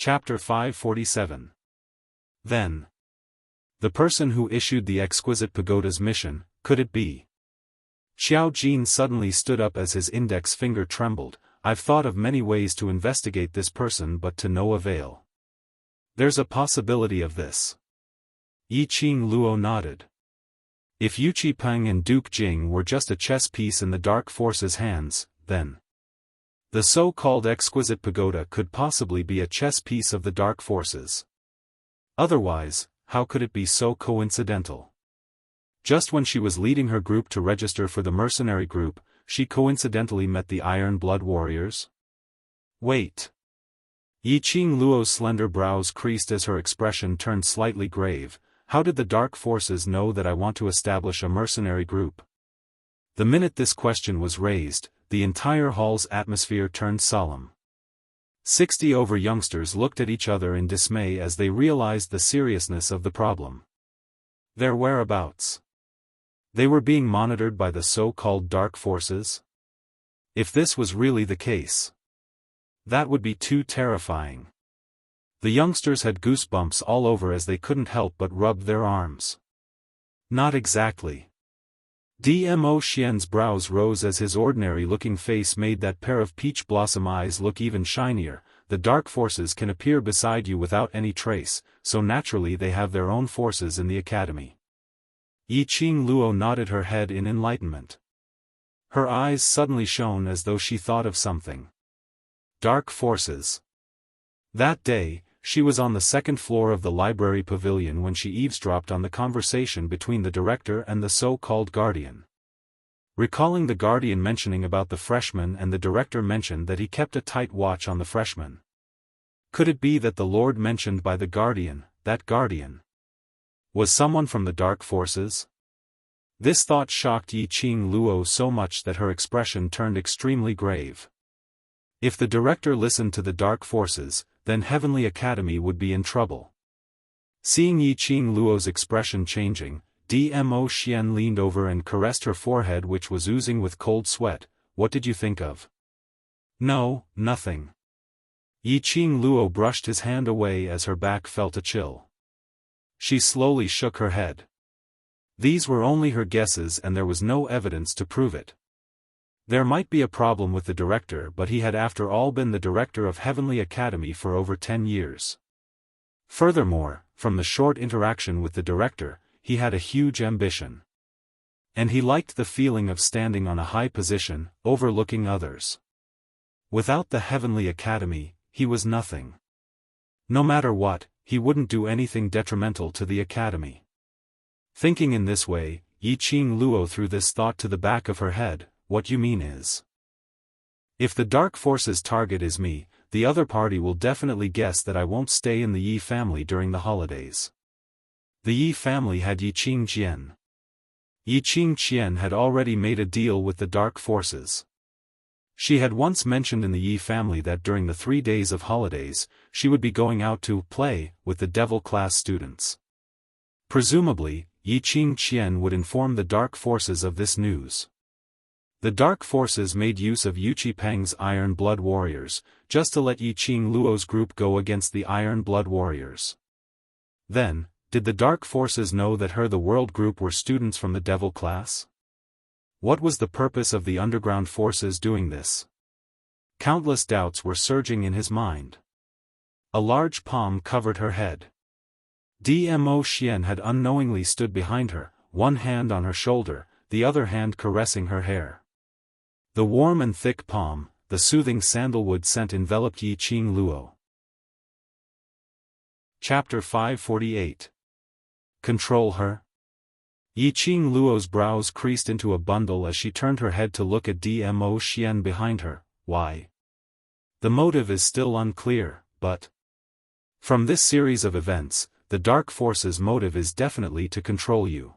Chapter 547. Then. The person who issued the exquisite pagoda's mission, could it be? Xiao Jin suddenly stood up as his index finger trembled. I've thought of many ways to investigate this person but to no avail. There's a possibility of this. Yi Qing Luo nodded. If Yu Qipeng and Duke Jing were just a chess piece in the Dark Force's hands, then the so-called exquisite pagoda could possibly be a chess piece of the Dark Forces. Otherwise, how could it be so coincidental? Just when she was leading her group to register for the mercenary group, she coincidentally met the Iron Blood Warriors? Wait. Yi Qing Luo's slender brows creased as her expression turned slightly grave. How did the Dark Forces know that I want to establish a mercenary group? The minute this question was raised, the entire hall's atmosphere turned solemn. 60 over youngsters looked at each other in dismay as they realized the seriousness of the problem. Their whereabouts. They were being monitored by the so-called Dark Forces? If this was really the case, that would be too terrifying. The youngsters had goosebumps all over as they couldn't help but rub their arms. Not exactly. Dmo Xian's brows rose as his ordinary-looking face made that pair of peach blossom eyes look even shinier. The Dark Forces can appear beside you without any trace, so naturally they have their own forces in the academy. Yi Qing Luo nodded her head in enlightenment. Her eyes suddenly shone as though she thought of something. Dark Forces. That day, she was on the second floor of the library pavilion when she eavesdropped on the conversation between the director and the so-called guardian. Recalling the guardian mentioning about the freshman and the director mentioned that he kept a tight watch on the freshman. Could it be that the lord mentioned by the guardian, that guardian, was someone from the Dark Forces? This thought shocked Yi Qing Luo so much that her expression turned extremely grave. If the director listened to the Dark Forces, then Heavenly Academy would be in trouble. Seeing Yi Qing Luo's expression changing, Dmo Xian leaned over and caressed her forehead which was oozing with cold sweat. What did you think of? No, nothing. Yi Qing Luo brushed his hand away as her back felt a chill. She slowly shook her head. These were only her guesses and there was no evidence to prove it. There might be a problem with the director, but he had after all been the director of Heavenly Academy for over 10 years. Furthermore, from the short interaction with the director, he had a huge ambition. And he liked the feeling of standing on a high position, overlooking others. Without the Heavenly Academy, he was nothing. No matter what, he wouldn't do anything detrimental to the academy. Thinking in this way, Yi Qing Luo threw this thought to the back of her head. What you mean is, if the Dark Forces' target is me, the other party will definitely guess that I won't stay in the Yi family during the holidays. The Yi family had Yi Qing Qian. Yi Qing Qian had already made a deal with the Dark Forces. She had once mentioned in the Yi family that during the 3 days of holidays, she would be going out to play with the Devil class students. Presumably, Yi Qing Qian would inform the Dark Forces of this news. The Dark Forces made use of Yu Qipeng's Iron Blood Warriors, just to let Yi Qing Luo's group go against the Iron Blood Warriors. Then, did the Dark Forces know that the World Group were students from the Devil class? What was the purpose of the underground forces doing this? Countless doubts were surging in his mind. A large palm covered her head. Dmo Xian had unknowingly stood behind her, one hand on her shoulder, the other hand caressing her hair. The warm and thick palm, the soothing sandalwood scent enveloped Yi Qing Luo. Chapter 548. Control her? Yi Qing Luo's brows creased into a bundle as she turned her head to look at Dmo Xian behind her. Why? The motive is still unclear, but from this series of events, the Dark Forces' motive is definitely to control you.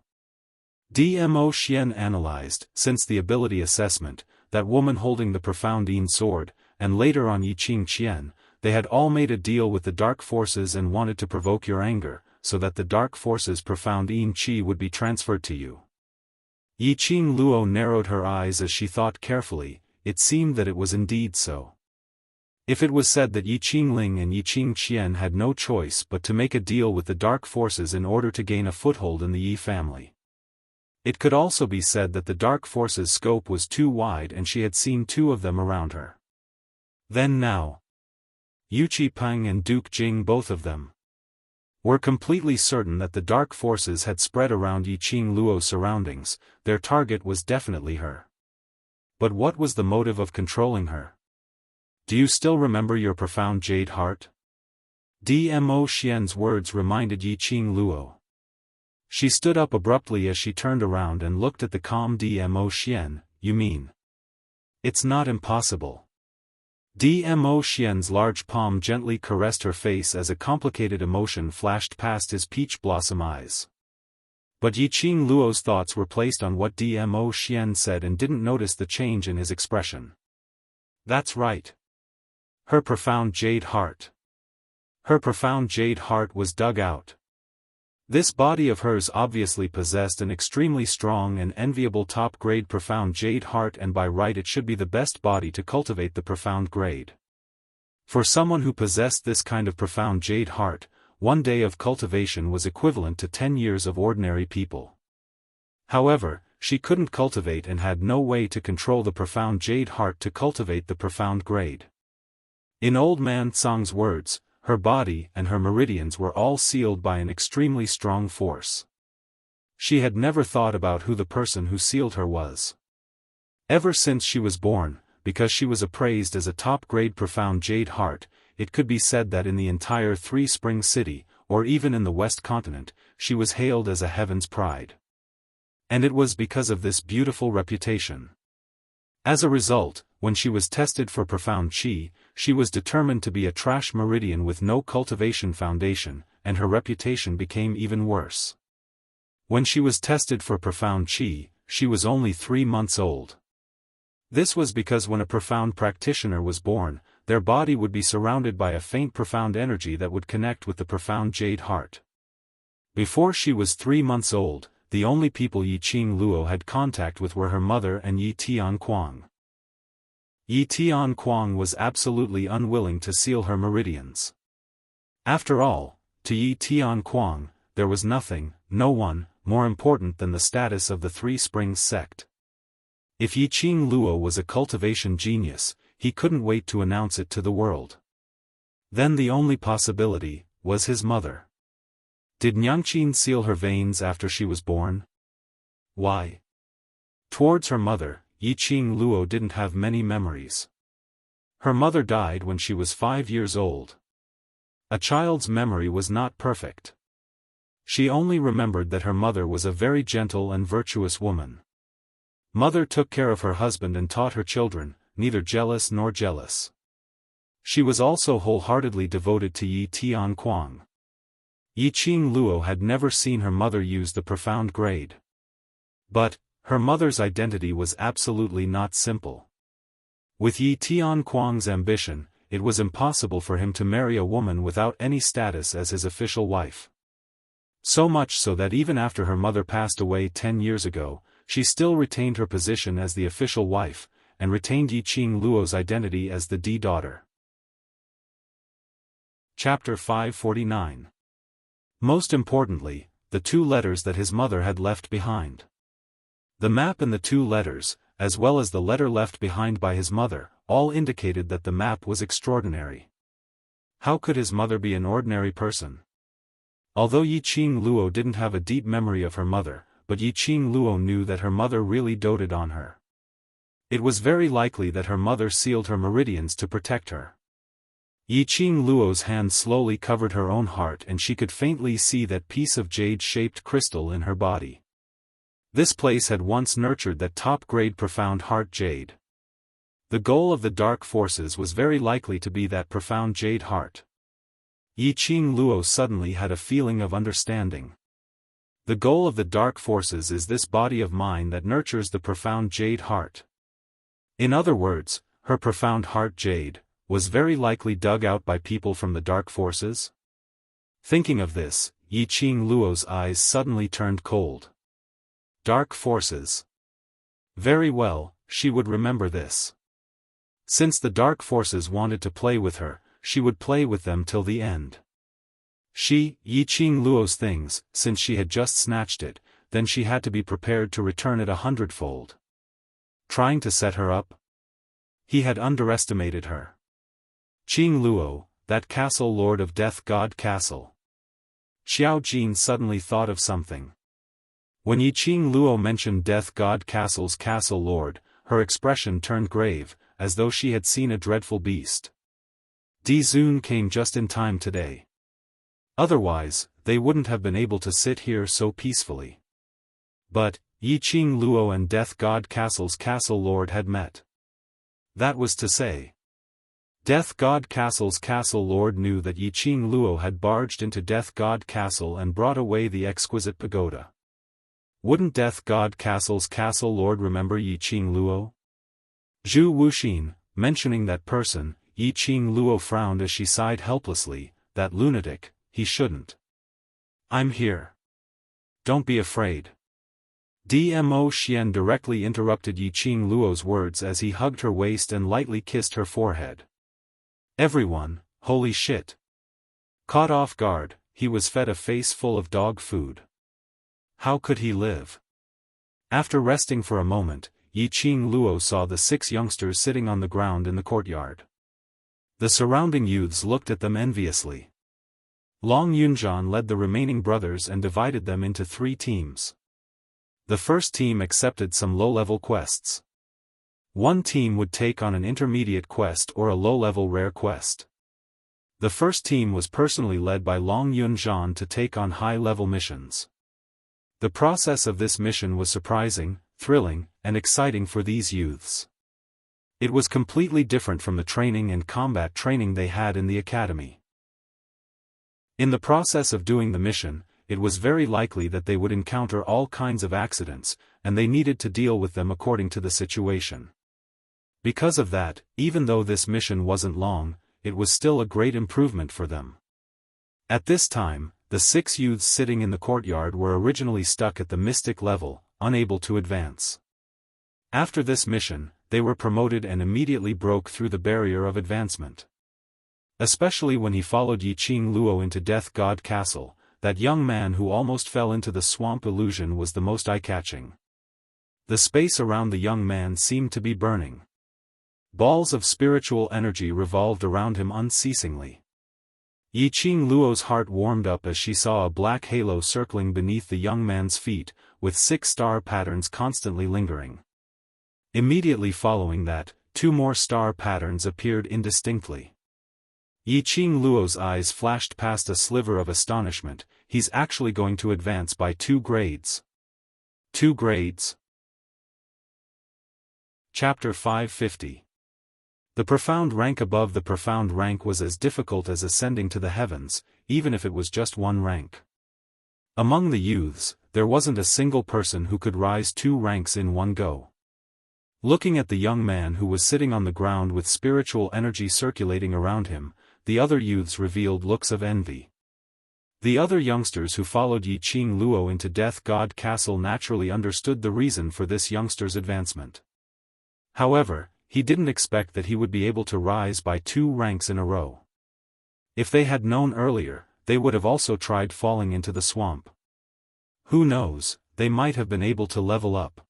Dmo Xian analyzed, since the ability assessment, that woman holding the profound Yin sword, and later on Yi Qing Qian, they had all made a deal with the Dark Forces and wanted to provoke your anger, so that the Dark Forces' profound Yin Qi would be transferred to you. Yi Qing Luo narrowed her eyes as she thought carefully. It seemed that it was indeed so. If it was said that Yi Qingling and Yi Qingqian had no choice but to make a deal with the dark forces in order to gain a foothold in the Yi family. It could also be said that the dark forces' scope was too wide and she had seen two of them around her. Then now, Yu Qipeng and Duke Jing, both of them, were completely certain that the dark forces had spread around Yi Qingluo's surroundings. Their target was definitely her. But what was the motive of controlling her? Do you still remember your profound jade heart? Dmo Xian's words reminded Yi Qingluo. She stood up abruptly as she turned around and looked at the calm Dmo Xian. You mean? It's not impossible. Dmo Xian's large palm gently caressed her face as a complicated emotion flashed past his peach blossom eyes. But Yi Qingluo's thoughts were placed on what Dmo Xian said and didn't notice the change in his expression. That's right. Her profound jade heart. Her profound jade heart was dug out. This body of hers obviously possessed an extremely strong and enviable top-grade profound jade heart, and by right it should be the best body to cultivate the profound grade. For someone who possessed this kind of profound jade heart, 1 day of cultivation was equivalent to 10 years of ordinary people. However, she couldn't cultivate and had no way to control the profound jade heart to cultivate the profound grade. In Old Man Tsang's words, her body and her meridians were all sealed by an extremely strong force. She had never thought about who the person who sealed her was. Ever since she was born, because she was appraised as a top-grade profound jade heart, it could be said that in the entire Three Spring City, or even in the West Continent, she was hailed as a heaven's pride. And it was because of this beautiful reputation. As a result, when she was tested for profound qi, she was determined to be a trash meridian with no cultivation foundation, and her reputation became even worse. When she was tested for profound qi, she was only 3 months old. This was because when a profound practitioner was born, their body would be surrounded by a faint profound energy that would connect with the profound jade heart. Before she was 3 months old, the only people Yi Qingluo had contact with were her mother and Yi Tianquang. Yi Tianquang was absolutely unwilling to seal her meridians. After all, to Yi Tianquang, there was nothing, no one, more important than the status of the Three Springs sect. If Yi Qingluo was a cultivation genius, he couldn't wait to announce it to the world. Then the only possibility was his mother. Did Nyangqin seal her veins after she was born? Why? Towards her mother, Yi Qingluo didn't have many memories. Her mother died when she was 5 years old. A child's memory was not perfect. She only remembered that her mother was a very gentle and virtuous woman. Mother took care of her husband and taught her children, neither jealous nor jealous. She was also wholeheartedly devoted to Yi Tianquang. Yi Qingluo had never seen her mother use the profound grade. But, her mother's identity was absolutely not simple. With Yi Tianquang's ambition, it was impossible for him to marry a woman without any status as his official wife. So much so that even after her mother passed away 10 years ago, she still retained her position as the official wife, and retained Yi Qingluo's identity as the D-daughter. Chapter 549. Most importantly, the 2 letters that his mother had left behind. The map and the 2 letters, as well as the letter left behind by his mother, all indicated that the map was extraordinary. How could his mother be an ordinary person? Although Yi Qingluo didn't have a deep memory of her mother, but Yi Qingluo knew that her mother really doted on her. It was very likely that her mother sealed her meridians to protect her. Yi Qingluo's hand slowly covered her own heart and she could faintly see that piece of jade-shaped crystal in her body. This place had once nurtured that top-grade profound heart jade. The goal of the dark forces was very likely to be that profound jade heart. Yi Qingluo suddenly had a feeling of understanding. The goal of the dark forces is this body of mine that nurtures the profound jade heart. In other words, her profound heart jade was very likely dug out by people from the dark forces? Thinking of this, Yi Qingluo's eyes suddenly turned cold. Dark forces. Very well, she would remember this. Since the dark forces wanted to play with her, she would play with them till the end. Yi Qing Luo's things, since she had just snatched it, then she had to be prepared to return it 100-fold. Trying to set her up? He had underestimated her. Qing Luo, that castle lord of Death God Castle. Xiao Jin suddenly thought of something. When Yi Qing Luo mentioned Death God Castle's castle lord, her expression turned grave, as though she had seen a dreadful beast. Di Zun came just in time today. Otherwise, they wouldn't have been able to sit here so peacefully. But, Yi Qing Luo and Death God Castle's castle lord had met. That was to say, Death God Castle's castle lord knew that Yi Qing Luo had barged into Death God Castle and brought away the exquisite pagoda. Wouldn't Death God Castle's castle lord remember Yi Qing Luo? Zhu Wuxin, mentioning that person, Yi Qing Luo frowned as she sighed helplessly. That lunatic, he shouldn't. I'm here. Don't be afraid. Dmo Xian directly interrupted Yi Qing Luo's words as he hugged her waist and lightly kissed her forehead. Everyone, holy shit. Caught off guard, he was fed a face full of dog food. How could he live? After resting for a moment, Yi Qing Luo saw the 6 youngsters sitting on the ground in the courtyard. The surrounding youths looked at them enviously. Long Yunzhan led the remaining brothers and divided them into 3 teams. The first team accepted some low-level quests. One team would take on an intermediate quest or a low-level rare quest. The first team was personally led by Long Yunzhan to take on high-level missions. The process of this mission was surprising, thrilling, and exciting for these youths. It was completely different from the training and combat training they had in the academy. In the process of doing the mission, it was very likely that they would encounter all kinds of accidents, and they needed to deal with them according to the situation. Because of that, even though this mission wasn't long, it was still a great improvement for them. At this time, the 6 youths sitting in the courtyard were originally stuck at the mystic level, unable to advance. After this mission, they were promoted and immediately broke through the barrier of advancement. Especially when he followed Yi Qing Luo into Death God Castle, that young man who almost fell into the swamp illusion was the most eye-catching. The space around the young man seemed to be burning. Balls of spiritual energy revolved around him unceasingly. Yi Qing Luo's heart warmed up as she saw a black halo circling beneath the young man's feet, with 6 star patterns constantly lingering. Immediately following that, 2 more star patterns appeared indistinctly. Yi Qing Luo's eyes flashed past a sliver of astonishment. He's actually going to advance by 2 grades. 2 grades? Chapter 550. The profound rank above the profound rank was as difficult as ascending to the heavens, even if it was just 1 rank. Among the youths, there wasn't a single person who could rise 2 ranks in one go. Looking at the young man who was sitting on the ground with spiritual energy circulating around him, the other youths revealed looks of envy. The other youngsters who followed Yi Qing Luo into Death God Castle naturally understood the reason for this youngster's advancement. However, he didn't expect that he would be able to rise by 2 ranks in a row. If they had known earlier, they would have also tried falling into the swamp. Who knows, they might have been able to level up.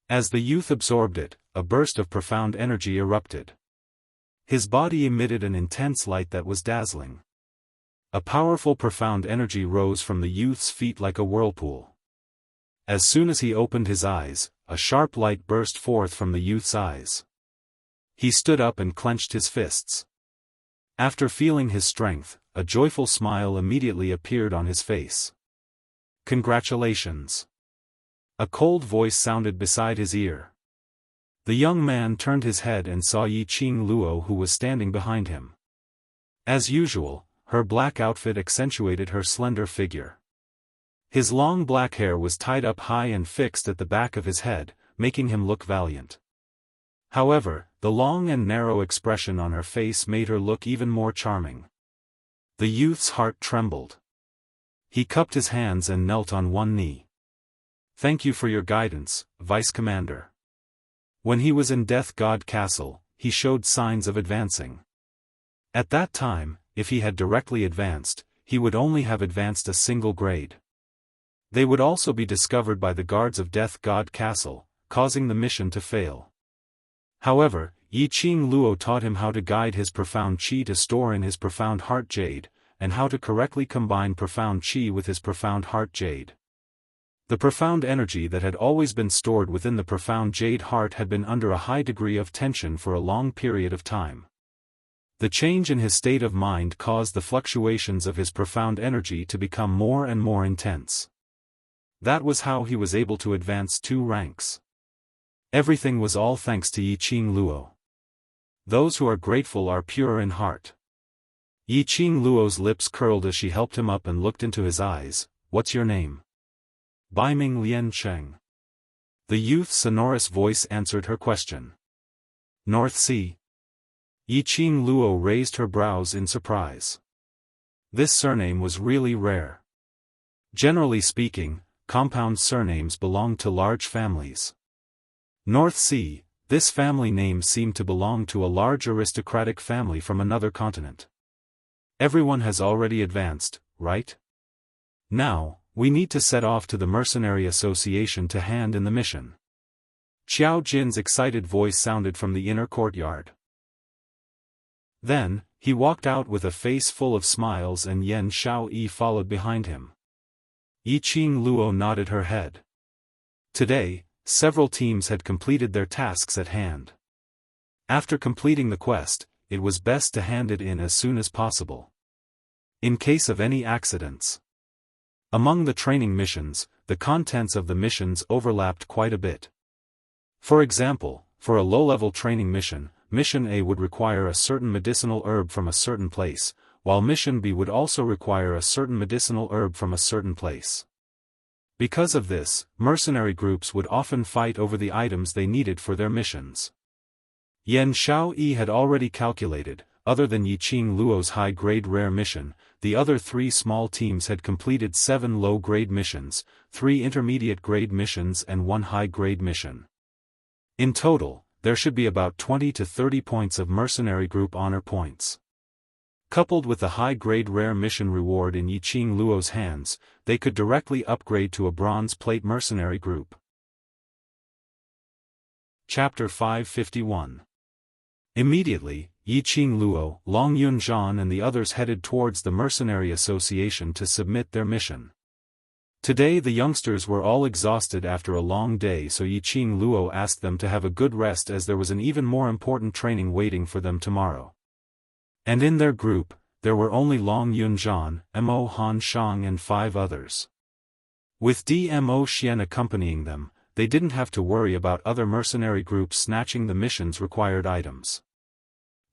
As the youth absorbed it, a burst of profound energy erupted. His body emitted an intense light that was dazzling. A powerful profound energy rose from the youth's feet like a whirlpool. As soon as he opened his eyes, a sharp light burst forth from the youth's eyes. He stood up and clenched his fists. After feeling his strength, a joyful smile immediately appeared on his face. Congratulations. A cold voice sounded beside his ear. The young man turned his head and saw Yi Qing Luo who was standing behind him. As usual, her black outfit accentuated her slender figure. His long black hair was tied up high and fixed at the back of his head, making him look valiant. However, the long and narrow expression on her face made her look even more charming. The youth's heart trembled. He cupped his hands and knelt on one knee. Thank you for your guidance, Vice Commander. When he was in Death God Castle, he showed signs of advancing. At that time, if he had directly advanced, he would only have advanced a single grade. They would also be discovered by the guards of Death God Castle, causing the mission to fail. However, Yi Qing Luo taught him how to guide his profound qi to store in his profound heart jade, and how to correctly combine profound qi with his profound heart jade. The profound energy that had always been stored within the profound jade heart had been under a high degree of tension for a long period of time. The change in his state of mind caused the fluctuations of his profound energy to become more and more intense. That was how he was able to advance 2 ranks. Everything was all thanks to Yi Qing Luo. Those who are grateful are pure in heart. Yi Qing Luo's lips curled as she helped him up and looked into his eyes. What's your name? Baiming Lian Cheng. The youth's sonorous voice answered her question. North Sea. Yi Qing Luo raised her brows in surprise. This surname was really rare. Generally speaking, compound surnames belonged to large families. North Sea, this family name seemed to belong to a large aristocratic family from another continent. Everyone has already advanced, right? Now, we need to set off to the Mercenary Association to hand in the mission. Xiao Jin's excited voice sounded from the inner courtyard. Then, he walked out with a face full of smiles and Yan Xiaoyi followed behind him. Yi Qing Luo nodded her head. Today, several teams had completed their tasks at hand. After completing the quest, it was best to hand it in as soon as possible. In case of any accidents. Among the training missions, the contents of the missions overlapped quite a bit. For example, for a low-level training mission, Mission A would require a certain medicinal herb from a certain place, while Mission B would also require a certain medicinal herb from a certain place. Because of this, mercenary groups would often fight over the items they needed for their missions. Yan Xiaoyi had already calculated, other than Yi Qing Luo's high-grade rare mission, the other 3 small teams had completed 7 low-grade missions, 3 intermediate-grade missions and 1 high-grade mission. In total, there should be about 20 to 30 points of mercenary group honor points. Coupled with the high-grade rare mission reward in Yi Qing Luo's hands, they could directly upgrade to a bronze plate mercenary group. Chapter 551. Immediately, Yi Qing Luo, Long Yunzhan and the others headed towards the Mercenary Association to submit their mission. Today the youngsters were all exhausted after a long day, so Yi Qing Luo asked them to have a good rest as there was an even more important training waiting for them tomorrow. And in their group, there were only Long Yunzhan, Mo Han Shang and 5 others. With Dmo Xian accompanying them, they didn't have to worry about other mercenary groups snatching the mission's required items.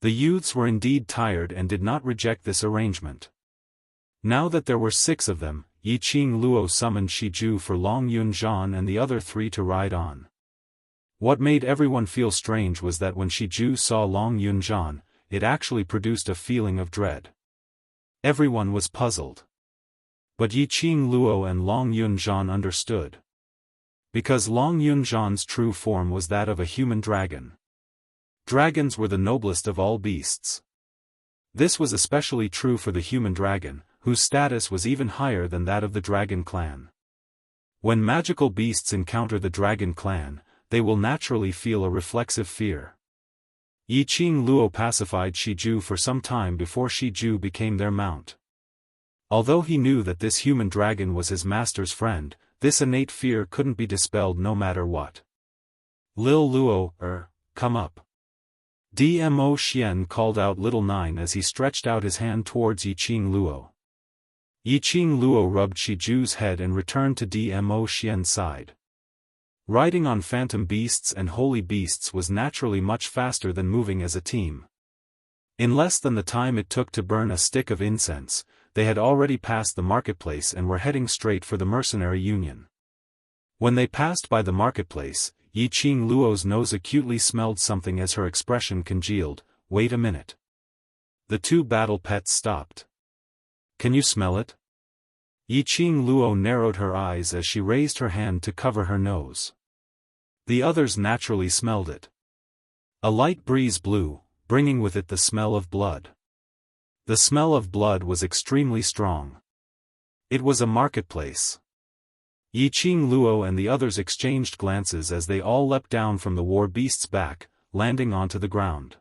The youths were indeed tired and did not reject this arrangement. Now that there were 6 of them, Yi Qing Luo summoned Shiju for Long Yunzhan and the other 3 to ride on. What made everyone feel strange was that when Shiju saw Long Yunzhan, it actually produced a feeling of dread. Everyone was puzzled. But Yi Qing Luo and Long Yunzhan understood. Because Long Yunzhan's true form was that of a human dragon. Dragons were the noblest of all beasts. This was especially true for the human dragon, whose status was even higher than that of the dragon clan. When magical beasts encounter the dragon clan, they will naturally feel a reflexive fear. Yi Qing Luo pacified Shiju for some time before Shiju became their mount. Although he knew that this human dragon was his master's friend, this innate fear couldn't be dispelled no matter what. Lil Luo, come up. Dmo Xian called out Little Nine as he stretched out his hand towards Yi Qing Luo. Yi Qing Luo rubbed Shiju's head and returned to Dmo Xian's side. Riding on phantom beasts and holy beasts was naturally much faster than moving as a team. In less than the time it took to burn a stick of incense, they had already passed the marketplace and were heading straight for the mercenary union. When they passed by the marketplace, Yi Qing Luo's nose acutely smelled something as her expression congealed. Wait a minute. The 2 battle pets stopped. Can you smell it? Yi Qing Luo narrowed her eyes as she raised her hand to cover her nose. The others naturally smelled it. A light breeze blew, bringing with it the smell of blood. The smell of blood was extremely strong. It was a marketplace. Yiqing Luo and the others exchanged glances as they all leapt down from the war beast's back, landing onto the ground.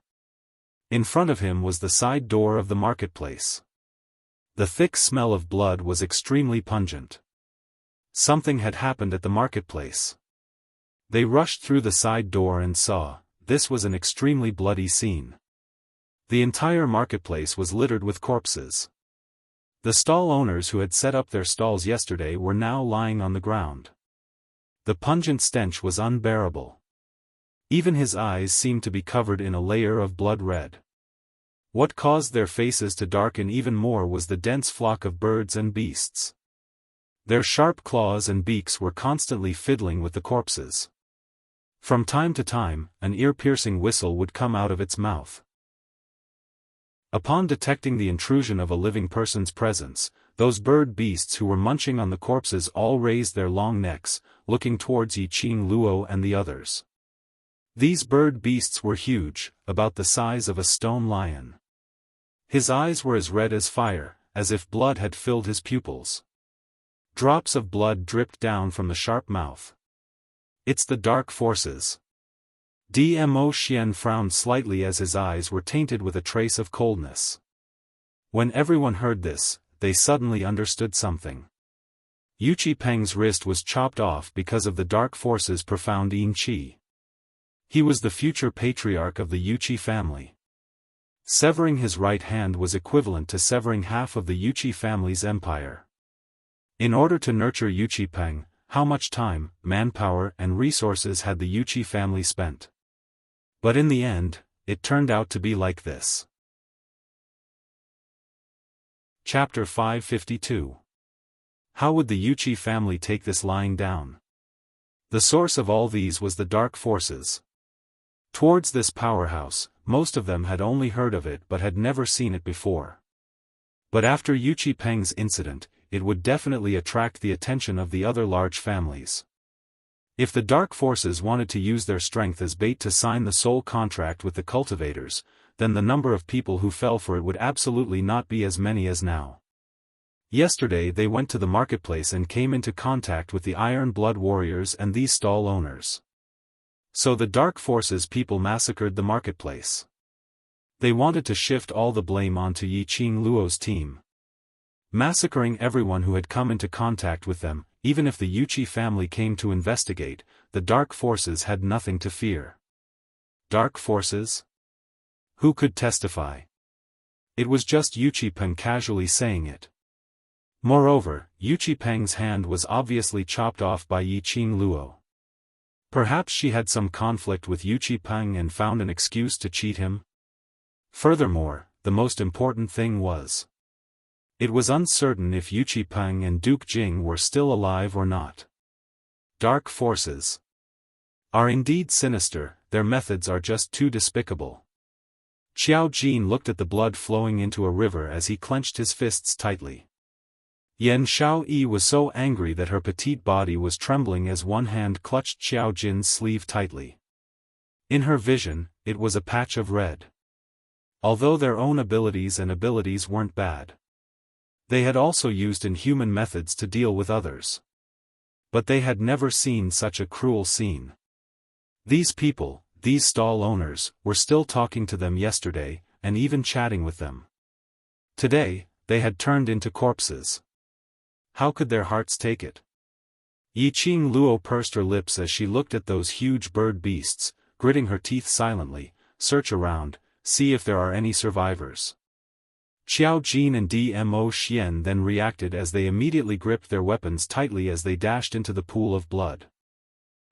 In front of him was the side door of the marketplace. The thick smell of blood was extremely pungent. Something had happened at the marketplace. They rushed through the side door and saw, this was an extremely bloody scene. The entire marketplace was littered with corpses. The stall owners who had set up their stalls yesterday were now lying on the ground. The pungent stench was unbearable. Even his eyes seemed to be covered in a layer of blood red. What caused their faces to darken even more was the dense flock of birds and beasts. Their sharp claws and beaks were constantly fiddling with the corpses. From time to time, an ear-piercing whistle would come out of its mouth. Upon detecting the intrusion of a living person's presence, those bird beasts who were munching on the corpses all raised their long necks, looking towards Yiqing Luo and the others. These bird beasts were huge, about the size of a stone lion. His eyes were as red as fire, as if blood had filled his pupils. Drops of blood dripped down from the sharp mouth. It's the dark forces. Dmo Xian frowned slightly as his eyes were tainted with a trace of coldness. When everyone heard this, they suddenly understood something. Yuqi Peng's wrist was chopped off because of the dark forces' profound yin qi. He was the future patriarch of the Yuqi family. Severing his right hand was equivalent to severing half of the Yuqi family's empire. In order to nurture Yuqi Peng, how much time, manpower and resources had the Yuqi family spent? But in the end, it turned out to be like this. Chapter 552. How would the Yuqi family take this lying down? The source of all these was the dark forces. Towards this powerhouse, most of them had only heard of it but had never seen it before. But after Yuqi Peng's incident, it would definitely attract the attention of the other large families. If the dark forces wanted to use their strength as bait to sign the soul contract with the cultivators, then the number of people who fell for it would absolutely not be as many as now. Yesterday they went to the marketplace and came into contact with the Iron Blood warriors and these stall owners. So the dark forces people massacred the marketplace. They wanted to shift all the blame onto Yiqing Luo's team. Massacring everyone who had come into contact with them, even if the Yuqi family came to investigate, the dark forces had nothing to fear. Dark forces? Who could testify? It was just Yuqi Peng casually saying it. Moreover, Yuqi Peng's hand was obviously chopped off by Yiqing Luo. Perhaps she had some conflict with Yuqi Peng and found an excuse to cheat him? Furthermore, the most important thing was, it was uncertain if Yuqi Peng and Duke Jing were still alive or not. Dark forces are indeed sinister, their methods are just too despicable. Xiao Jin looked at the blood flowing into a river as he clenched his fists tightly. Yan Xiaoyi was so angry that her petite body was trembling as one hand clutched Xiao Jin's sleeve tightly. In her vision, it was a patch of red. Although their own abilities weren't bad. They had also used inhuman methods to deal with others. But they had never seen such a cruel scene. These people, these stall owners, were still talking to them yesterday, and even chatting with them. Today, they had turned into corpses. How could their hearts take it? Yiqing Luo pursed her lips as she looked at those huge bird beasts, gritting her teeth silently, search around, see if there are any survivors. Xiao Jin and Dmo Xian then reacted as they immediately gripped their weapons tightly as they dashed into the pool of blood.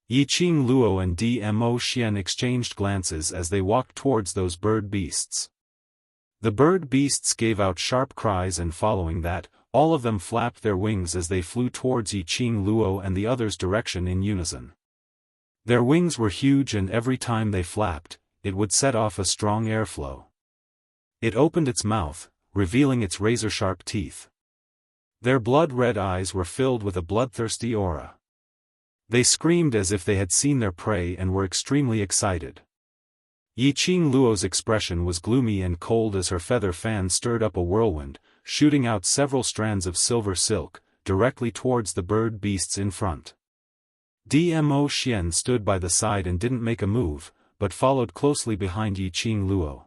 Yiqing Luo and Dmo Xian exchanged glances as they walked towards those bird beasts. The bird beasts gave out sharp cries and following that, all of them flapped their wings as they flew towards Yiqing Luo and the others' direction in unison. Their wings were huge and every time they flapped, it would set off a strong airflow. It opened its mouth, revealing its razor-sharp teeth. Their blood-red eyes were filled with a bloodthirsty aura. They screamed as if they had seen their prey and were extremely excited. Yiqing Luo's expression was gloomy and cold as her feather fan stirred up a whirlwind, shooting out several strands of silver silk, directly towards the bird beasts in front. Dmo Xian stood by the side and didn't make a move, but followed closely behind Yiqing Luo.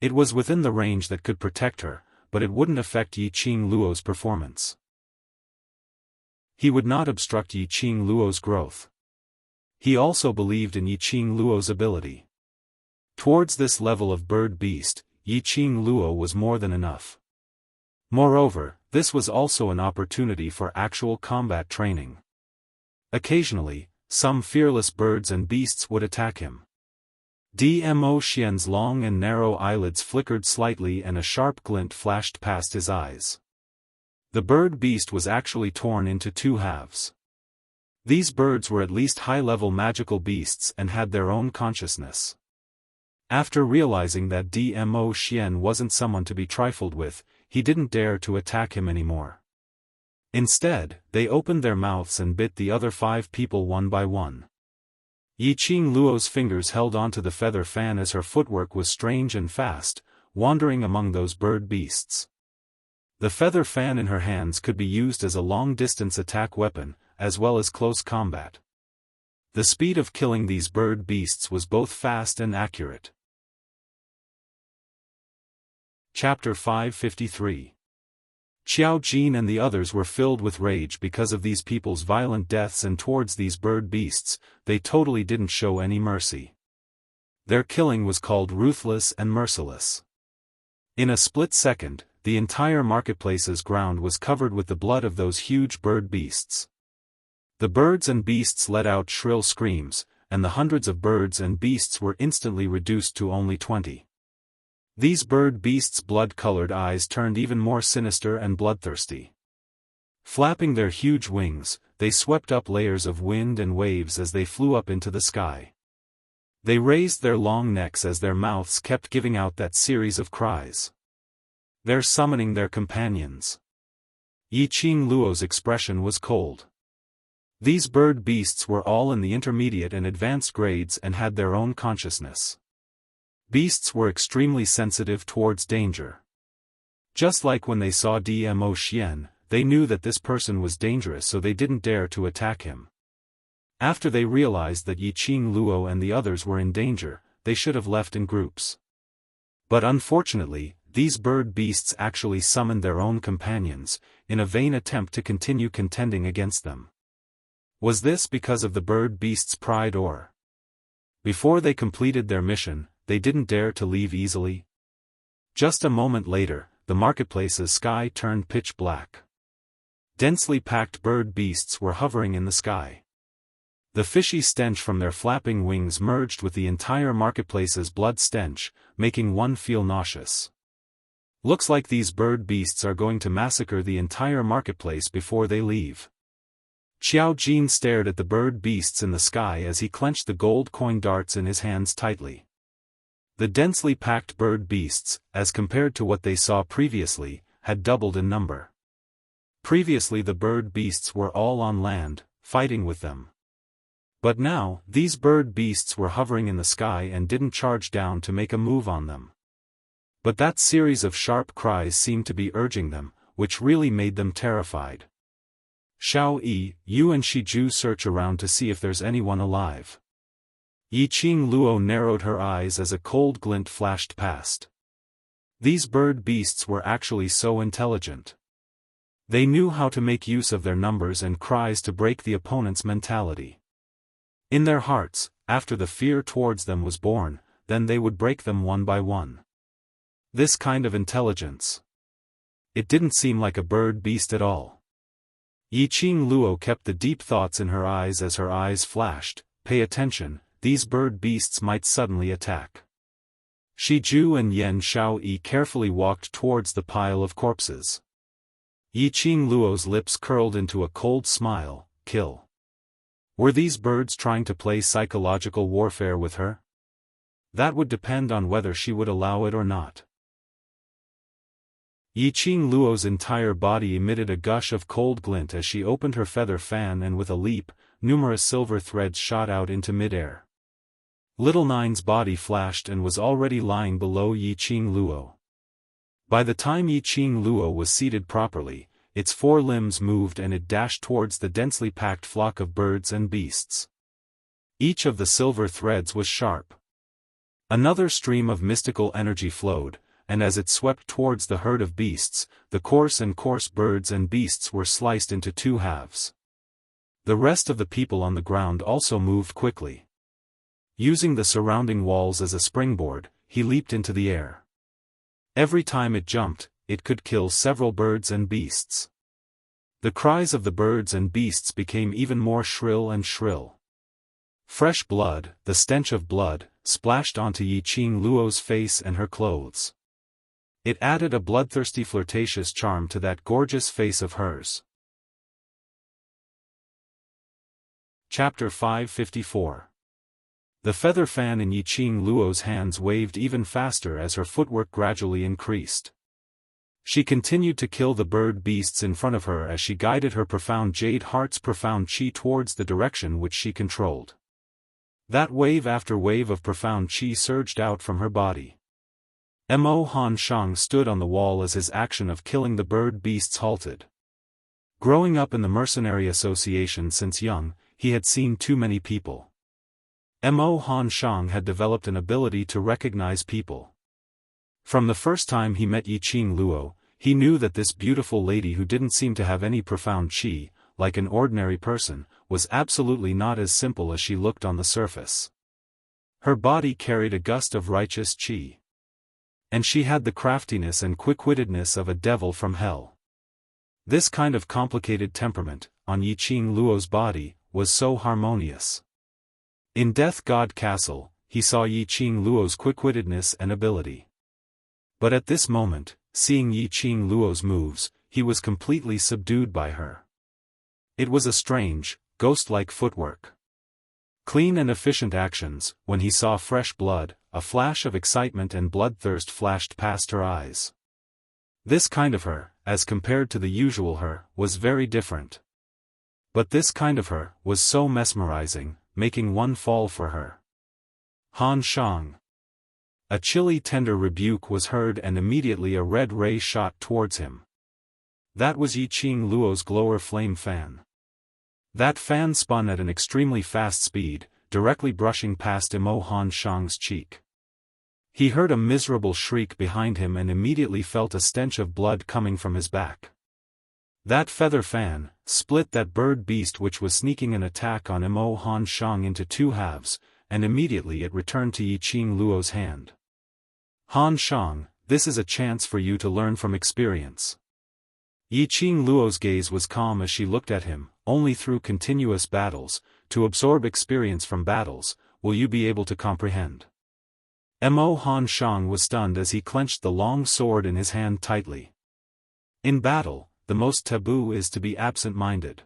It was within the range that could protect her, but it wouldn't affect Yiqing Luo's performance. He would not obstruct Yiqing Luo's growth. He also believed in Yiqing Luo's ability. Towards this level of bird beast, Yiqing Luo was more than enough. Moreover, this was also an opportunity for actual combat training. Occasionally, some fearless birds and beasts would attack him. Dmo Xian's long and narrow eyelids flickered slightly and a sharp glint flashed past his eyes. The bird beast was actually torn into two halves. These birds were at least high-level magical beasts and had their own consciousness. After realizing that Dmo Xian wasn't someone to be trifled with, he didn't dare to attack him anymore. Instead, they opened their mouths and bit the other 5 people one by one. Yiqing Luo's fingers held onto the feather fan as her footwork was strange and fast, wandering among those bird beasts. The feather fan in her hands could be used as a long-distance attack weapon, as well as close combat. The speed of killing these bird beasts was both fast and accurate. Chapter 553. Xiao Jin and the others were filled with rage because of these people's violent deaths, and towards these bird beasts, they totally didn't show any mercy. Their killing was called ruthless and merciless. In a split second, the entire marketplace's ground was covered with the blood of those huge bird beasts. The birds and beasts let out shrill screams, and the hundreds of birds and beasts were instantly reduced to only 20. These bird beasts' blood-colored eyes turned even more sinister and bloodthirsty. Flapping their huge wings, they swept up layers of wind and waves as they flew up into the sky. They raised their long necks as their mouths kept giving out that series of cries. They're summoning their companions. Yiqing Luo's expression was cold. These bird beasts were all in the intermediate and advanced grades and had their own consciousness. Beasts were extremely sensitive towards danger. Just like when they saw Dmo Xian, they knew that this person was dangerous, so they didn't dare to attack him. After they realized that Yiqing Luo and the others were in danger, they should have left in groups. But unfortunately, these bird beasts actually summoned their own companions, in a vain attempt to continue contending against them. Was this because of the bird beasts' pride, or? Before they completed their mission, they didn't dare to leave easily? Just a moment later, the marketplace's sky turned pitch black. Densely packed bird beasts were hovering in the sky. The fishy stench from their flapping wings merged with the entire marketplace's blood stench, making one feel nauseous. Looks like these bird beasts are going to massacre the entire marketplace before they leave. Xiao Jin stared at the bird beasts in the sky as he clenched the gold coin darts in his hands tightly. The densely packed bird beasts, as compared to what they saw previously, had doubled in number. Previously the bird beasts were all on land, fighting with them. But now, these bird beasts were hovering in the sky and didn't charge down to make a move on them. But that series of sharp cries seemed to be urging them, which really made them terrified. Shao Yi, you and Shiju search around to see if there's anyone alive. Yiqing Luo narrowed her eyes as a cold glint flashed past. These bird beasts were actually so intelligent. They knew how to make use of their numbers and cries to break the opponent's mentality. In their hearts, after the fear towards them was born, then they would break them one by one. This kind of intelligence. It didn't seem like a bird beast at all. Yiqing Luo kept the deep thoughts in her eyes as her eyes flashed. Pay attention, these bird beasts might suddenly attack. Shiju and Yan Shaoyi carefully walked towards the pile of corpses. Yiqing Luo's lips curled into a cold smile. Kill. Were these birds trying to play psychological warfare with her? That would depend on whether she would allow it or not. Yiqing Luo's entire body emitted a gush of cold glint as she opened her feather fan, and with a leap, numerous silver threads shot out into midair. Little Nine's body flashed and was already lying below Yiqing Luo. By the time Yiqing Luo was seated properly, its 4 limbs moved and it dashed towards the densely packed flock of birds and beasts. Each of the silver threads was sharp. Another stream of mystical energy flowed, and as it swept towards the herd of beasts, the coarse birds and beasts were sliced into 2 halves. The rest of the people on the ground also moved quickly. Using the surrounding walls as a springboard, he leaped into the air. Every time it jumped, it could kill several birds and beasts. The cries of the birds and beasts became even more shrill and shrill. Fresh blood, the stench of blood, splashed onto Yiqing Luo's face and her clothes. It added a bloodthirsty flirtatious charm to that gorgeous face of hers. Chapter 554. The feather fan in Yiqing Luo's hands waved even faster as her footwork gradually increased. She continued to kill the bird beasts in front of her as she guided her profound jade heart's profound chi towards the direction which she controlled. That wave after wave of profound chi surged out from her body. Mo Han Shang stood on the wall as his action of killing the bird beasts halted. Growing up in the mercenary association since young, he had seen too many people. Mo Han Shang had developed an ability to recognize people. From the first time he met Yiqing Luo, he knew that this beautiful lady who didn't seem to have any profound chi, like an ordinary person, was absolutely not as simple as she looked on the surface. Her body carried a gust of righteous chi. And she had the craftiness and quick-wittedness of a devil from hell. This kind of complicated temperament, on Yiqing Luo's body, was so harmonious. In Death God Castle, he saw Yiqing Luo's quick-wittedness and ability. But at this moment, seeing Yiqing Luo's moves, he was completely subdued by her. It was a strange, ghost-like footwork. Clean and efficient actions. When he saw fresh blood, a flash of excitement and bloodthirst flashed past her eyes. This kind of her, as compared to the usual her, was very different. But this kind of her was so mesmerizing, making one fall for her. Han Shang. A chilly tender rebuke was heard and immediately a red ray shot towards him. That was Yiqing Luo's glower flame fan. That fan spun at an extremely fast speed, directly brushing past Mo Han Shang's cheek. He heard a miserable shriek behind him and immediately felt a stench of blood coming from his back. That feather fan split that bird beast which was sneaking an attack on Mo Han Shang into 2 halves, and immediately it returned to Yiqing Luo's hand. Han Shang, this is a chance for you to learn from experience. Yiqing Luo's gaze was calm as she looked at him. Only through continuous battles, to absorb experience from battles, will you be able to comprehend. Mo Han Shang was stunned as he clenched the long sword in his hand tightly. In battle, the most taboo is to be absent-minded.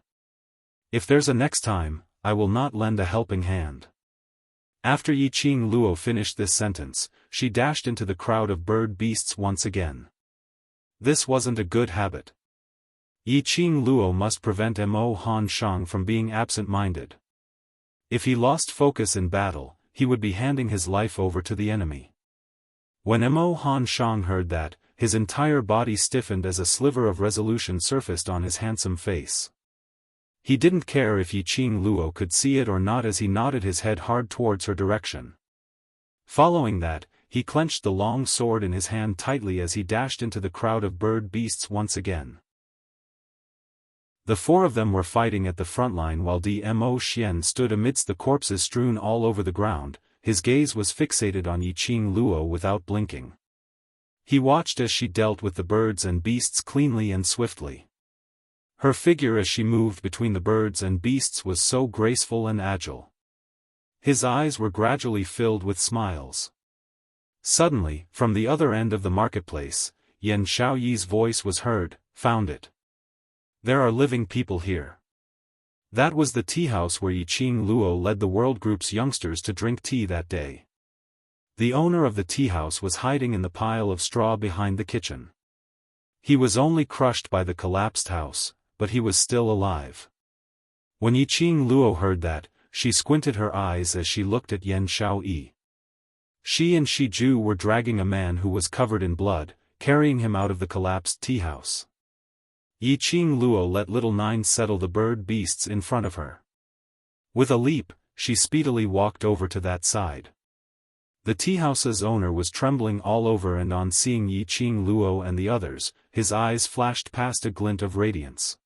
If there's a next time, I will not lend a helping hand. After Yiqing Luo finished this sentence, she dashed into the crowd of bird beasts once again. This wasn't a good habit. Yiqing Luo must prevent Mo Han Shang from being absent-minded. If he lost focus in battle, he would be handing his life over to the enemy. When Mo Han Shang heard that, his entire body stiffened as a sliver of resolution surfaced on his handsome face. He didn't care if Yiqing Luo could see it or not as he nodded his head hard towards her direction. Following that, he clenched the long sword in his hand tightly as he dashed into the crowd of bird beasts once again. The 4 of them were fighting at the front line while Mo Xian stood amidst the corpses strewn all over the ground. His gaze was fixated on Yiqing Luo without blinking. He watched as she dealt with the birds and beasts cleanly and swiftly. Her figure as she moved between the birds and beasts was so graceful and agile. His eyes were gradually filled with smiles. Suddenly, from the other end of the marketplace, Yan Xiaoyi's voice was heard, "Found it. There are living people here." That was the tea house where Yiqing Luo led the World Group's youngsters to drink tea that day. The owner of the tea house was hiding in the pile of straw behind the kitchen. He was only crushed by the collapsed house, but he was still alive. When Yiqing Luo heard that, she squinted her eyes as she looked at Yan Xiaoyi. She and Shiju were dragging a man who was covered in blood, carrying him out of the collapsed tea house. Yiqing Luo let Little Nine settle the bird beasts in front of her. With a leap, she speedily walked over to that side. The teahouse's owner was trembling all over, and on seeing Yiqing Luo and the others, his eyes flashed past a glint of radiance.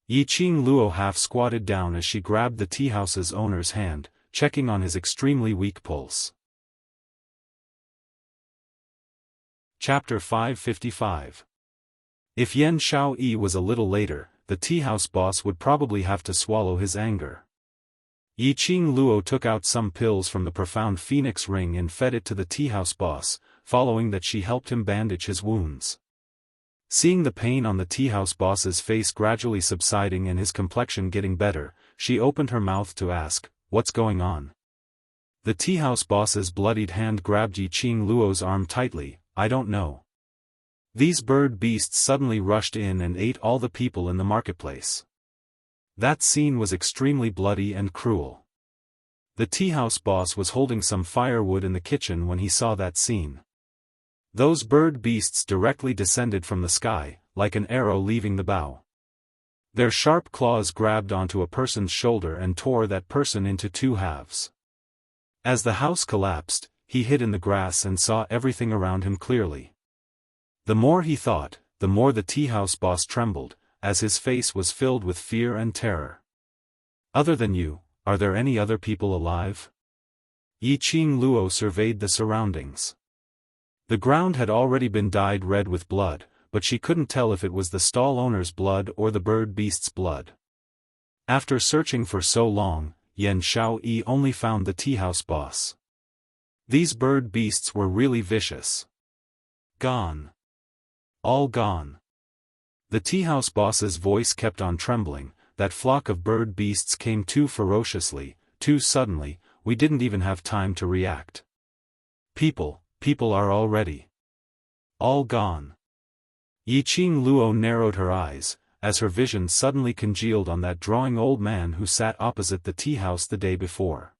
Yiqing Luo half squatted down as she grabbed the teahouse's owner's hand, checking on his extremely weak pulse. Chapter 555. If Yan Xiaoyi was a little later, the teahouse boss would probably have to swallow his anger. Yiqing Luo took out some pills from the profound phoenix ring and fed it to the teahouse boss, following that she helped him bandage his wounds. Seeing the pain on the teahouse boss's face gradually subsiding and his complexion getting better, she opened her mouth to ask, "What's going on?" The teahouse boss's bloodied hand grabbed Yiqing Luo's arm tightly. "I don't know. These bird beasts suddenly rushed in and ate all the people in the marketplace." That scene was extremely bloody and cruel. The teahouse boss was holding some firewood in the kitchen when he saw that scene. Those bird beasts directly descended from the sky, like an arrow leaving the bow. Their sharp claws grabbed onto a person's shoulder and tore that person into two halves. As the house collapsed, he hid in the grass and saw everything around him clearly. The more he thought, the more the teahouse boss trembled, as his face was filled with fear and terror. "Other than you, are there any other people alive?" Yiqing Luo surveyed the surroundings. The ground had already been dyed red with blood, but she couldn't tell if it was the stall owner's blood or the bird beast's blood. After searching for so long, Yan Xiaoyi only found the teahouse boss. These bird beasts were really vicious. Gone. All gone. The teahouse boss's voice kept on trembling. That flock of bird beasts came too ferociously, too suddenly, we didn't even have time to react. People are already all gone. Yiqing Luo narrowed her eyes, as her vision suddenly congealed on that drawing old man who sat opposite the tea house the day before.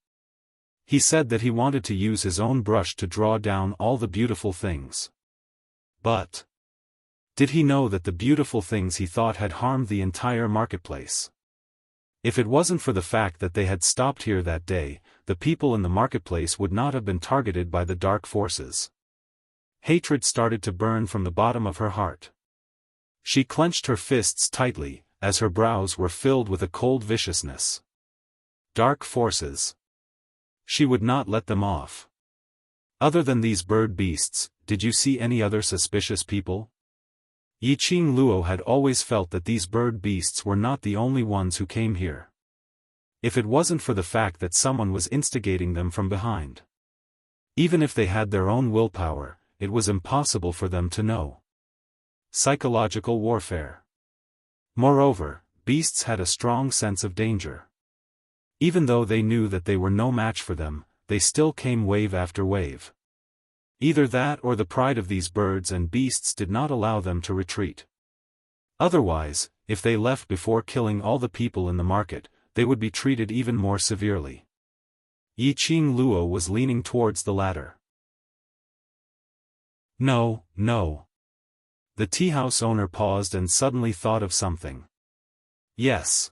He said that he wanted to use his own brush to draw down all the beautiful things. But did he know that the beautiful things he thought had harmed the entire marketplace? If it wasn't for the fact that they had stopped here that day, the people in the marketplace would not have been targeted by the dark forces. Hatred started to burn from the bottom of her heart. She clenched her fists tightly, as her brows were filled with a cold viciousness. Dark forces. She would not let them off. Other than these bird beasts, did you see any other suspicious people? Yiqing Luo had always felt that these bird beasts were not the only ones who came here. If it wasn't for the fact that someone was instigating them from behind. Even if they had their own willpower, it was impossible for them to know. Psychological warfare. Moreover, beasts had a strong sense of danger. Even though they knew that they were no match for them, they still came wave after wave. Either that or the pride of these birds and beasts did not allow them to retreat. Otherwise, if they left before killing all the people in the market, they would be treated even more severely. Yiqing Luo was leaning towards the latter. No. The tea house owner paused and suddenly thought of something. Yes.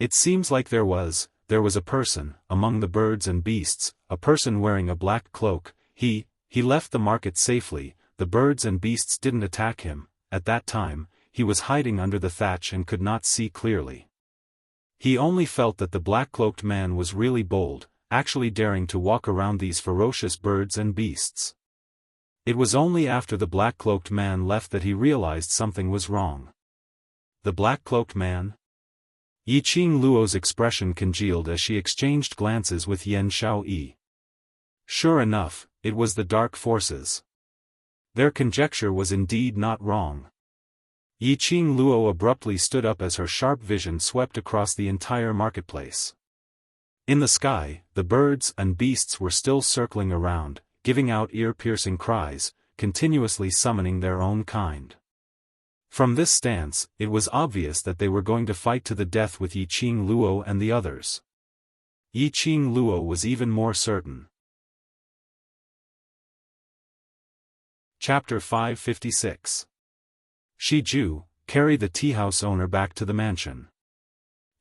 It seems like there was a person, among the birds and beasts, a person wearing a black cloak. He left the market safely. The birds and beasts didn't attack him. At that time, he was hiding under the thatch and could not see clearly. He only felt that the black-cloaked man was really bold, actually daring to walk around these ferocious birds and beasts. It was only after the black-cloaked man left that he realized something was wrong. The black-cloaked man? Yiqing Luo's expression congealed as she exchanged glances with Yan Xiaoyi. Sure enough, it was the dark forces. Their conjecture was indeed not wrong. Yiqing Luo abruptly stood up as her sharp vision swept across the entire marketplace. In the sky, the birds and beasts were still circling around, giving out ear-piercing cries, continuously summoning their own kind. From this stance, it was obvious that they were going to fight to the death with Yiqing Luo and the others. Yi Qing Luo was even more certain. Chapter 556. Shi Ju, carry the teahouse owner back to the mansion.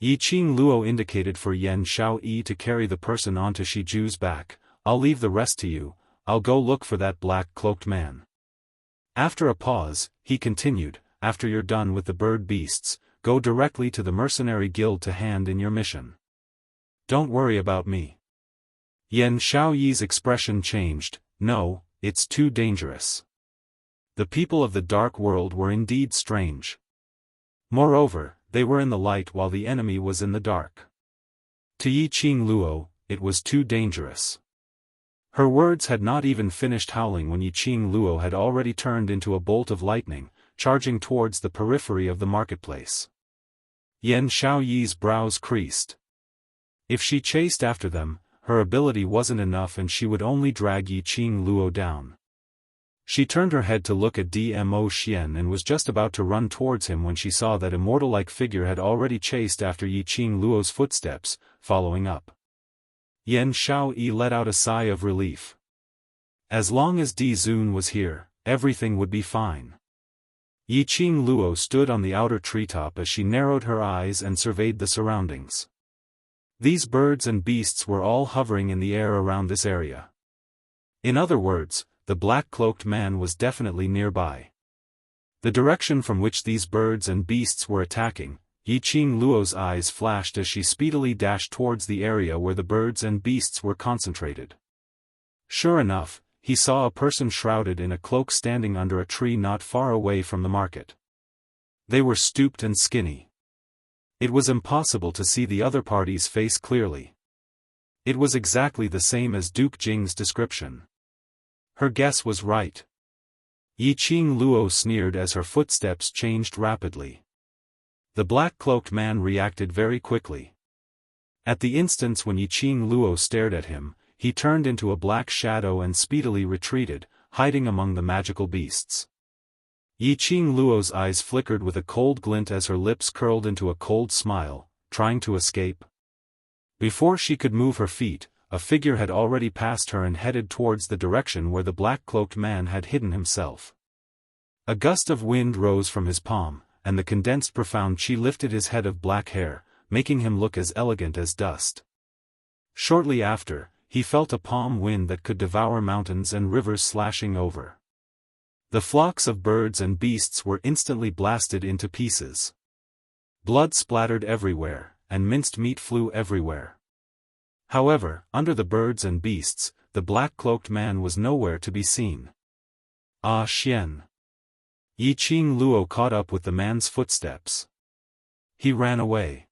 Yi Qing Luo indicated for Yan Xiaoyi to carry the person onto Shi Ju's back. I'll leave the rest to you, I'll go look for that black-cloaked man. After a pause, he continued, after you're done with the bird beasts, go directly to the mercenary guild to hand in your mission. Don't worry about me. Yan Xiaoyi's expression changed. No, it's too dangerous. The people of the dark world were indeed strange. Moreover, they were in the light while the enemy was in the dark. To Yi Qing Luo, it was too dangerous. Her words had not even finished howling when Yi Qing Luo had already turned into a bolt of lightning, charging towards the periphery of the marketplace. Yan Xiaoyi's brows creased. If she chased after them, her ability wasn't enough and she would only drag Yi Qing Luo down. She turned her head to look at Dmo Xian and was just about to run towards him when she saw that immortal-like figure had already chased after Yi Qing Luo's footsteps, following up. Yan Xiaoyi let out a sigh of relief. As long as Di Zun was here, everything would be fine. Yi Qing Luo stood on the outer treetop as she narrowed her eyes and surveyed the surroundings. These birds and beasts were all hovering in the air around this area. In other words, the black-cloaked man was definitely nearby. The direction from which these birds and beasts were attacking, Yi Qing Luo's eyes flashed as she speedily dashed towards the area where the birds and beasts were concentrated. Sure enough, he saw a person shrouded in a cloak standing under a tree not far away from the market. They were stooped and skinny. It was impossible to see the other party's face clearly. It was exactly the same as Duke Jing's description. Her guess was right. Yi Qing Luo sneered as her footsteps changed rapidly. The black-cloaked man reacted very quickly. At the instance when Yi Qing Luo stared at him, he turned into a black shadow and speedily retreated, hiding among the magical beasts. Yi Qing Luo's eyes flickered with a cold glint as her lips curled into a cold smile, trying to escape. Before she could move her feet, a figure had already passed her and headed towards the direction where the black-cloaked man had hidden himself. A gust of wind rose from his palm, and the condensed profound chi lifted his head of black hair, making him look as elegant as dust. Shortly after, he felt a palm wind that could devour mountains and rivers slashing over. The flocks of birds and beasts were instantly blasted into pieces. Blood splattered everywhere, and minced meat flew everywhere. However, under the birds and beasts, the black-cloaked man was nowhere to be seen. Ah Xian! Yi Qing Luo caught up with the man's footsteps. He ran away.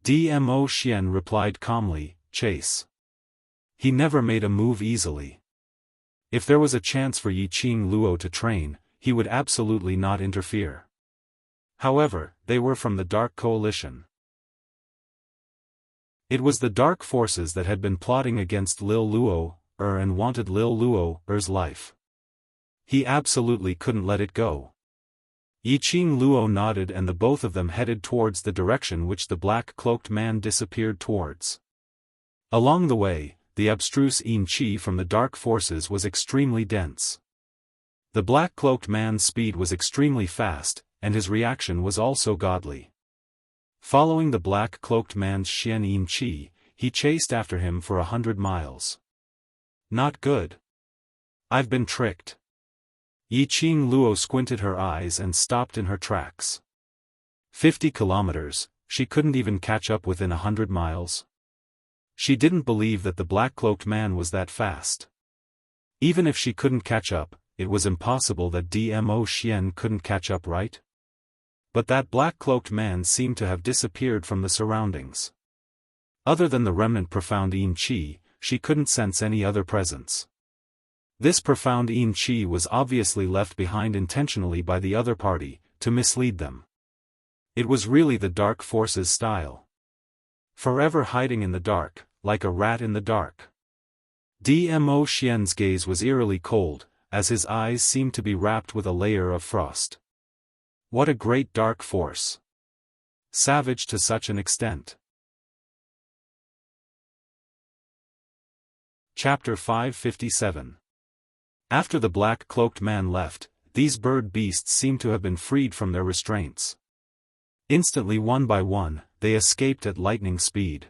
Dmo Xian replied calmly, chase. He never made a move easily. If there was a chance for Yi Qing Luo to train, he would absolutely not interfere. However, they were from the Dark Coalition. It was the dark forces that had been plotting against Lil Luo, and wanted Lil Luo's life. He absolutely couldn't let it go. Yi Qing Luo nodded and the both of them headed towards the direction which the black-cloaked man disappeared towards. Along the way, the abstruse yin qi from the dark forces was extremely dense. The black-cloaked man's speed was extremely fast, and his reaction was also godly. Following the black-cloaked man's xian yin qi, he chased after him for 100 miles. Not good. I've been tricked. Yi Qing Luo squinted her eyes and stopped in her tracks. 50 kilometers, she couldn't even catch up within 100 miles. She didn't believe that the black-cloaked man was that fast. Even if she couldn't catch up, it was impossible that Dmo Xian couldn't catch up, right? But that black-cloaked man seemed to have disappeared from the surroundings. Other than the remnant profound yin qi, she couldn't sense any other presence. This profound yin qi was obviously left behind intentionally by the other party, to mislead them. It was really the dark forces' style. Forever hiding in the dark, like a rat in the dark. Dmo Xian's gaze was eerily cold, as his eyes seemed to be wrapped with a layer of frost. What a great dark force! Savage to such an extent. Chapter 557. After the black-cloaked man left, these bird beasts seemed to have been freed from their restraints. Instantly, one by one, they escaped at lightning speed.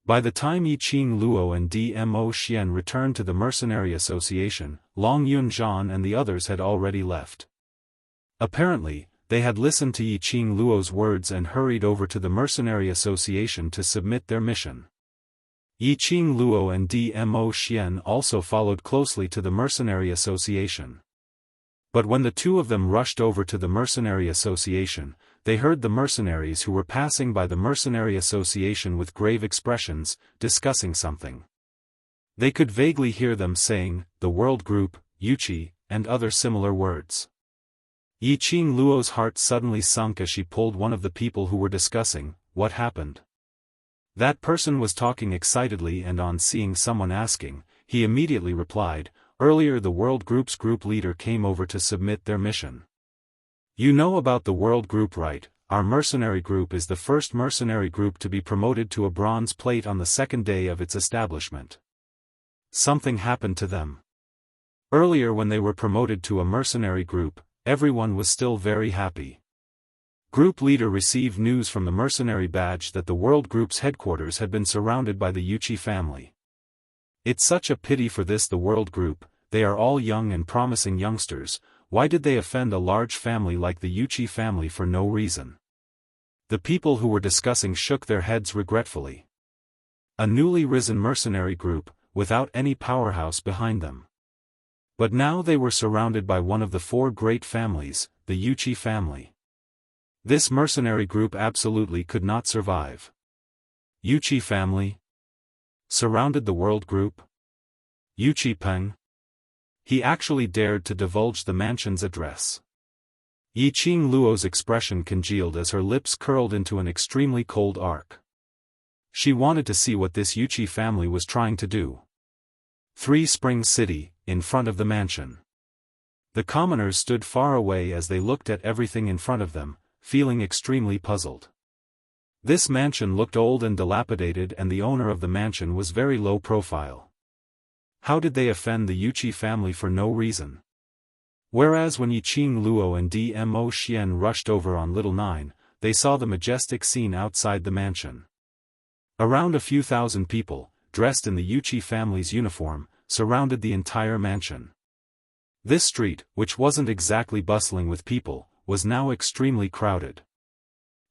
By the time Yiqing Luo and Dmo Xian returned to the Mercenary Association, Long Yunzhan and the others had already left. Apparently, they had listened to Yiqing Luo's words and hurried over to the Mercenary Association to submit their mission. Yiqing Luo and Dmo Xian also followed closely to the Mercenary Association. But when the two of them rushed over to the Mercenary Association, they heard the mercenaries who were passing by the Mercenary Association with grave expressions, discussing something. They could vaguely hear them saying, "the World Group, Yuchi," and other similar words. Yiqing Luo's heart suddenly sunk as she pulled one of the people who were discussing. What happened? That person was talking excitedly, and on seeing someone asking, he immediately replied, "Earlier the World Group's group leader came over to submit their mission." "You know about the World Group, right? Our mercenary group is the first mercenary group to be promoted to a bronze plate on the second day of its establishment. Something happened to them. Earlier when they were promoted to a mercenary group, everyone was still very happy. Group leader received news from the mercenary badge that the World Group's headquarters had been surrounded by the Yuchi family. It's such a pity for this the World Group, they are all young and promising youngsters. Why did they offend a large family like the Yuchi family for no reason?" The people who were discussing shook their heads regretfully. A newly risen mercenary group, without any powerhouse behind them. But now they were surrounded by one of the four great families, the Yuchi family. This mercenary group absolutely could not survive. Yuchi family surrounded the World Group? Yuchi Peng? He actually dared to divulge the mansion's address. Yiqing Luo's expression congealed as her lips curled into an extremely cold arc. She wanted to see what this Yuchi family was trying to do. 3 Springs City, in front of the mansion. The commoners stood far away as they looked at everything in front of them, feeling extremely puzzled. This mansion looked old and dilapidated, and the owner of the mansion was very low profile. How did they offend the Yuchi family for no reason? Whereas when Yiqing Luo and Dmo Xian rushed over on Little 9, they saw the majestic scene outside the mansion. Around a few thousand people, dressed in the Yuchi family's uniform, surrounded the entire mansion. This street, which wasn't exactly bustling with people, was now extremely crowded.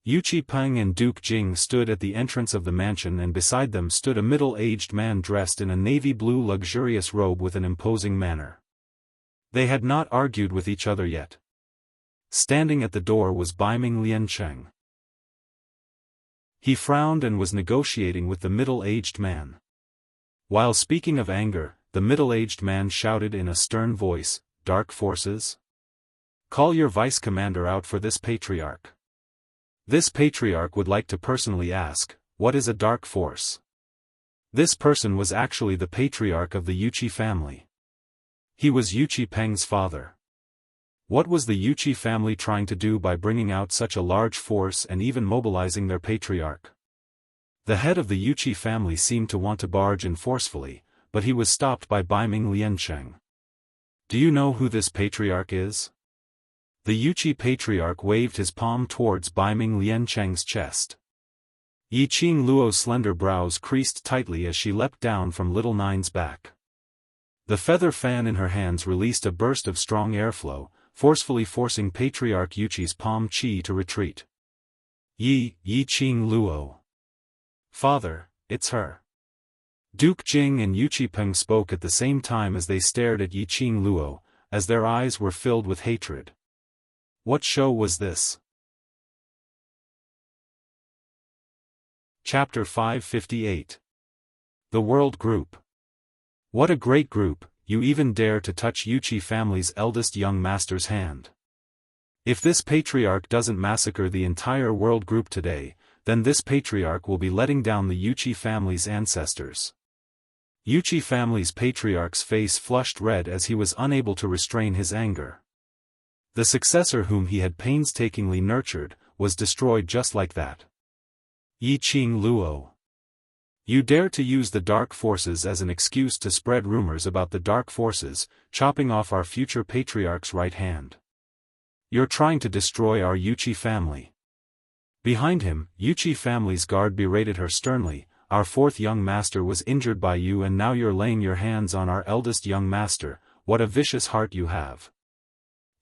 Yuchi Peng and Duke Jing stood at the entrance of the mansion, and beside them stood a middle-aged man dressed in a navy blue luxurious robe with an imposing manner. They had not argued with each other yet. Standing at the door was Baiming Liancheng. He frowned and was negotiating with the middle-aged man. While speaking of anger, the middle-aged man shouted in a stern voice, "Dark forces? Call your vice-commander out for this patriarch." This patriarch would like to personally ask, what is a dark force? This person was actually the patriarch of the Yuchi family. He was Yuchi Peng's father. What was the Yuchi family trying to do by bringing out such a large force and even mobilizing their patriarch? The head of the Yuchi family seemed to want to barge in forcefully, but he was stopped by Baiming Liancheng. "Do you know who this patriarch is?" The Yuchi patriarch waved his palm towards Baiming Liancheng's chest. Yiqing Luo's slender brows creased tightly as she leapt down from Little 9's back. The feather fan in her hands released a burst of strong airflow, forcefully forcing Patriarch Yuchi's palm chi to retreat. Yiqing Luo. "Father, it's her." Duke Jing and Yuchi Peng spoke at the same time as they stared at Yiqing Luo, as their eyes were filled with hatred. What show was this? Chapter 558. The World Group. What a great group, you even dare to touch Yuchi family's eldest young master's hand. If this patriarch doesn't massacre the entire World Group today, then this patriarch will be letting down the Yuchi family's ancestors. Yuchi family's patriarch's face flushed red as he was unable to restrain his anger. The successor whom he had painstakingly nurtured, was destroyed just like that. Yiqing Luo. You dare to use the dark forces as an excuse to spread rumors about the dark forces, chopping off our future patriarch's right hand. You're trying to destroy our Yuchi family. Behind him, Yuchi family's guard berated her sternly. Our fourth young master was injured by you and now you're laying your hands on our eldest young master. What a vicious heart you have.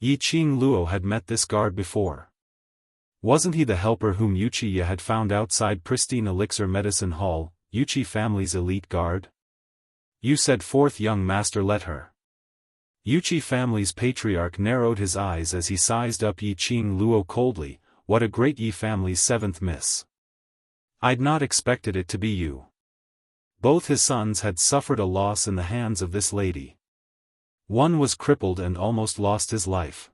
Yi Qing Luo had met this guard before. Wasn't he the helper whom Yuchi had found outside Pristine Elixir Medicine Hall, Yuchi family's elite guard? You said fourth young master let her. Yuchi family's patriarch narrowed his eyes as he sized up Yi Qing Luo coldly. What a great Yi family's seventh miss. I'd not expected it to be you. Both his sons had suffered a loss in the hands of this lady. One was crippled and almost lost his life.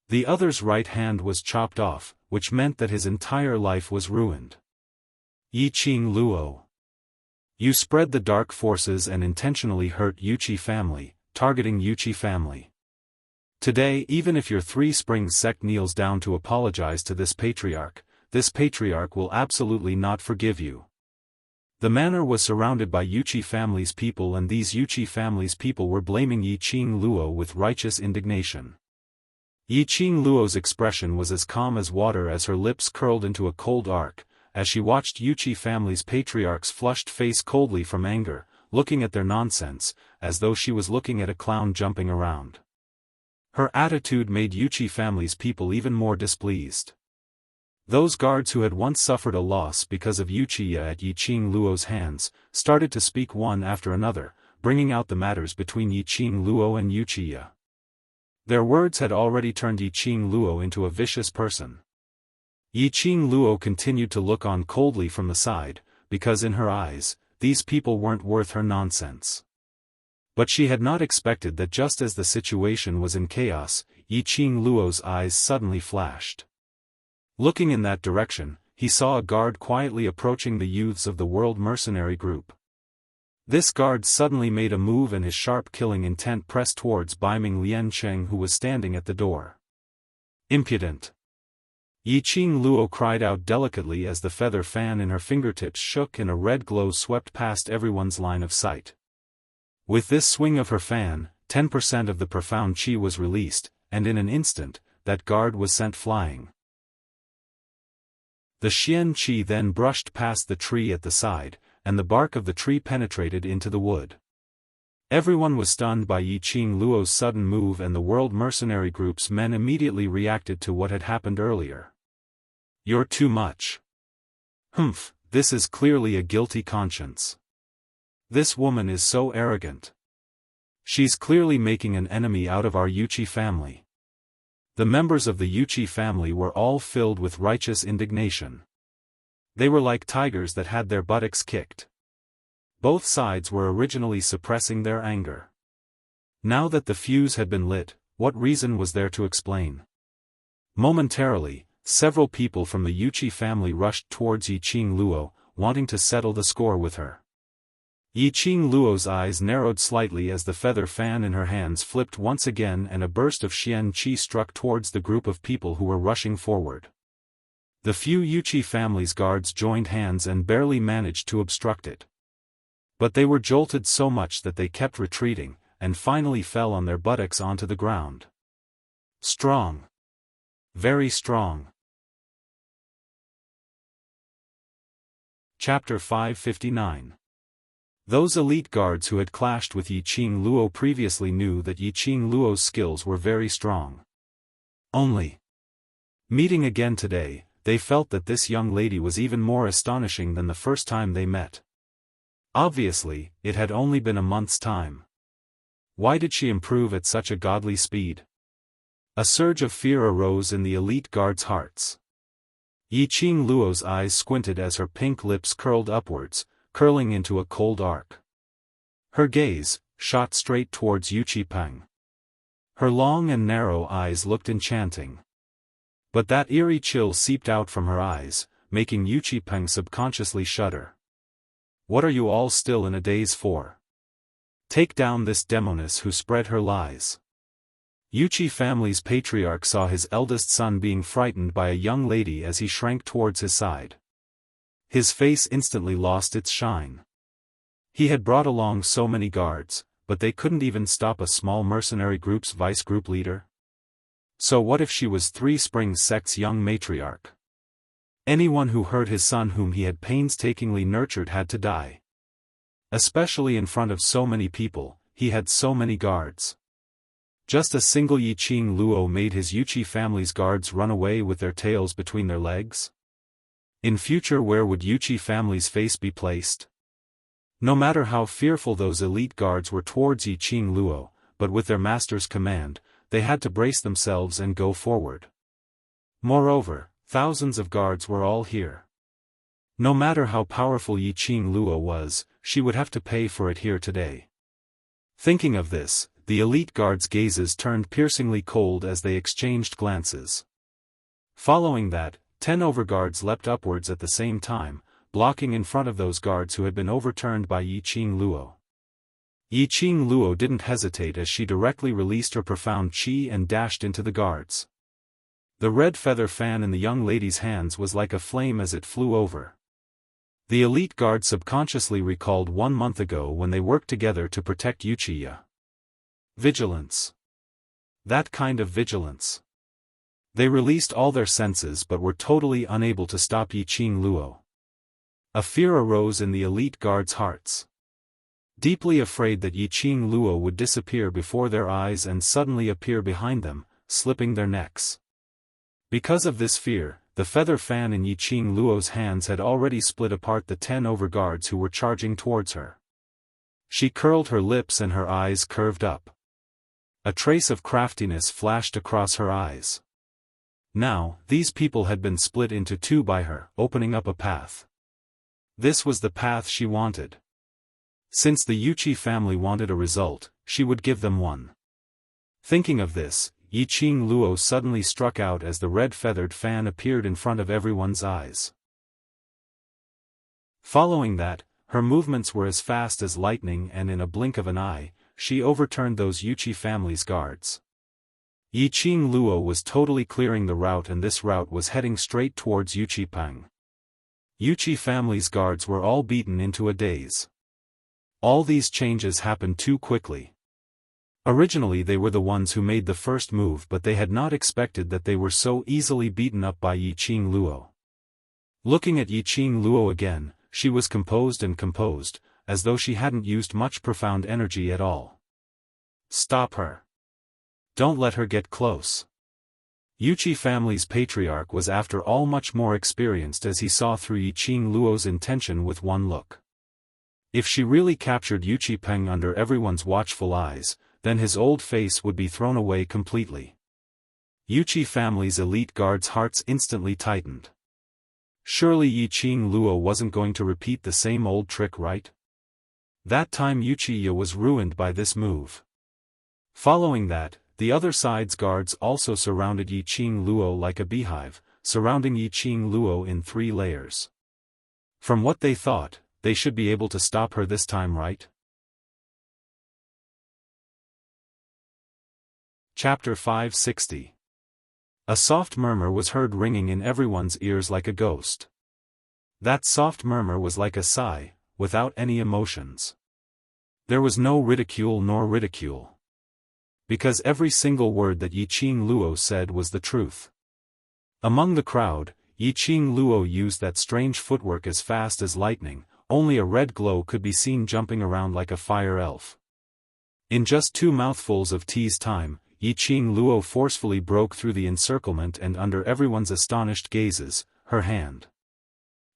The other's right hand was chopped off, which meant that his entire life was ruined. Yi Qing Luo. You spread the dark forces and intentionally hurt Yuchi family, targeting Yuchi family. Today, even if your Three Springs sect kneels down to apologize to this patriarch will absolutely not forgive you. The manor was surrounded by Yuchi family's people and these Yuchi family's people were blaming Yi Qing Luo with righteous indignation. Yi Qing Luo's expression was as calm as water as her lips curled into a cold arc, as she watched Yuchi family's patriarch's flushed face coldly from anger, looking at their nonsense, as though she was looking at a clown jumping around. Her attitude made Yuchi family's people even more displeased. Those guards who had once suffered a loss because of Yuchi at Yi Qing Luo's hands, started to speak one after another, bringing out the matters between Yi Qing Luo and Yuchi. Their words had already turned Yi Qing Luo into a vicious person. Yi Qing Luo continued to look on coldly from the side, because in her eyes, these people weren't worth her nonsense. But she had not expected that just as the situation was in chaos, Yi Qing Luo's eyes suddenly flashed. Looking in that direction, he saw a guard quietly approaching the youths of the World Mercenary Group. This guard suddenly made a move and his sharp killing intent pressed towards Baiming Liancheng who was standing at the door. Impudent! Yi Qing Luo cried out delicately as the feather fan in her fingertips shook and a red glow swept past everyone's line of sight. With this swing of her fan, 10% of the profound qi was released, and in an instant, that guard was sent flying. The Xian qi then brushed past the tree at the side, and the bark of the tree penetrated into the wood. Everyone was stunned by Yi Qing Luo's sudden move and the World Mercenary Group's men immediately reacted to what had happened earlier. You're too much. Humph, this is clearly a guilty conscience. This woman is so arrogant. She's clearly making an enemy out of our Yuchi family. The members of the Yuchi family were all filled with righteous indignation. They were like tigers that had their buttocks kicked. Both sides were originally suppressing their anger. Now that the fuse had been lit, what reason was there to explain? Momentarily, several people from the Yuchi family rushed towards Yi Qing Luo, wanting to settle the score with her. Yi Qing Luo's eyes narrowed slightly as the feather fan in her hands flipped once again and a burst of Xian qi struck towards the group of people who were rushing forward. The few Yuchi family's guards joined hands and barely managed to obstruct it. But they were jolted so much that they kept retreating, and finally fell on their buttocks onto the ground. Strong. Very strong. Chapter 559. Those elite guards who had clashed with Yi Qing Luo previously knew that Yi Qing Luo's skills were very strong. Only. Meeting again today, they felt that this young lady was even more astonishing than the first time they met. Obviously, it had only been a month's time. Why did she improve at such a godly speed? A surge of fear arose in the elite guards' hearts. Yi Qing Luo's eyes squinted as her pink lips curled upwards, curling into a cold arc. Her gaze shot straight towards Yuchi Peng. Her long and narrow eyes looked enchanting. But that eerie chill seeped out from her eyes, making Yuchi Peng subconsciously shudder. What are you all still in a daze for? Take down this demoness who spread her lies. Yuchi family's patriarch saw his eldest son being frightened by a young lady as he shrank towards his side. His face instantly lost its shine. He had brought along so many guards, but they couldn't even stop a small mercenary group's vice-group leader? So what if she was Three Springs sect's young matriarch? Anyone who hurt his son whom he had painstakingly nurtured had to die. Especially in front of so many people, he had so many guards. Just a single Yiqing Luo made his Yuqi family's guards run away with their tails between their legs? In future, where would Yuqi family's face be placed? No matter how fearful those elite guards were towards Yiqing Luo, but with their master's command, they had to brace themselves and go forward. Moreover, thousands of guards were all here. No matter how powerful Yiqing Luo was, she would have to pay for it here today. Thinking of this, the elite guards' gazes turned piercingly cold as they exchanged glances. Following that, 10 overguards leapt upwards at the same time, blocking in front of those guards who had been overturned by Yiqing Luo. Yiqing Luo didn't hesitate as she directly released her profound qi and dashed into the guards. The red feather fan in the young lady's hands was like a flame as it flew over. The elite guard subconsciously recalled 1 month ago when they worked together to protect Wuxia. Vigilance. That kind of vigilance. They released all their senses but were totally unable to stop Yiqing Luo. A fear arose in the elite guards' hearts. Deeply afraid that Yiqing Luo would disappear before their eyes and suddenly appear behind them, slipping their necks. Because of this fear, the feather fan in Yiqing Luo's hands had already split apart the 10 overguards who were charging towards her. She curled her lips and her eyes curved up. A trace of craftiness flashed across her eyes. Now, these people had been split into 2 by her, opening up a path. This was the path she wanted. Since the Yuqi family wanted a result, she would give them one. Thinking of this, Yiqing Luo suddenly struck out as the red-feathered fan appeared in front of everyone's eyes. Following that, her movements were as fast as lightning and in a blink of an eye, she overturned those Yuqi family's guards. Yiqing Luo was totally clearing the route, and this route was heading straight towards Yuqi. Yuqi family's guards were all beaten into a daze. All these changes happened too quickly. Originally they were the ones who made the first move, but they had not expected that they were so easily beaten up by Yiqing Luo. Looking at Yiqing Luo again, she was composed, as though she hadn't used much profound energy at all. Stop her. Don't let her get close. Yuqi family's patriarch was after all much more experienced, as he saw through Yiqing Luo's intention with one look. If she really captured Yuqi Peng under everyone's watchful eyes, then his old face would be thrown away completely. Yuqi family's elite guards' hearts instantly tightened. Surely Yiqing Luo wasn't going to repeat the same old trick, right? That time Wuxia was ruined by this move. Following that, the other side's guards also surrounded Yiqing Luo like a beehive, surrounding Yiqing Luo in 3 layers. From what they thought, they should be able to stop her this time, right? Chapter 560. A soft murmur was heard ringing in everyone's ears like a ghost. That soft murmur was like a sigh, without any emotions. There was no ridicule nor ridicule. Because every single word that Yiqing Luo said was the truth. Among the crowd, Yiqing Luo used that strange footwork as fast as lightning, only a red glow could be seen jumping around like a fire elf. In just 2 mouthfuls of tea's time, Yiqing Luo forcefully broke through the encirclement, and under everyone's astonished gazes, her hand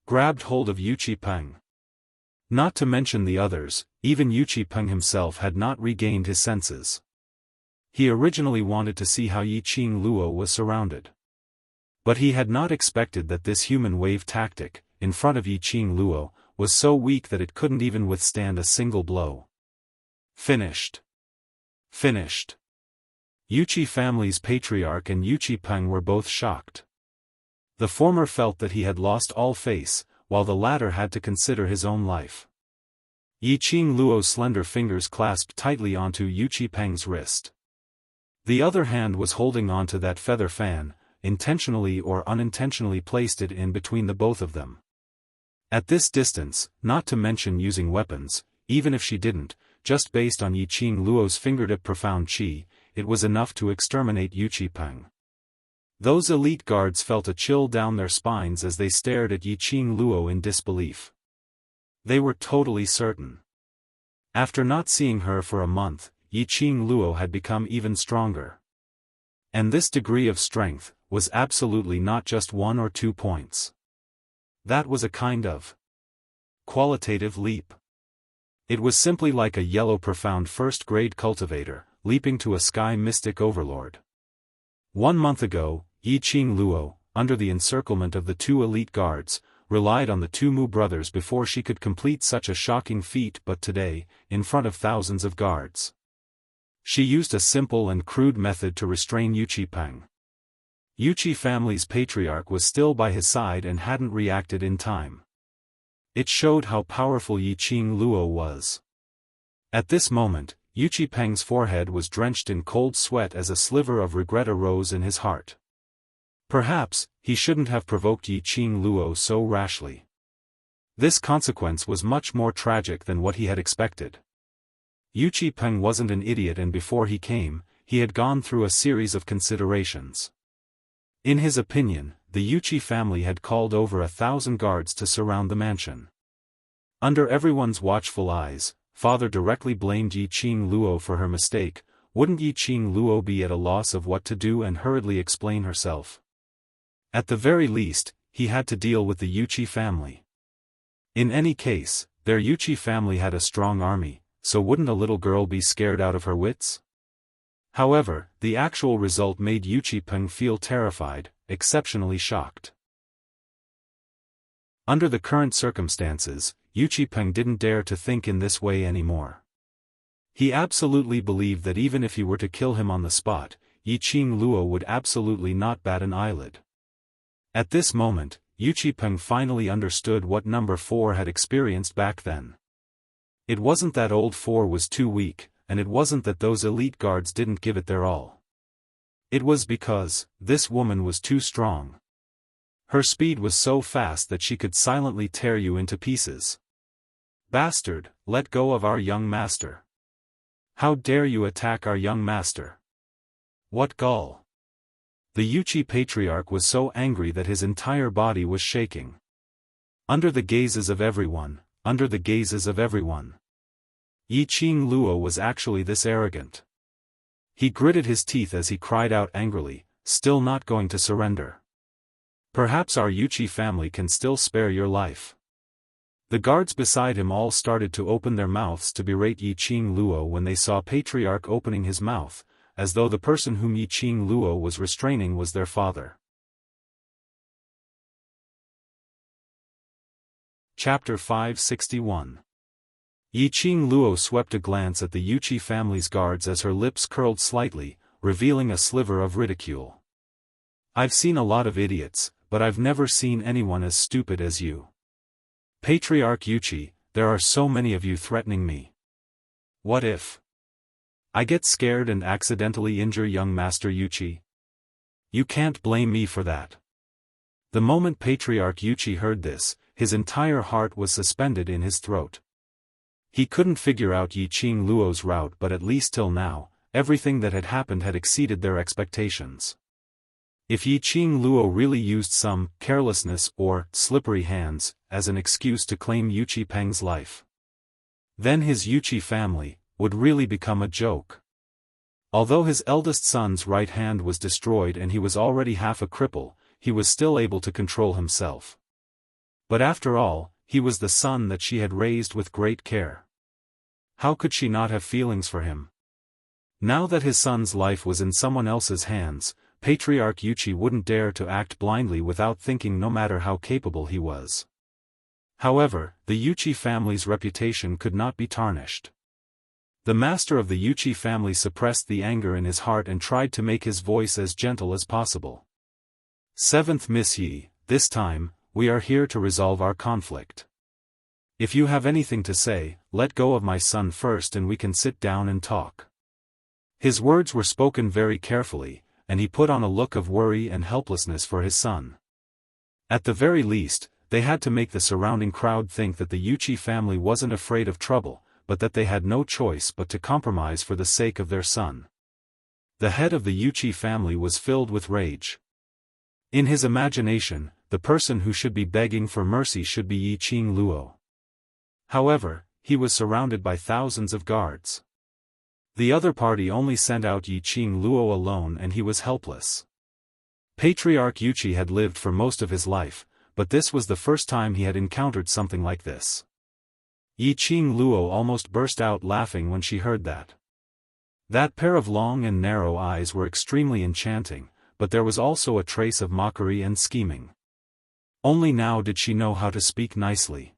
grabbed hold of Yuqi Peng. Not to mention the others, even Yuqi Peng himself had not regained his senses. He originally wanted to see how Yiqing Luo was surrounded. But he had not expected that this human wave tactic, in front of Yiqing Luo, was so weak that it couldn't even withstand a single blow. Finished. Finished. Yuqi family's patriarch and Yuqi Peng were both shocked. The former felt that he had lost all face, while the latter had to consider his own life. Yiqing Luo's slender fingers clasped tightly onto Yuqi Peng's wrist. The other hand was holding onto that feather fan, intentionally or unintentionally placed it in between the both of them. At this distance, not to mention using weapons, even if she didn't, just based on Yi Qing Luo's fingertip profound qi, it was enough to exterminate Yu Qipeng. Those elite guards felt a chill down their spines as they stared at Yi Qing Luo in disbelief. They were totally certain. After not seeing her for a month, Yi Qing Luo had become even stronger. And this degree of strength was absolutely not just 1 or 2 points. That was a kind of qualitative leap. It was simply like a yellow profound first-grade cultivator, leaping to a sky mystic overlord. 1 month ago, Yi Qing Luo, under the encirclement of the 2 elite guards, relied on the 2 Mu brothers before she could complete such a shocking feat, but today, in front of thousands of guards, she used a simple and crude method to restrain Yu Qipeng. Yu Qi family's patriarch was still by his side and hadn't reacted in time. It showed how powerful Yi Qing Luo was. At this moment, Yu Qipeng's forehead was drenched in cold sweat as a sliver of regret arose in his heart. Perhaps, he shouldn't have provoked Yi Qing Luo so rashly. This consequence was much more tragic than what he had expected. Yu Qipeng wasn't an idiot, and before he came, he had gone through a series of considerations. In his opinion, the Yu Qi family had called over 1,000 guards to surround the mansion. Under everyone's watchful eyes, father directly blamed Yi Qing Luo for her mistake. Wouldn't Yi Qing Luo be at a loss of what to do and hurriedly explain herself? At the very least, he had to deal with the Yu Qi family. In any case, their Yu Qi family had a strong army, so wouldn't a little girl be scared out of her wits? However, the actual result made Yu Qipeng feel terrified, exceptionally shocked. Under the current circumstances, Yu Qipeng didn't dare to think in this way anymore. He absolutely believed that even if he were to kill him on the spot, Yi Qing Luo would absolutely not bat an eyelid. At this moment, Yu Qipeng finally understood what number 4 had experienced back then. It wasn't that old 4 was too weak, and it wasn't that those elite guards didn't give it their all. It was because this woman was too strong. Her speed was so fast that she could silently tear you into pieces. Bastard, let go of our young master. How dare you attack our young master? What gall! The Yu Qi patriarch was so angry that his entire body was shaking. Under the gazes of everyone, under the gazes of everyone, Yi Qing Luo was actually this arrogant. He gritted his teeth as he cried out angrily, still not going to surrender. Perhaps our Yu Qi family can still spare your life. The guards beside him all started to open their mouths to berate Yi Qing Luo when they saw Patriarch opening his mouth, as though the person whom Yi Qing Luo was restraining was their father. Chapter 561. Yi Qing Luo swept a glance at the Yu Qi family's guards as her lips curled slightly, revealing a sliver of ridicule. I've seen a lot of idiots, but I've never seen anyone as stupid as you. Patriarch Yu Qi, there are so many of you threatening me. What if I get scared and accidentally injure young Master Yu Qi? You can't blame me for that. The moment Patriarch Yu Qi heard this, his entire heart was suspended in his throat. He couldn't figure out Yi Qing Luo's route, but at least till now, everything that had happened had exceeded their expectations. If Yi Qing Luo really used some carelessness or slippery hands as an excuse to claim Yu Qipeng's life, then his Yu Qi family would really become a joke. Although his eldest son's right hand was destroyed and he was already half a cripple, he was still able to control himself. But after all, he was the son that she had raised with great care. How could she not have feelings for him? Now that his son's life was in someone else's hands, Patriarch Yu Qi wouldn't dare to act blindly without thinking, no matter how capable he was. However, the Yu Qi family's reputation could not be tarnished. The master of the Yu Qi family suppressed the anger in his heart and tried to make his voice as gentle as possible. 7th Miss Yi, this time, we are here to resolve our conflict. If you have anything to say, let go of my son first and we can sit down and talk. His words were spoken very carefully, and he put on a look of worry and helplessness for his son. At the very least, they had to make the surrounding crowd think that the Yuchi family wasn't afraid of trouble, but that they had no choice but to compromise for the sake of their son. The head of the Yuchi family was filled with rage. In his imagination, the person who should be begging for mercy should be Yiqing Luo. However, he was surrounded by thousands of guards. The other party only sent out Yiqing Luo alone and he was helpless. Patriarch Yuchi had lived for most of his life, but this was the first time he had encountered something like this. Yiqing Luo almost burst out laughing when she heard that. That pair of long and narrow eyes were extremely enchanting, but there was also a trace of mockery and scheming. Only now did she know how to speak nicely.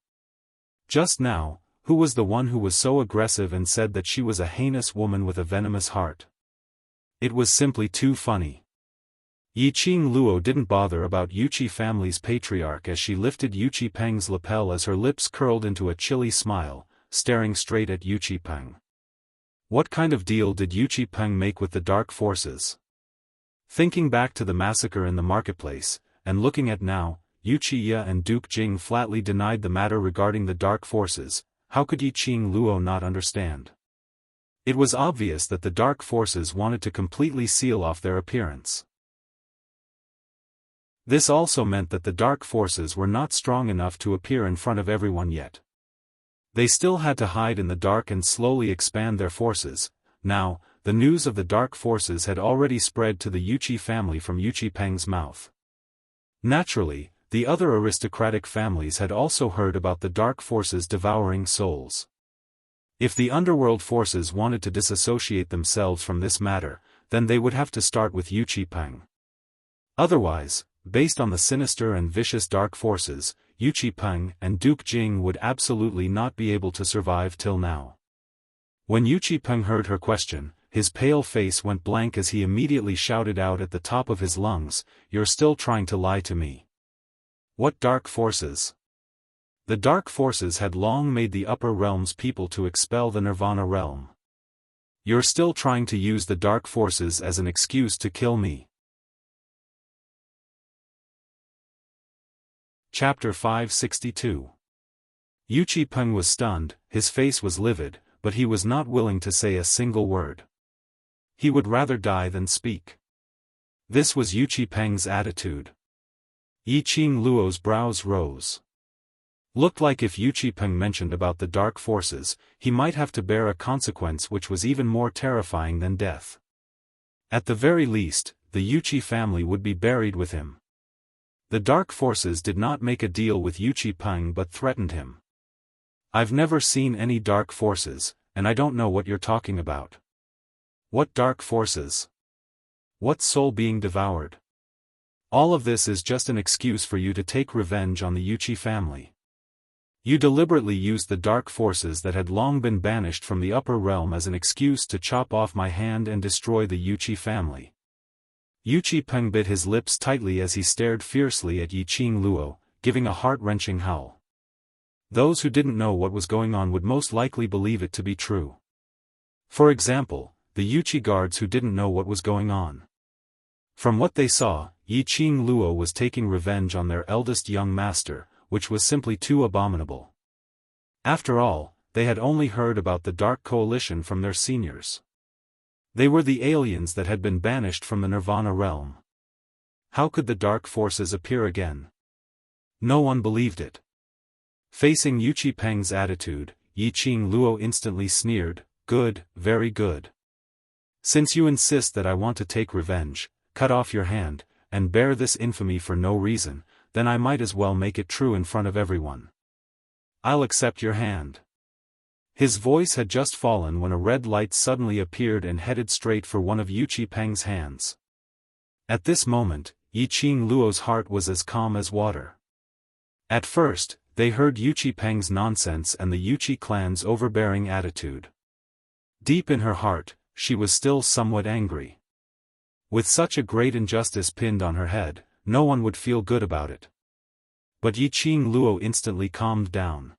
Just now, who was the one who was so aggressive and said that she was a heinous woman with a venomous heart? It was simply too funny. Yiqing Luo didn't bother about Yuchi family's patriarch as she lifted Yuchi Peng's lapel as her lips curled into a chilly smile, staring straight at Yuchi Peng. What kind of deal did Yuchi Peng make with the dark forces? Thinking back to the massacre in the marketplace, and looking at now, Yuchi Ye and Duke Jing flatly denied the matter regarding the dark forces. How could Yiqing Luo not understand? It was obvious that the dark forces wanted to completely seal off their appearance. This also meant that the dark forces were not strong enough to appear in front of everyone yet. They still had to hide in the dark and slowly expand their forces. Now, the news of the dark forces had already spread to the Yuchi family from Yuchi Peng's mouth. Naturally, the other aristocratic families had also heard about the dark forces devouring souls. If the underworld forces wanted to disassociate themselves from this matter, then they would have to start with Yuchi Peng. Otherwise, based on the sinister and vicious dark forces, Yuchi Peng and Duke Jing would absolutely not be able to survive till now. When Yuchi Peng heard her question, his pale face went blank as he immediately shouted out at the top of his lungs, "You're still trying to lie to me. What dark forces?" The dark forces had long made the upper realms people to expel the Nirvana realm. "You're still trying to use the dark forces as an excuse to kill me." Chapter 562. Yuchi Peng was stunned, his face was livid, but he was not willing to say a single word. He would rather die than speak. This was Yuchi Peng's attitude. Yiqing Luo's brows rose. Looked like if Yuchi Peng mentioned about the dark forces, he might have to bear a consequence which was even more terrifying than death. At the very least, the Yuchi family would be buried with him. The dark forces did not make a deal with Yuchi Peng but threatened him. "I've never seen any dark forces, and I don't know what you're talking about." "What dark forces? What soul being devoured? All of this is just an excuse for you to take revenge on the Yuchi family. You deliberately used the dark forces that had long been banished from the upper realm as an excuse to chop off my hand and destroy the Yuchi family." Yuchi Peng bit his lips tightly as he stared fiercely at Yiqing Luo, giving a heart-wrenching howl. Those who didn't know what was going on would most likely believe it to be true. For example, the Yuchi guards who didn't know what was going on. From what they saw, Yiqing Luo was taking revenge on their eldest young master, which was simply too abominable. After all, they had only heard about the Dark Coalition from their seniors. They were the aliens that had been banished from the Nirvana realm. How could the dark forces appear again? No one believed it. Facing Yuchi Peng's attitude, Yiqing Luo instantly sneered, "Good, very good. Since you insist that I want to take revenge, cut off your hand, and bear this infamy for no reason, then I might as well make it true in front of everyone. I'll accept your hand." His voice had just fallen when a red light suddenly appeared and headed straight for one of Yuchi Peng's hands. At this moment, Yiqing Luo's heart was as calm as water. At first, they heard Yuchi Peng's nonsense and the Yuchi clan's overbearing attitude. Deep in her heart, she was still somewhat angry. With such a great injustice pinned on her head, no one would feel good about it. But Yiqing Luo instantly calmed down.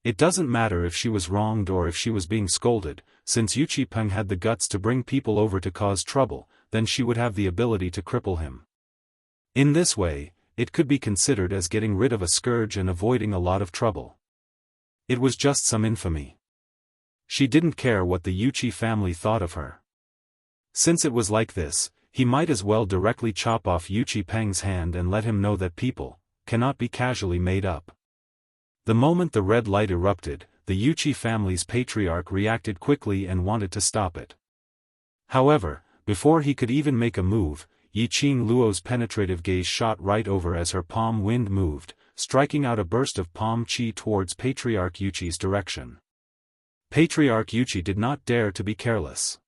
It doesn't matter if she was wronged or if she was being scolded, since Yuchi Peng had the guts to bring people over to cause trouble, then she would have the ability to cripple him. In this way, it could be considered as getting rid of a scourge and avoiding a lot of trouble. It was just some infamy. She didn't care what the Yuchi family thought of her. Since it was like this, he might as well directly chop off Yuchi Peng's hand and let him know that people cannot be casually made up. The moment the red light erupted, the Yuchi family's patriarch reacted quickly and wanted to stop it. However, before he could even make a move, Yiqing Luo's penetrative gaze shot right over as her palm wind moved, striking out a burst of palm chi towards Patriarch Yuchi's direction. Patriarch Yuchi did not dare to be careless.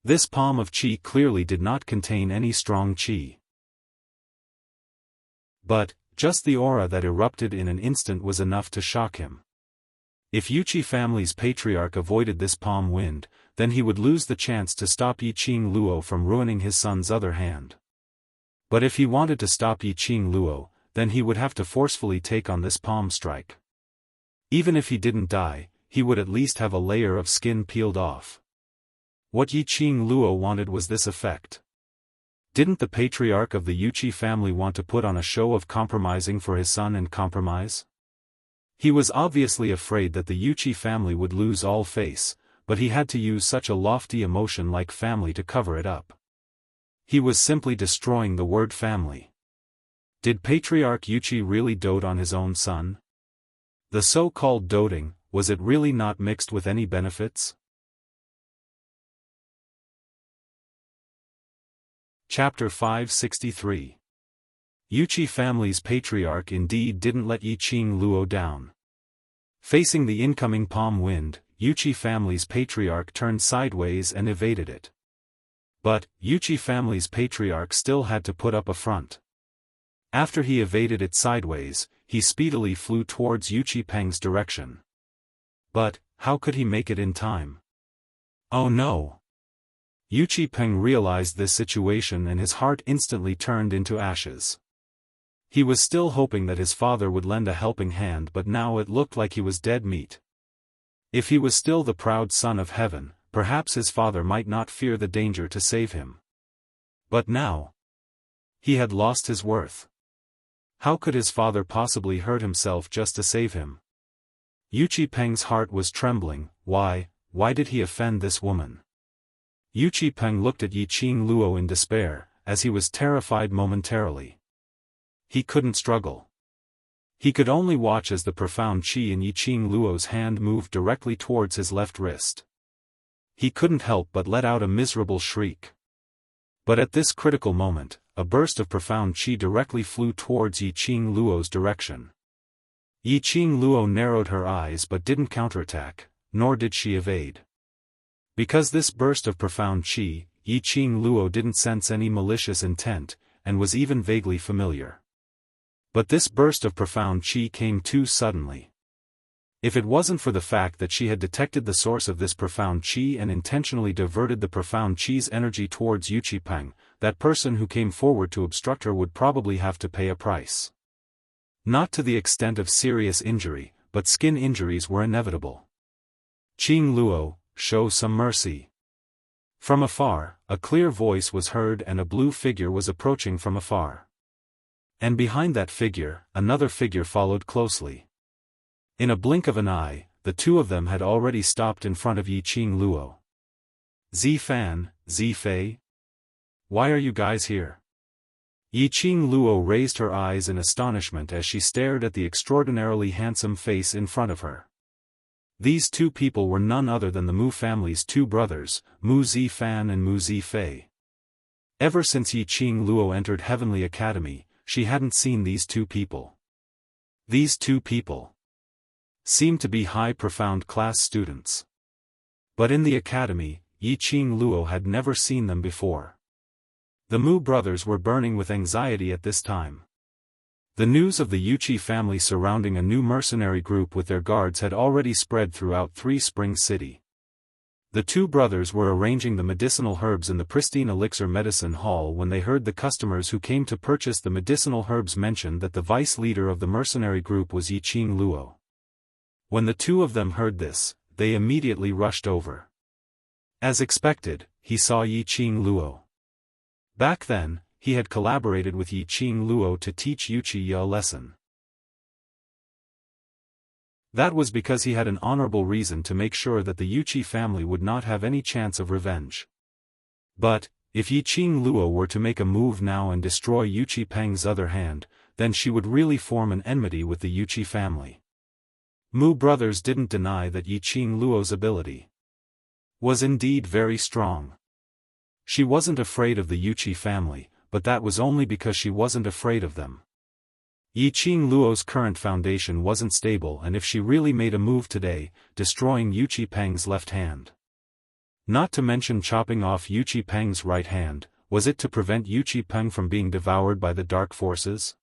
This palm of chi clearly did not contain any strong chi. But, just the aura that erupted in an instant was enough to shock him. If Yuchi family's patriarch avoided this palm wind, then he would lose the chance to stop Yiqing Luo from ruining his son's other hand. But if he wanted to stop Yiqing Luo, then he would have to forcefully take on this palm strike. Even if he didn't die, he would at least have a layer of skin peeled off. What Yiqing Luo wanted was this effect. Didn't the patriarch of the Yuchi family want to put on a show of compromising for his son and compromise? He was obviously afraid that the Yuchi family would lose all face, but he had to use such a lofty emotion like family to cover it up. He was simply destroying the word family. Did Patriarch Yuchi really dote on his own son? The so-called doting, was it really not mixed with any benefits? Chapter 563. Yuchi family's patriarch indeed didn't let Yiqing Luo down. Facing the incoming palm wind, Yuchi family's patriarch turned sideways and evaded it. But, Yuchi family's patriarch still had to put up a front. After he evaded it sideways, he speedily flew towards Yuchi Peng's direction. But, how could he make it in time? Oh no! Yuchi Peng realized this situation and his heart instantly turned into ashes. He was still hoping that his father would lend a helping hand, but now it looked like he was dead meat. If he was still the proud son of heaven, perhaps his father might not fear the danger to save him. But now, he had lost his worth. How could his father possibly hurt himself just to save him? Yuchi Peng's heart was trembling. Why did he offend this woman? Yuchi Peng looked at Yiqing Luo in despair, as he was terrified momentarily. He couldn't struggle. He could only watch as the profound chi in Yiqing Luo's hand moved directly towards his left wrist. He couldn't help but let out a miserable shriek. But at this critical moment, a burst of profound chi directly flew towards Yiqing Luo's direction. Yiqing Luo narrowed her eyes but didn't counterattack, nor did she evade. Because this burst of profound chi, Yiqing Luo didn't sense any malicious intent, and was even vaguely familiar. But this burst of profound chi came too suddenly. If it wasn't for the fact that she had detected the source of this profound chi and intentionally diverted the profound chi's energy towards Yuchi Peng, that person who came forward to obstruct her would probably have to pay a price. Not to the extent of serious injury, but skin injuries were inevitable. Qing Luo, show some mercy. From afar, a clear voice was heard and a blue figure was approaching from afar. And behind that figure, another figure followed closely. In a blink of an eye, the two of them had already stopped in front of Yiqing Luo. Zifan, Zifei? Why are you guys here? Yiqing Luo raised her eyes in astonishment as she stared at the extraordinarily handsome face in front of her. These two people were none other than the Mu family's two brothers, Mu Zifan and Mu Zifei. Ever since Yiqing Luo entered Heavenly Academy, she hadn't seen these two people. These two people seemed to be high profound class students. But in the academy, Yiqing Luo had never seen them before. The Mu brothers were burning with anxiety at this time. The news of the Yuchi family surrounding a new mercenary group with their guards had already spread throughout Three Springs City. The two brothers were arranging the medicinal herbs in the pristine elixir medicine hall when they heard the customers who came to purchase the medicinal herbs mention that the vice leader of the mercenary group was Yiqing Luo. When the two of them heard this, they immediately rushed over. As expected, he saw Yiqing Luo. Back then, he had collaborated with Yi Qing Luo to teach Wuxia a lesson. That was because he had an honorable reason to make sure that the Wuxia family would not have any chance of revenge. But, if Yi Qing Luo were to make a move now and destroy Wuxia Peng's other hand, then she would really form an enmity with the Wuxia family. Mu brothers didn't deny that Yi Qing Luo's ability was indeed very strong. She wasn't afraid of the Wuxia family, but that was only because she wasn't afraid of them. Yi Qing Luo's current foundation wasn't stable, and if she really made a move today, destroying Wuxia Peng's left hand, not to mention chopping off Wuxia Peng's right hand, was it to prevent Wuxia Peng from being devoured by the dark forces?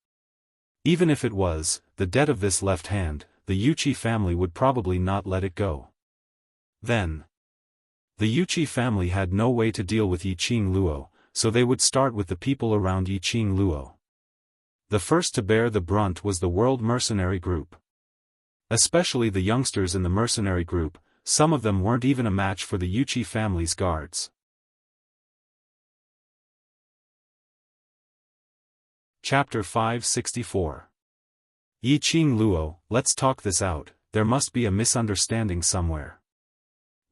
Even if it was, the debt of this left hand, the Wuxia family would probably not let it go. Then, the Wuxia family had no way to deal with Yi Qing Luo, so they would start with the people around Yi Qing Luo. The first to bear the brunt was the World Mercenary Group. Especially the youngsters in the mercenary group, some of them weren't even a match for the Wuxia family's guards. Chapter 564. Yi Qing Luo, let's talk this out, there must be a misunderstanding somewhere.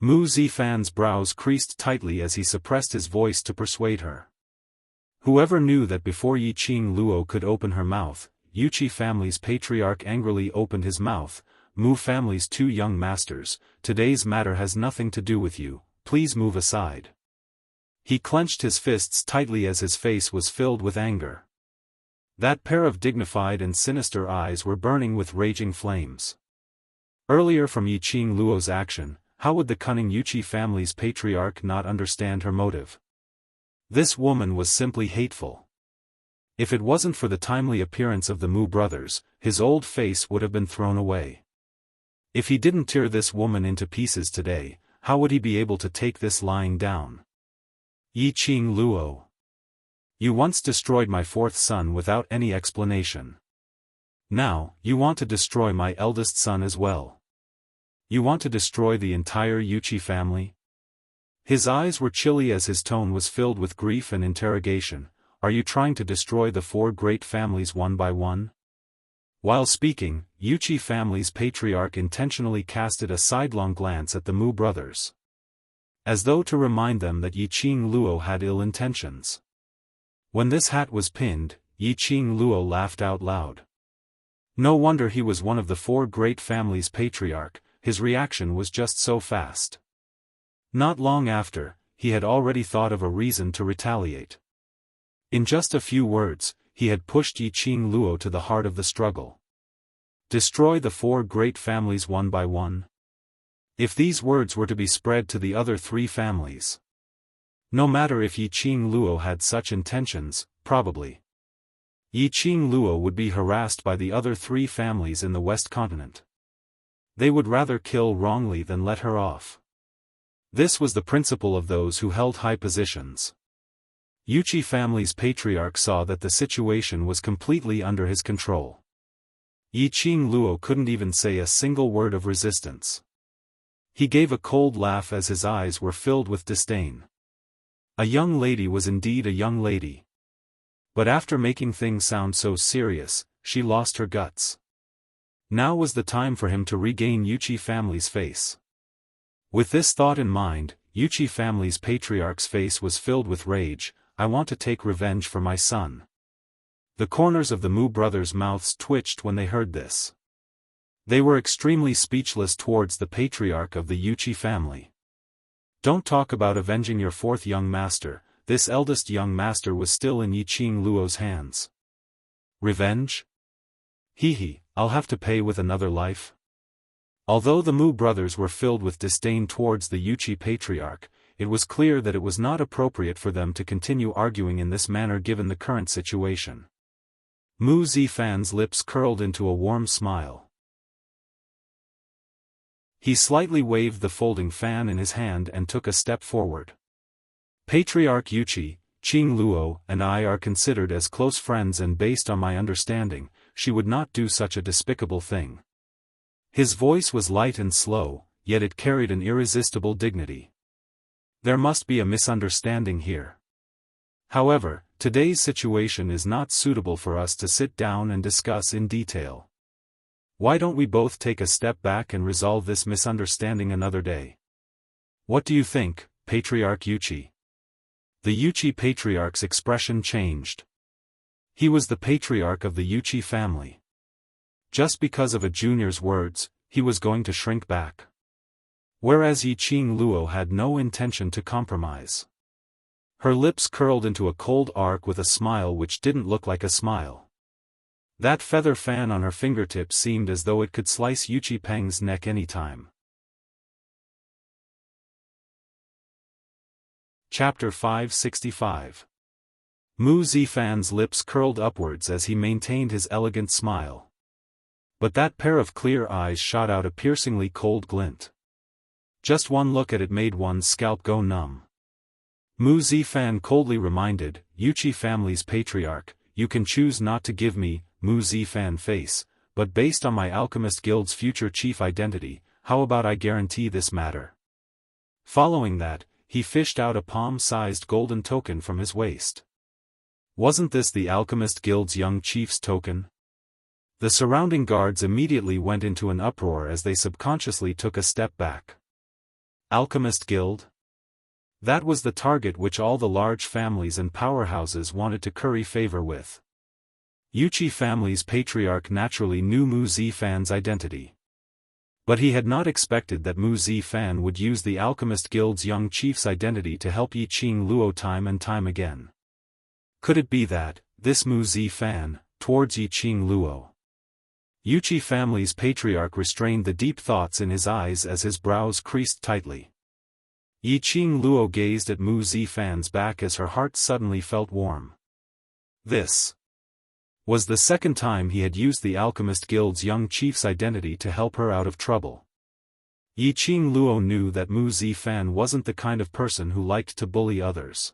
Mu Zifan's brows creased tightly as he suppressed his voice to persuade her. Whoever knew that before Yi Qing Luo could open her mouth, Wuxia family's patriarch angrily opened his mouth. Mu family's two young masters, today's matter has nothing to do with you, please move aside. He clenched his fists tightly as his face was filled with anger. That pair of dignified and sinister eyes were burning with raging flames. Earlier from Yi Qing Luo's action, how would the cunning Wuxia family's patriarch not understand her motive? This woman was simply hateful. If it wasn't for the timely appearance of the Mu brothers, his old face would have been thrown away. If he didn't tear this woman into pieces today, how would he be able to take this lying down? Yi Qing Luo. You once destroyed my fourth son without any explanation. Now, you want to destroy my eldest son as well. You want to destroy the entire Wuxia family? His eyes were chilly as his tone was filled with grief and interrogation. Are you trying to destroy the four great families one by one? While speaking, Wuxia family's patriarch intentionally casted a sidelong glance at the Mu brothers, as though to remind them that Yi Qing Luo had ill intentions. When this hat was pinned, Yi Qing Luo laughed out loud. No wonder he was one of the four great families' patriarch, his reaction was just so fast. Not long after, he had already thought of a reason to retaliate. In just a few words, he had pushed Yi Qing Luo to the heart of the struggle. Destroy the four great families one by one. If these words were to be spread to the other three families, no matter if Yi Qing Luo had such intentions, probably Yi Qing Luo would be harassed by the other three families in the West Continent. They would rather kill wrongly than let her off. This was the principle of those who held high positions. Wuxia family's patriarch saw that the situation was completely under his control. Yi Qing Luo couldn't even say a single word of resistance. He gave a cold laugh as his eyes were filled with disdain. A young lady was indeed a young lady. But after making things sound so serious, she lost her guts. Now was the time for him to regain Wuxia family's face. With this thought in mind, Wuxia family's patriarch's face was filled with rage. I want to take revenge for my son. The corners of the Mu brothers' mouths twitched when they heard this. They were extremely speechless towards the patriarch of the Wuxia family. Don't talk about avenging your fourth young master, this eldest young master was still in Yi Qing Luo's hands. Revenge? Hee, I'll have to pay with another life. Although the Mu brothers were filled with disdain towards the Wuxia patriarch, it was clear that it was not appropriate for them to continue arguing in this manner given the current situation. Mu Zifan's lips curled into a warm smile. He slightly waved the folding fan in his hand and took a step forward. Patriarch Wuxia, Qing Luo, and I are considered as close friends, and based on my understanding, she would not do such a despicable thing. His voice was light and slow, yet it carried an irresistible dignity. There must be a misunderstanding here. However, today's situation is not suitable for us to sit down and discuss in detail. Why don't we both take a step back and resolve this misunderstanding another day? What do you think, Patriarch Yuchi? The Yuchi patriarch's expression changed. He was the patriarch of the Yuchi family. Just because of a junior's words, he was going to shrink back. Whereas Yiqing Luo had no intention to compromise. Her lips curled into a cold arc with a smile which didn't look like a smile. That feather fan on her fingertip seemed as though it could slice Yuchi Peng's neck any time. Chapter 565. Mu Zifan's lips curled upwards as he maintained his elegant smile. But that pair of clear eyes shot out a piercingly cold glint. Just one look at it made one's scalp go numb. Mu Zifan coldly reminded, Yuchi family's patriarch, you can choose not to give me, Mu Zifan face, but based on my Alchemist Guild's future chief identity, how about I guarantee this matter? Following that, he fished out a palm-sized golden token from his waist. Wasn't this the Alchemist Guild's young chief's token? The surrounding guards immediately went into an uproar as they subconsciously took a step back. Alchemist Guild? That was the target which all the large families and powerhouses wanted to curry favor with. Yuchi family's patriarch naturally knew Mu Zifan's identity. But he had not expected that Mu Zifan would use the Alchemist Guild's young chief's identity to help Yiqing Luo time and time again. Could it be that, this Mu Zifan, towards Yiqing Luo? Yuchi family's patriarch restrained the deep thoughts in his eyes as his brows creased tightly. Yiqing Luo gazed at Mu Zifan's back as her heart suddenly felt warm. This was the second time he had used the Alchemist Guild's young chief's identity to help her out of trouble. Yiqing Luo knew that Mu Zifan wasn't the kind of person who liked to bully others.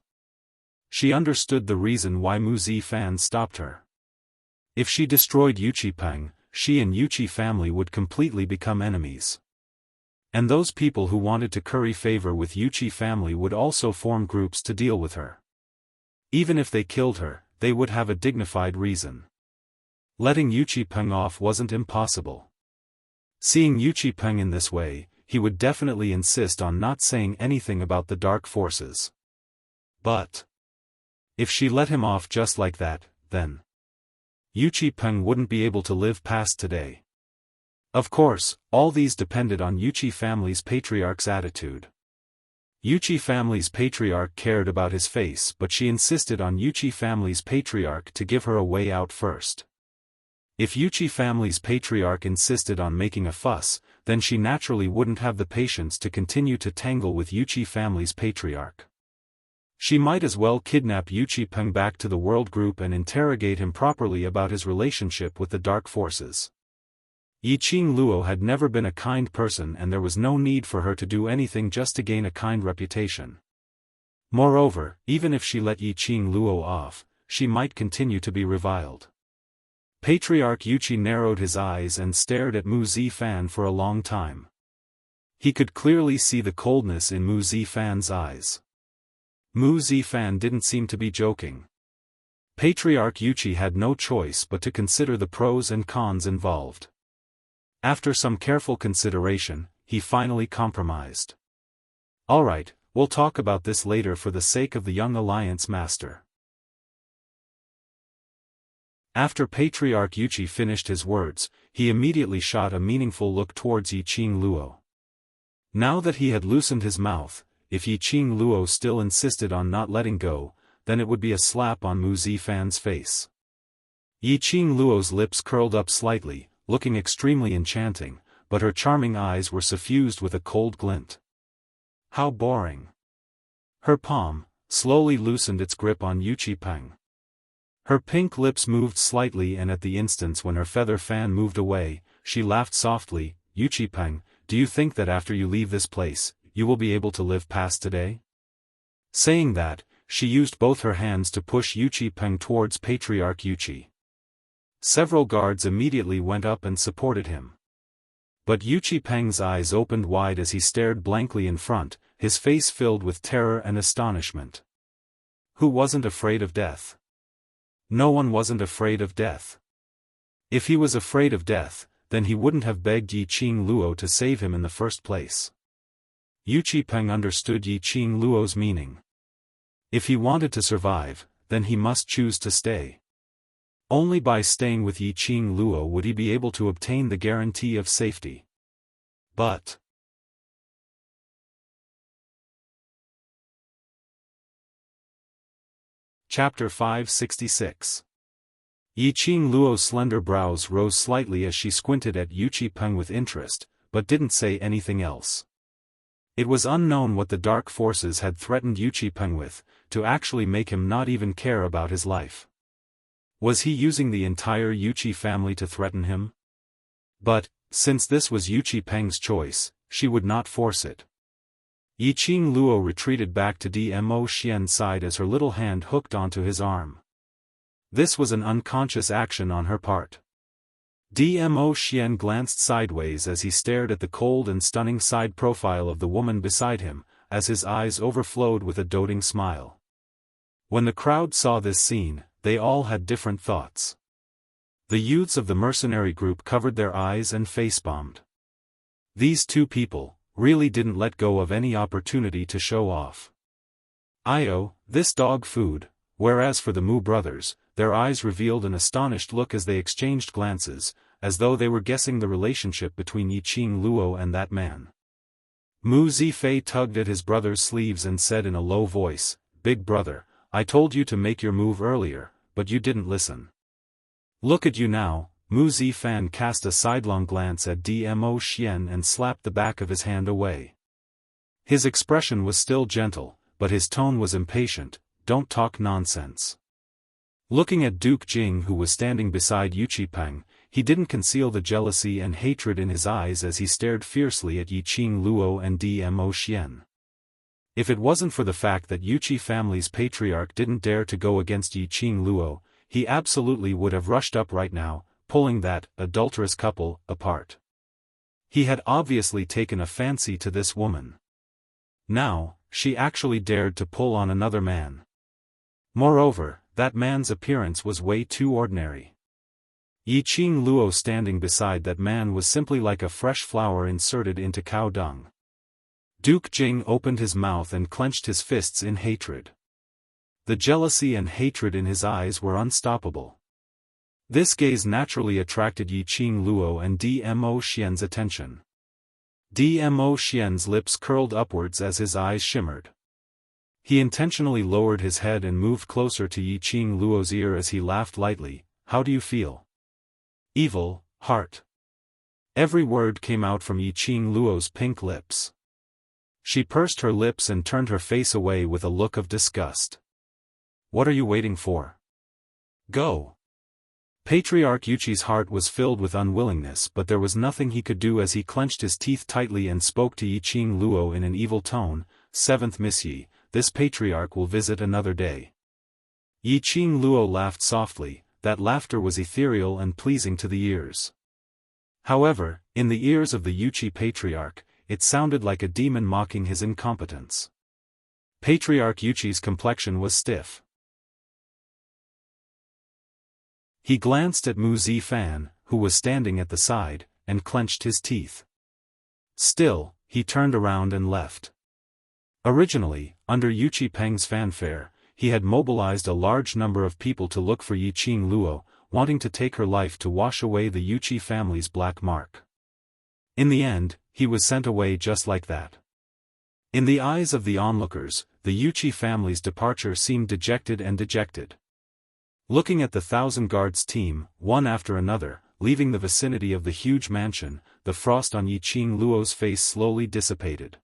She understood the reason why Mu Zifan stopped her. If she destroyed Yuchi Peng, she and Yuchi family would completely become enemies. And those people who wanted to curry favor with Yuchi family would also form groups to deal with her. Even if they killed her, they would have a dignified reason. Letting Yuchi Peng off wasn't impossible. Seeing Yuchi Peng in this way, he would definitely insist on not saying anything about the dark forces. But if she let him off just like that, then Yuchi Peng wouldn't be able to live past today. Of course, all these depended on Yuchi family's patriarch's attitude. Yuchi family's patriarch cared about his face, but she insisted on Yuchi family's patriarch to give her a way out first. If Yuchi family's patriarch insisted on making a fuss, then she naturally wouldn't have the patience to continue to tangle with Yuchi family's patriarch. She might as well kidnap Yuchi Peng back to the world group and interrogate him properly about his relationship with the dark forces. Yiqing Luo had never been a kind person and there was no need for her to do anything just to gain a kind reputation. Moreover, even if she let Yiqing Luo off, she might continue to be reviled. Patriarch Yuchi narrowed his eyes and stared at Mu Zifan for a long time. He could clearly see the coldness in Mu Zifan's eyes. Mu Zifan didn't seem to be joking. Patriarch Yuchi had no choice but to consider the pros and cons involved. After some careful consideration, he finally compromised. Alright, we'll talk about this later for the sake of the young alliance master. After Patriarch Yuchi finished his words, he immediately shot a meaningful look towards Yiqing Luo. Now that he had loosened his mouth, if Yiqing Luo still insisted on not letting go, then it would be a slap on Mu Zifan's face. Yiqing Luo's lips curled up slightly, looking extremely enchanting, but her charming eyes were suffused with a cold glint. How boring. Her palm slowly loosened its grip on Yuchi Peng. Her pink lips moved slightly and at the instant when her feather fan moved away, she laughed softly. Yuchi Peng, do you think that after you leave this place, you will be able to live past today? Saying that, she used both her hands to push Yuchi Peng towards Patriarch Yuchi. Several guards immediately went up and supported him. But Yuchi Peng's eyes opened wide as he stared blankly in front, his face filled with terror and astonishment. Who wasn't afraid of death? No one wasn't afraid of death. If he was afraid of death, then he wouldn't have begged Yi Qing Luo to save him in the first place. Yu Qipeng understood Yi Qing Luo's meaning. If he wanted to survive, then he must choose to stay. Only by staying with Yi Qing Luo would he be able to obtain the guarantee of safety. But Chapter 566. Yi Qing Luo's slender brows rose slightly as she squinted at Yu Qipeng with interest, but didn't say anything else. It was unknown what the dark forces had threatened Yu Qipeng with, to actually make him not even care about his life. Was he using the entire Yu Qi family to threaten him? But, since this was Yu Qipeng's choice, she would not force it. Yi Qing Luo retreated back to Dmo Xian's side as her little hand hooked onto his arm. This was an unconscious action on her part. Dmo Xian glanced sideways as he stared at the cold and stunning side profile of the woman beside him, as his eyes overflowed with a doting smile. When the crowd saw this scene, they all had different thoughts. The youths of the mercenary group covered their eyes and face-bombed. These two people really didn't let go of any opportunity to show off. This dog food, whereas for the Mu brothers, their eyes revealed an astonished look as they exchanged glances, as though they were guessing the relationship between Yi Qing Luo and that man. Mu Zifei tugged at his brother's sleeves and said in a low voice, "Big brother, I told you to make your move earlier, but you didn't listen. Look at you now." Mu Zifan cast a sidelong glance at Dmo Xian and slapped the back of his hand away. His expression was still gentle, but his tone was impatient. "Don't talk nonsense." Looking at Duke Jing, who was standing beside Yu Qipeng, he didn't conceal the jealousy and hatred in his eyes as he stared fiercely at Yi Qing Luo and Dmo Xian. If it wasn't for the fact that Yu Qi family's patriarch didn't dare to go against Yi Qing Luo, he absolutely would have rushed up right now, pulling that adulterous couple apart. He had obviously taken a fancy to this woman. Now, she actually dared to pull on another man. Moreover, that man's appearance was way too ordinary. Yi Qing Luo standing beside that man was simply like a fresh flower inserted into cow dung. Duke Jing opened his mouth and clenched his fists in hatred. The jealousy and hatred in his eyes were unstoppable. This gaze naturally attracted Yi Qing Luo and Dmo Xian's attention. Dmo Xian's lips curled upwards as his eyes shimmered. He intentionally lowered his head and moved closer to Yi Qing Luo's ear as he laughed lightly. "How do you feel?" "Evil, heart." Every word came out from Yi Qing Luo's pink lips. She pursed her lips and turned her face away with a look of disgust. "What are you waiting for? Go." Patriarch Yuqi's heart was filled with unwillingness, but there was nothing he could do as he clenched his teeth tightly and spoke to Yi Qing Luo in an evil tone. "Seventh Miss Yi, this patriarch will visit another day." Yi Qing Luo laughed softly. That laughter was ethereal and pleasing to the ears. However, in the ears of the Yuqi patriarch, it sounded like a demon mocking his incompetence. Patriarch Yuqi's complexion was stiff. He glanced at Mu Zifan, who was standing at the side, and clenched his teeth. Still, he turned around and left. Originally, under Yu Qipeng's fanfare, he had mobilized a large number of people to look for Yi Qing Luo, wanting to take her life to wash away the Yu Qi family's black mark. In the end, he was sent away just like that. In the eyes of the onlookers, the Yu Qi family's departure seemed dejected and dejected. Looking at the 1,000 guards team, one after another, leaving the vicinity of the huge mansion, the frost on Yi Qing Luo's face slowly dissipated.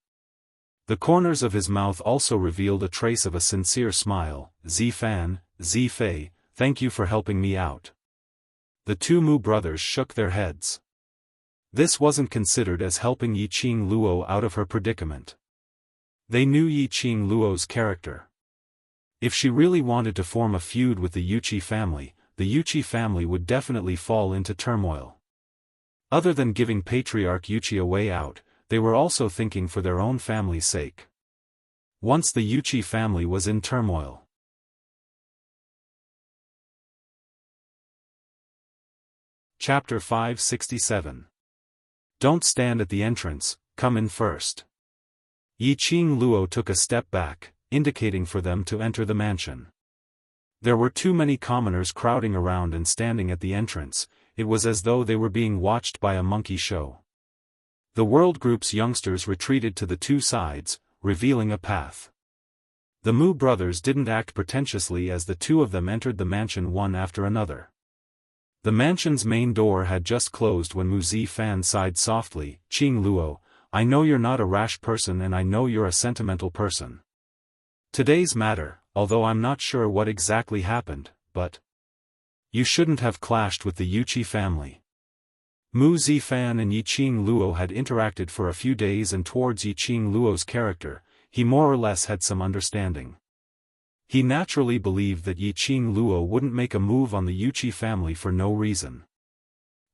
The corners of his mouth also revealed a trace of a sincere smile. "Zifan, Zifei, thank you for helping me out." The two Mu brothers shook their heads. This wasn't considered as helping Yi Qing Luo out of her predicament. They knew Yi Qing Luo's character. If she really wanted to form a feud with the Yuqi family, the Yuqi family would definitely fall into turmoil. Other than giving Patriarch Yuqi a way out, they were also thinking for their own family's sake. Once the Yuqi family was in turmoil. Chapter 567. Don't stand at the entrance, come in first. Yi Qing Luo took a step back, indicating for them to enter the mansion. There were too many commoners crowding around and standing at the entrance. It was as though they were being watched by a monkey show. The world group's youngsters retreated to the two sides, revealing a path. The Mu brothers didn't act pretentiously as the two of them entered the mansion one after another. The mansion's main door had just closed when Xiaofan sighed softly. Qing Luo, I know you're not a rash person and I know you're a sentimental person. Today's matter, although I'm not sure what exactly happened, but you shouldn't have clashed with the Yuqi family. Xiaofan and Yi Qing Luo had interacted for a few days, and towards Yi Qing Luo's character, he more or less had some understanding. He naturally believed that Yi Qing Luo wouldn't make a move on the Yuqi family for no reason.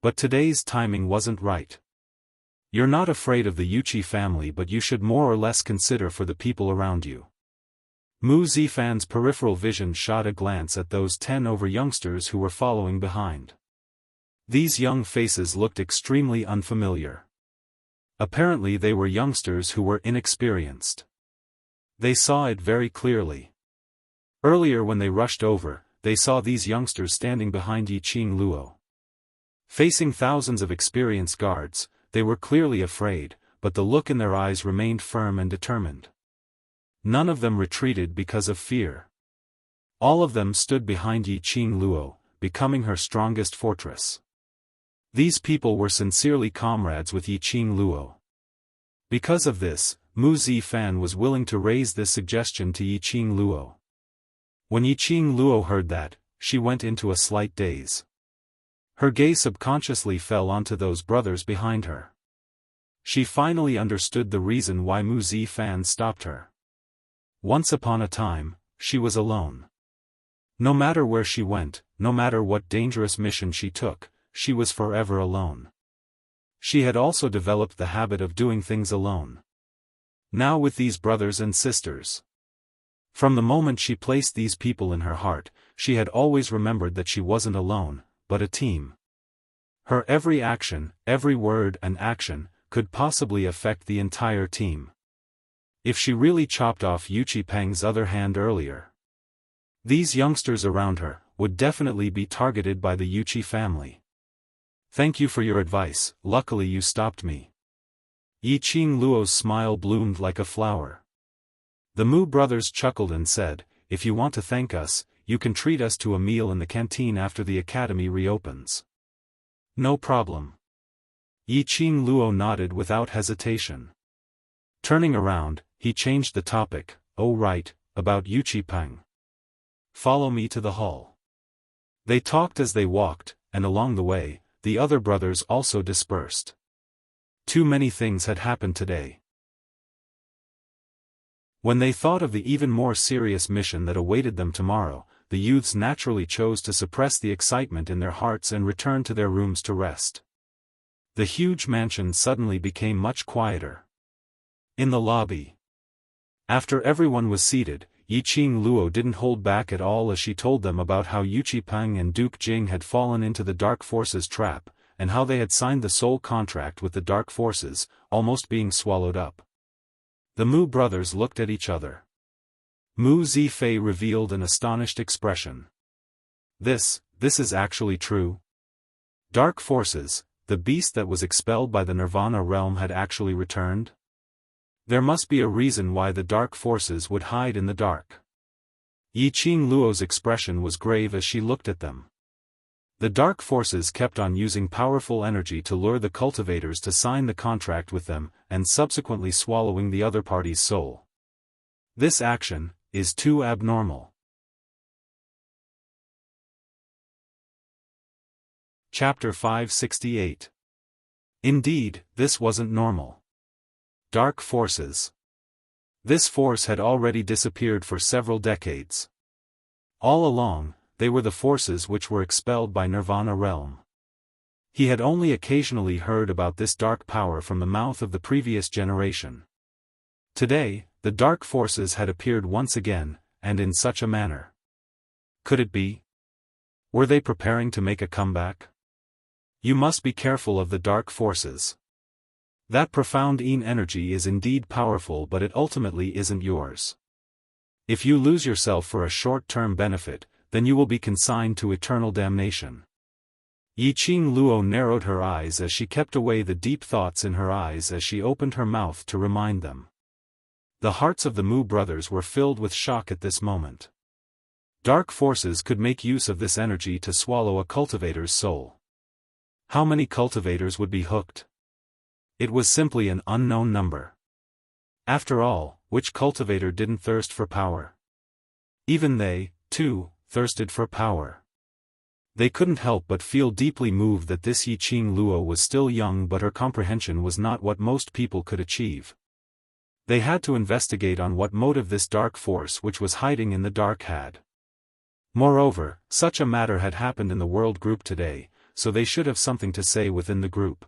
But today's timing wasn't right. You're not afraid of the Yuqi family, but you should more or less consider for the people around you. Xiaofan's peripheral vision shot a glance at those 10 over youngsters who were following behind. These young faces looked extremely unfamiliar. Apparently they were youngsters who were inexperienced. They saw it very clearly. Earlier when they rushed over, they saw these youngsters standing behind Yi Qing Luo. Facing thousands of experienced guards, they were clearly afraid, but the look in their eyes remained firm and determined. None of them retreated because of fear. All of them stood behind Yi Qing Luo, becoming her strongest fortress. These people were sincerely comrades with Yi Qing Luo. Because of this, Xiaofan was willing to raise this suggestion to Yi Qing Luo. When Yi Qing Luo heard that, she went into a slight daze. Her gaze subconsciously fell onto those brothers behind her. She finally understood the reason why Xiaofan stopped her. Once upon a time, she was alone. No matter where she went, no matter what dangerous mission she took, she was forever alone. She had also developed the habit of doing things alone. Now with these brothers and sisters. From the moment she placed these people in her heart, she had always remembered that she wasn't alone, but a team. Her every action, every word and action, could possibly affect the entire team. If she really chopped off Yuqi Peng's other hand earlier, these youngsters around her would definitely be targeted by the Yuqi family. Thank you for your advice, luckily you stopped me. Yi Qing Luo's smile bloomed like a flower. The Mu brothers chuckled and said, if you want to thank us, you can treat us to a meal in the canteen after the academy reopens. No problem. Yi Qing Luo nodded without hesitation. Turning around, he changed the topic. Oh right, about Yuqi Peng. Follow me to the hall. They talked as they walked, and along the way, the other brothers also dispersed. Too many things had happened today. When they thought of the even more serious mission that awaited them tomorrow, the youths naturally chose to suppress the excitement in their hearts and return to their rooms to rest. The huge mansion suddenly became much quieter. In the lobby, after everyone was seated, Yi Qing Luo didn't hold back at all as she told them about how Yuqi Peng and Duke Jing had fallen into the Dark Forces trap, and how they had signed the soul contract with the Dark Forces, almost being swallowed up. The Mu brothers looked at each other. Mu Zifei revealed an astonished expression. This is actually true. Dark Forces, the beast that was expelled by the Nirvana realm had actually returned? There must be a reason why the Dark Forces would hide in the dark. Yi Qing Luo's expression was grave as she looked at them. The Dark Forces kept on using powerful energy to lure the cultivators to sign the contract with them, and subsequently swallowing the other party's soul. This action is too abnormal. Chapter 568. Indeed, this wasn't normal. Dark Forces. This force had already disappeared for several decades. All along, they were the forces which were expelled by Nirvana realm. He had only occasionally heard about this dark power from the mouth of the previous generation. Today, the dark forces had appeared once again, and in such a manner. Could it be? Were they preparing to make a comeback? You must be careful of the dark forces. That profound energy is indeed powerful, but it ultimately isn't yours. If you lose yourself for a short-term benefit, then you will be consigned to eternal damnation. Yiqing Luo narrowed her eyes as she kept away the deep thoughts in her eyes as she opened her mouth to remind them. The hearts of the Mu brothers were filled with shock at this moment. Dark forces could make use of this energy to swallow a cultivator's soul. How many cultivators would be hooked? It was simply an unknown number. After all, which cultivator didn't thirst for power? Even they, too, thirsted for power. They couldn't help but feel deeply moved that this Yiqing Luo was still young, but her comprehension was not what most people could achieve. They had to investigate on what motive this dark force which was hiding in the dark had. Moreover, such a matter had happened in the world group today, so they should have something to say within the group.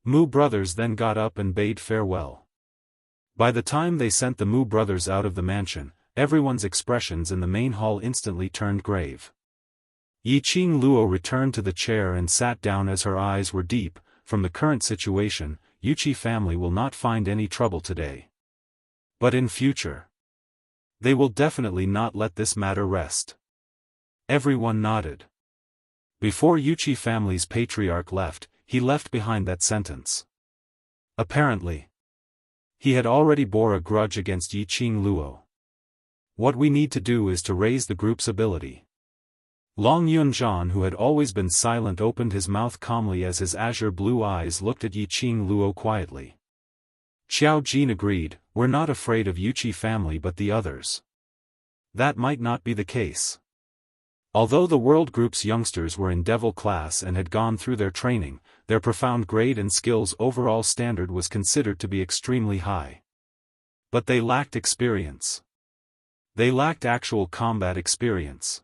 Mu brothers then got up and bade farewell. By the time they sent the Mu brothers out of the mansion, everyone's expressions in the main hall instantly turned grave. Yiqing Luo returned to the chair and sat down as her eyes were deep. From the current situation, Yuchi family will not find any trouble today. But in future, they will definitely not let this matter rest. Everyone nodded. Before Yuchi family's patriarch left, he left behind that sentence. Apparently, he had already bore a grudge against Yiqing Luo. What we need to do is to raise the group's ability. Long Yunzhan, who had always been silent, opened his mouth calmly as his azure blue eyes looked at Yiqing Luo quietly. Xiao Jin agreed, "We're not afraid of Yuchi family but the others." That might not be the case. Although the world group's youngsters were in devil class and had gone through their training, their profound grade and skills overall standard was considered to be extremely high. But they lacked experience. They lacked actual combat experience.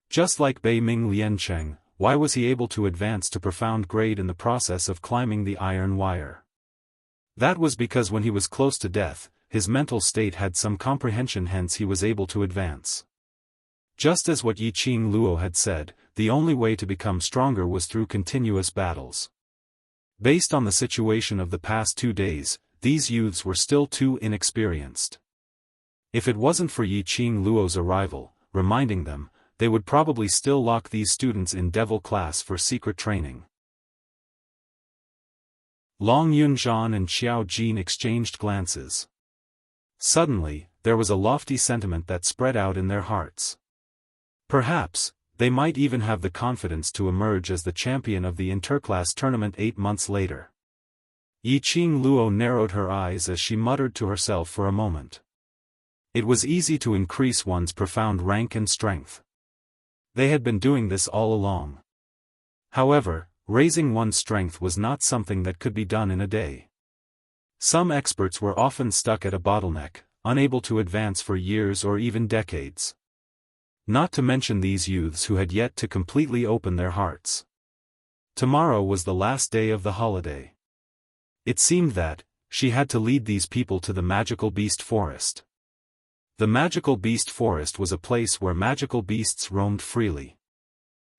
Just like Bei Ming Liancheng, why was he able to advance to profound grade in the process of climbing the iron wire? That was because when he was close to death, his mental state had some comprehension, hence he was able to advance. Just as what Yiqing Luo had said, the only way to become stronger was through continuous battles. Based on the situation of the past 2 days, these youths were still too inexperienced. If it wasn't for Yiqing Luo's arrival, reminding them, they would probably still lock these students in devil class for secret training. Long Yunzhan and Xiao Jin exchanged glances. Suddenly, there was a lofty sentiment that spread out in their hearts. Perhaps, they might even have the confidence to emerge as the champion of the interclass tournament 8 months later. Yiqing Luo narrowed her eyes as she muttered to herself for a moment. It was easy to increase one's profound rank and strength. They had been doing this all along. However, raising one's strength was not something that could be done in a day. Some experts were often stuck at a bottleneck, unable to advance for years or even decades. Not to mention these youths who had yet to completely open their hearts. Tomorrow was the last day of the holiday. It seemed that she had to lead these people to the magical beast forest. The magical beast forest was a place where magical beasts roamed freely.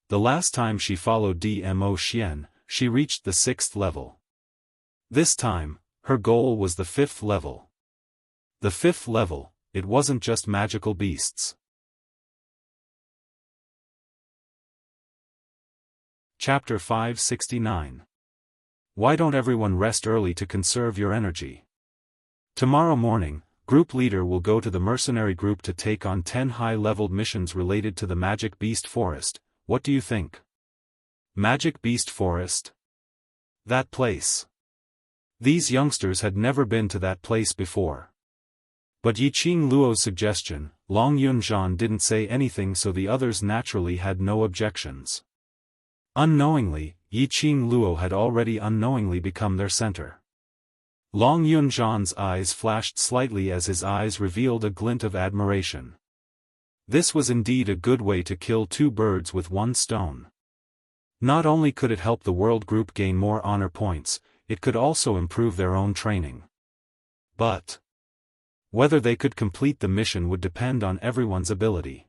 The last time she followed Dmo Xian, she reached the 6th level. This time, her goal was the 5th level. The 5th level, it wasn't just magical beasts. Chapter 569. Why don't everyone rest early to conserve your energy? Tomorrow morning, group leader will go to the mercenary group to take on 10 high-leveled missions related to the Magic Beast Forest. What do you think? Magic Beast Forest? That place. These youngsters had never been to that place before. But Yiqing Luo's suggestion, Long Yunzhan didn't say anything, so the others naturally had no objections. Unknowingly, Yiqing Luo had already unknowingly become their center. Long Yunzhan's eyes flashed slightly as his eyes revealed a glint of admiration. This was indeed a good way to kill 2 birds with 1 stone. Not only could it help the world group gain more honor points, it could also improve their own training. But whether they could complete the mission would depend on everyone's ability.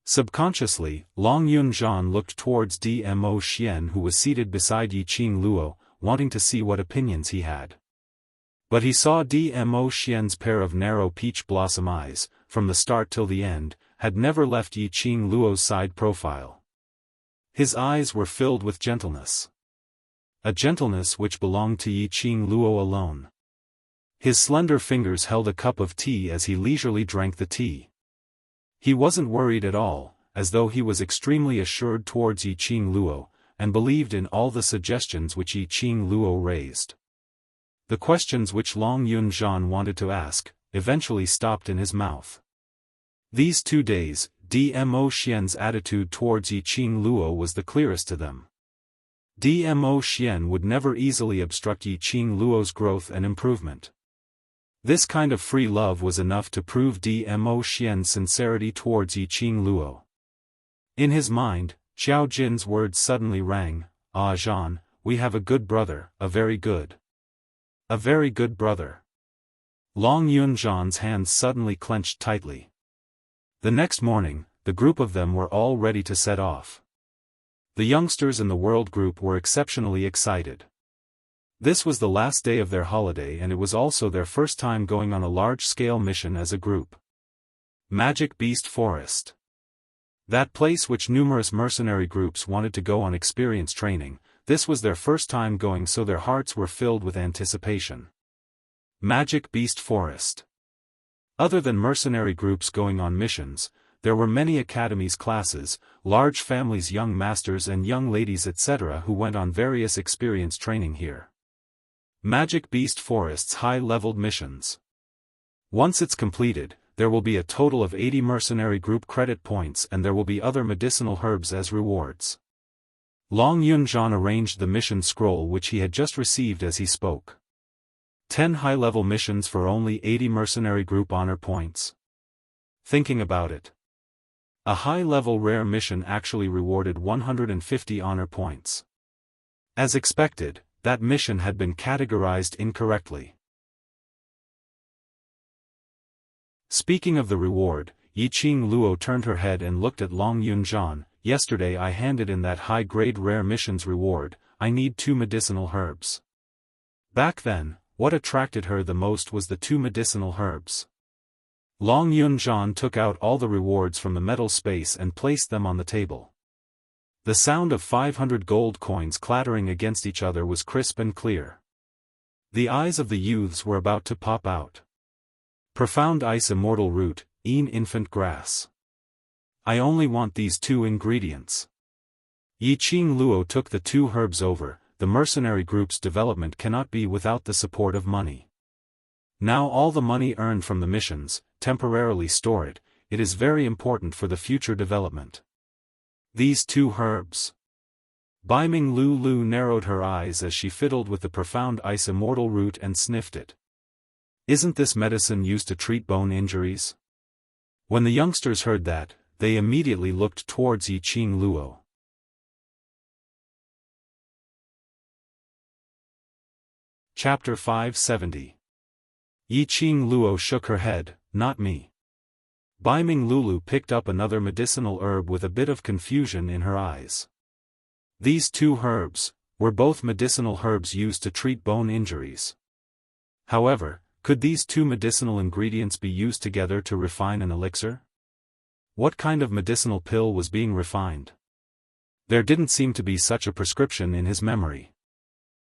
Subconsciously, Long Yunzhan looked towards Dmo Xian, who was seated beside Yiqing Luo, wanting to see what opinions he had. But he saw Dmo Xian's pair of narrow peach blossom eyes, from the start till the end, had never left Yiqing Luo's side profile. His eyes were filled with gentleness. A gentleness which belonged to Yiqing Luo alone. His slender fingers held a cup of tea as he leisurely drank the tea. He wasn't worried at all, as though he was extremely assured towards Yiqing Luo, and believed in all the suggestions which Yiqing Luo raised. The questions which Long Yunzhan wanted to ask, eventually stopped in his mouth. These 2 days, Dmo Xian's attitude towards Yiqing Luo was the clearest to them. Dmo Xian would never easily obstruct Yiqing Luo's growth and improvement. This kind of free love was enough to prove Dmo Xian's sincerity towards Yiqing Luo. In his mind, Xiao Jin's words suddenly rang, "Ah Zhan, we have a good brother, a very good brother." Long Yunzhan's hands suddenly clenched tightly. The next morning, the group of them were all ready to set off. The youngsters in the world group were exceptionally excited. This was the last day of their holiday, and it was also their first time going on a large-scale mission as a group. Magic Beast Forest. That place which numerous mercenary groups wanted to go on experience training, this was their first time going, so their hearts were filled with anticipation. Magic Beast Forest. Other than mercenary groups going on missions, there were many academies classes, large families, young masters and young ladies etc. who went on various experience training here. Magic Beast Forest's high-leveled missions. Once it's completed, there will be a total of 80 mercenary group credit points, and there will be other medicinal herbs as rewards. Long Yunzhan arranged the mission scroll which he had just received as he spoke. 10 high-level missions for only 80 mercenary group honor points. Thinking about it. A high-level rare mission actually rewarded 150 honor points. As expected, that mission had been categorized incorrectly. Speaking of the reward, Yiqing Luo turned her head and looked at Long Yunzhan. "Yesterday I handed in that high-grade rare mission's reward. I need 2 medicinal herbs." Back then, what attracted her the most was the 2 medicinal herbs. Long Yunzhan took out all the rewards from the metal space and placed them on the table. The sound of 500 gold coins clattering against each other was crisp and clear. The eyes of the youths were about to pop out. Profound Ice Immortal Root, Infant Grass. I only want these 2 ingredients. Yiqing Luo took the 2 herbs over. The mercenary group's development cannot be without the support of money. Now all the money earned from the missions, temporarily store it. It is very important for the future development. These 2 herbs. Baiming Lulu narrowed her eyes as she fiddled with the Profound Ice Immortal Root and sniffed it. Isn't this medicine used to treat bone injuries? When the youngsters heard that, they immediately looked towards Yiqing Luo. Chapter 570. Yiqing Luo shook her head, "Not me." Baiming Lulu picked up another medicinal herb with a bit of confusion in her eyes. These 2 herbs were both medicinal herbs used to treat bone injuries. However, could these 2 medicinal ingredients be used together to refine an elixir? What kind of medicinal pill was being refined? There didn't seem to be such a prescription in his memory.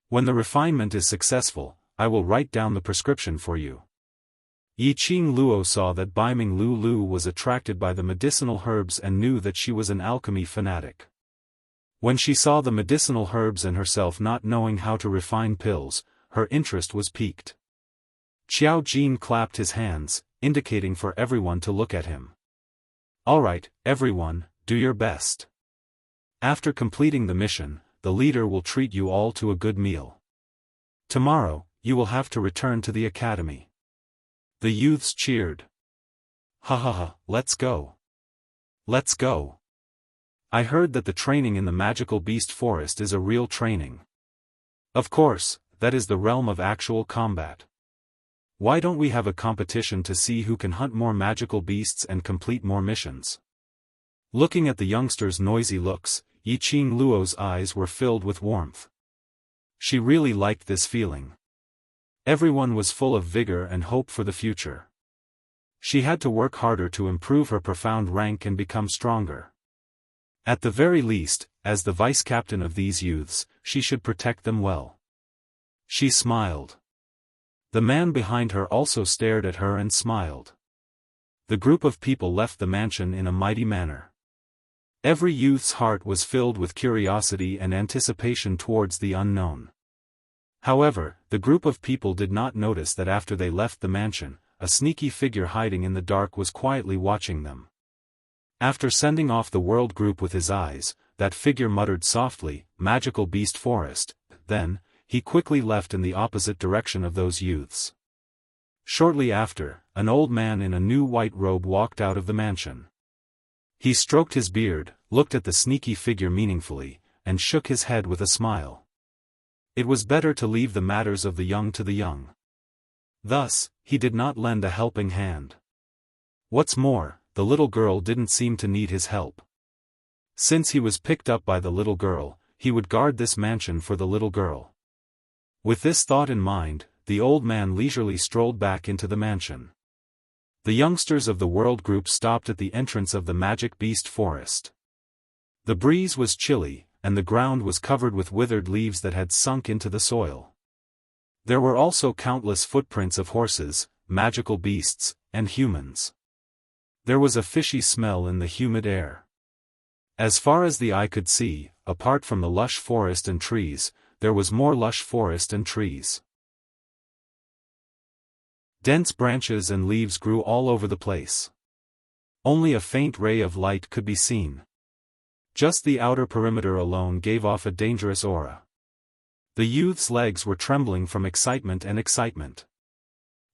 When the refinement is successful, I will write down the prescription for you. Yiqing Luo saw that Baiming Lulu was attracted by the medicinal herbs and knew that she was an alchemy fanatic. When she saw the medicinal herbs and herself not knowing how to refine pills, her interest was piqued. Xiao Jin clapped his hands, indicating for everyone to look at him. "All right, everyone, do your best. After completing the mission, the leader will treat you all to a good meal. Tomorrow, you will have to return to the academy." The youths cheered. "Ha ha ha, let's go. Let's go. I heard that the training in the Magical Beast Forest is a real training. Of course, that is the realm of actual combat. Why don't we have a competition to see who can hunt more magical beasts and complete more missions?" Looking at the youngster's noisy looks, Yiqing Luo's eyes were filled with warmth. She really liked this feeling. Everyone was full of vigor and hope for the future. She had to work harder to improve her profound rank and become stronger. At the very least, as the vice-captain of these youths, she should protect them well. She smiled. The man behind her also stared at her and smiled. The group of people left the mansion in a mighty manner. Every youth's heart was filled with curiosity and anticipation towards the unknown. However, the group of people did not notice that after they left the mansion, a sneaky figure hiding in the dark was quietly watching them. After sending off the world group with his eyes, that figure muttered softly, "Magical beast forest," then, he quickly left in the opposite direction of those youths. Shortly after, an old man in a new white robe walked out of the mansion. He stroked his beard, looked at the sneaky figure meaningfully, and shook his head with a smile. It was better to leave the matters of the young to the young. Thus, he did not lend a helping hand. What's more, the little girl didn't seem to need his help. Since he was picked up by the little girl, he would guard this mansion for the little girl. With this thought in mind, the old man leisurely strolled back into the mansion. The youngsters of the world group stopped at the entrance of the magic beast forest. The breeze was chilly, and the ground was covered with withered leaves that had sunk into the soil. There were also countless footprints of horses, magical beasts, and humans. There was a fishy smell in the humid air. As far as the eye could see, apart from the lush forest and trees, there was more lush forest and trees. Dense branches and leaves grew all over the place. Only a faint ray of light could be seen. Just the outer perimeter alone gave off a dangerous aura. The youth's legs were trembling from excitement and excitement.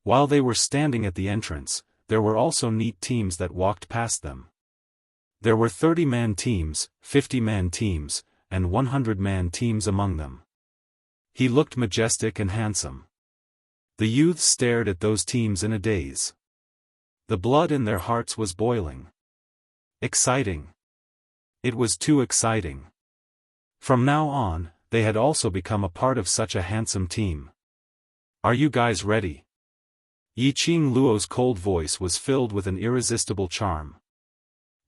While they were standing at the entrance, there were also neat teams that walked past them. There were 30-man teams, 50-man teams, and 100-man teams among them. He looked majestic and handsome. The youths stared at those teams in a daze. The blood in their hearts was boiling. Exciting. It was too exciting. From now on, they had also become a part of such a handsome team. "Are you guys ready?" Yiqing Luo's cold voice was filled with an irresistible charm.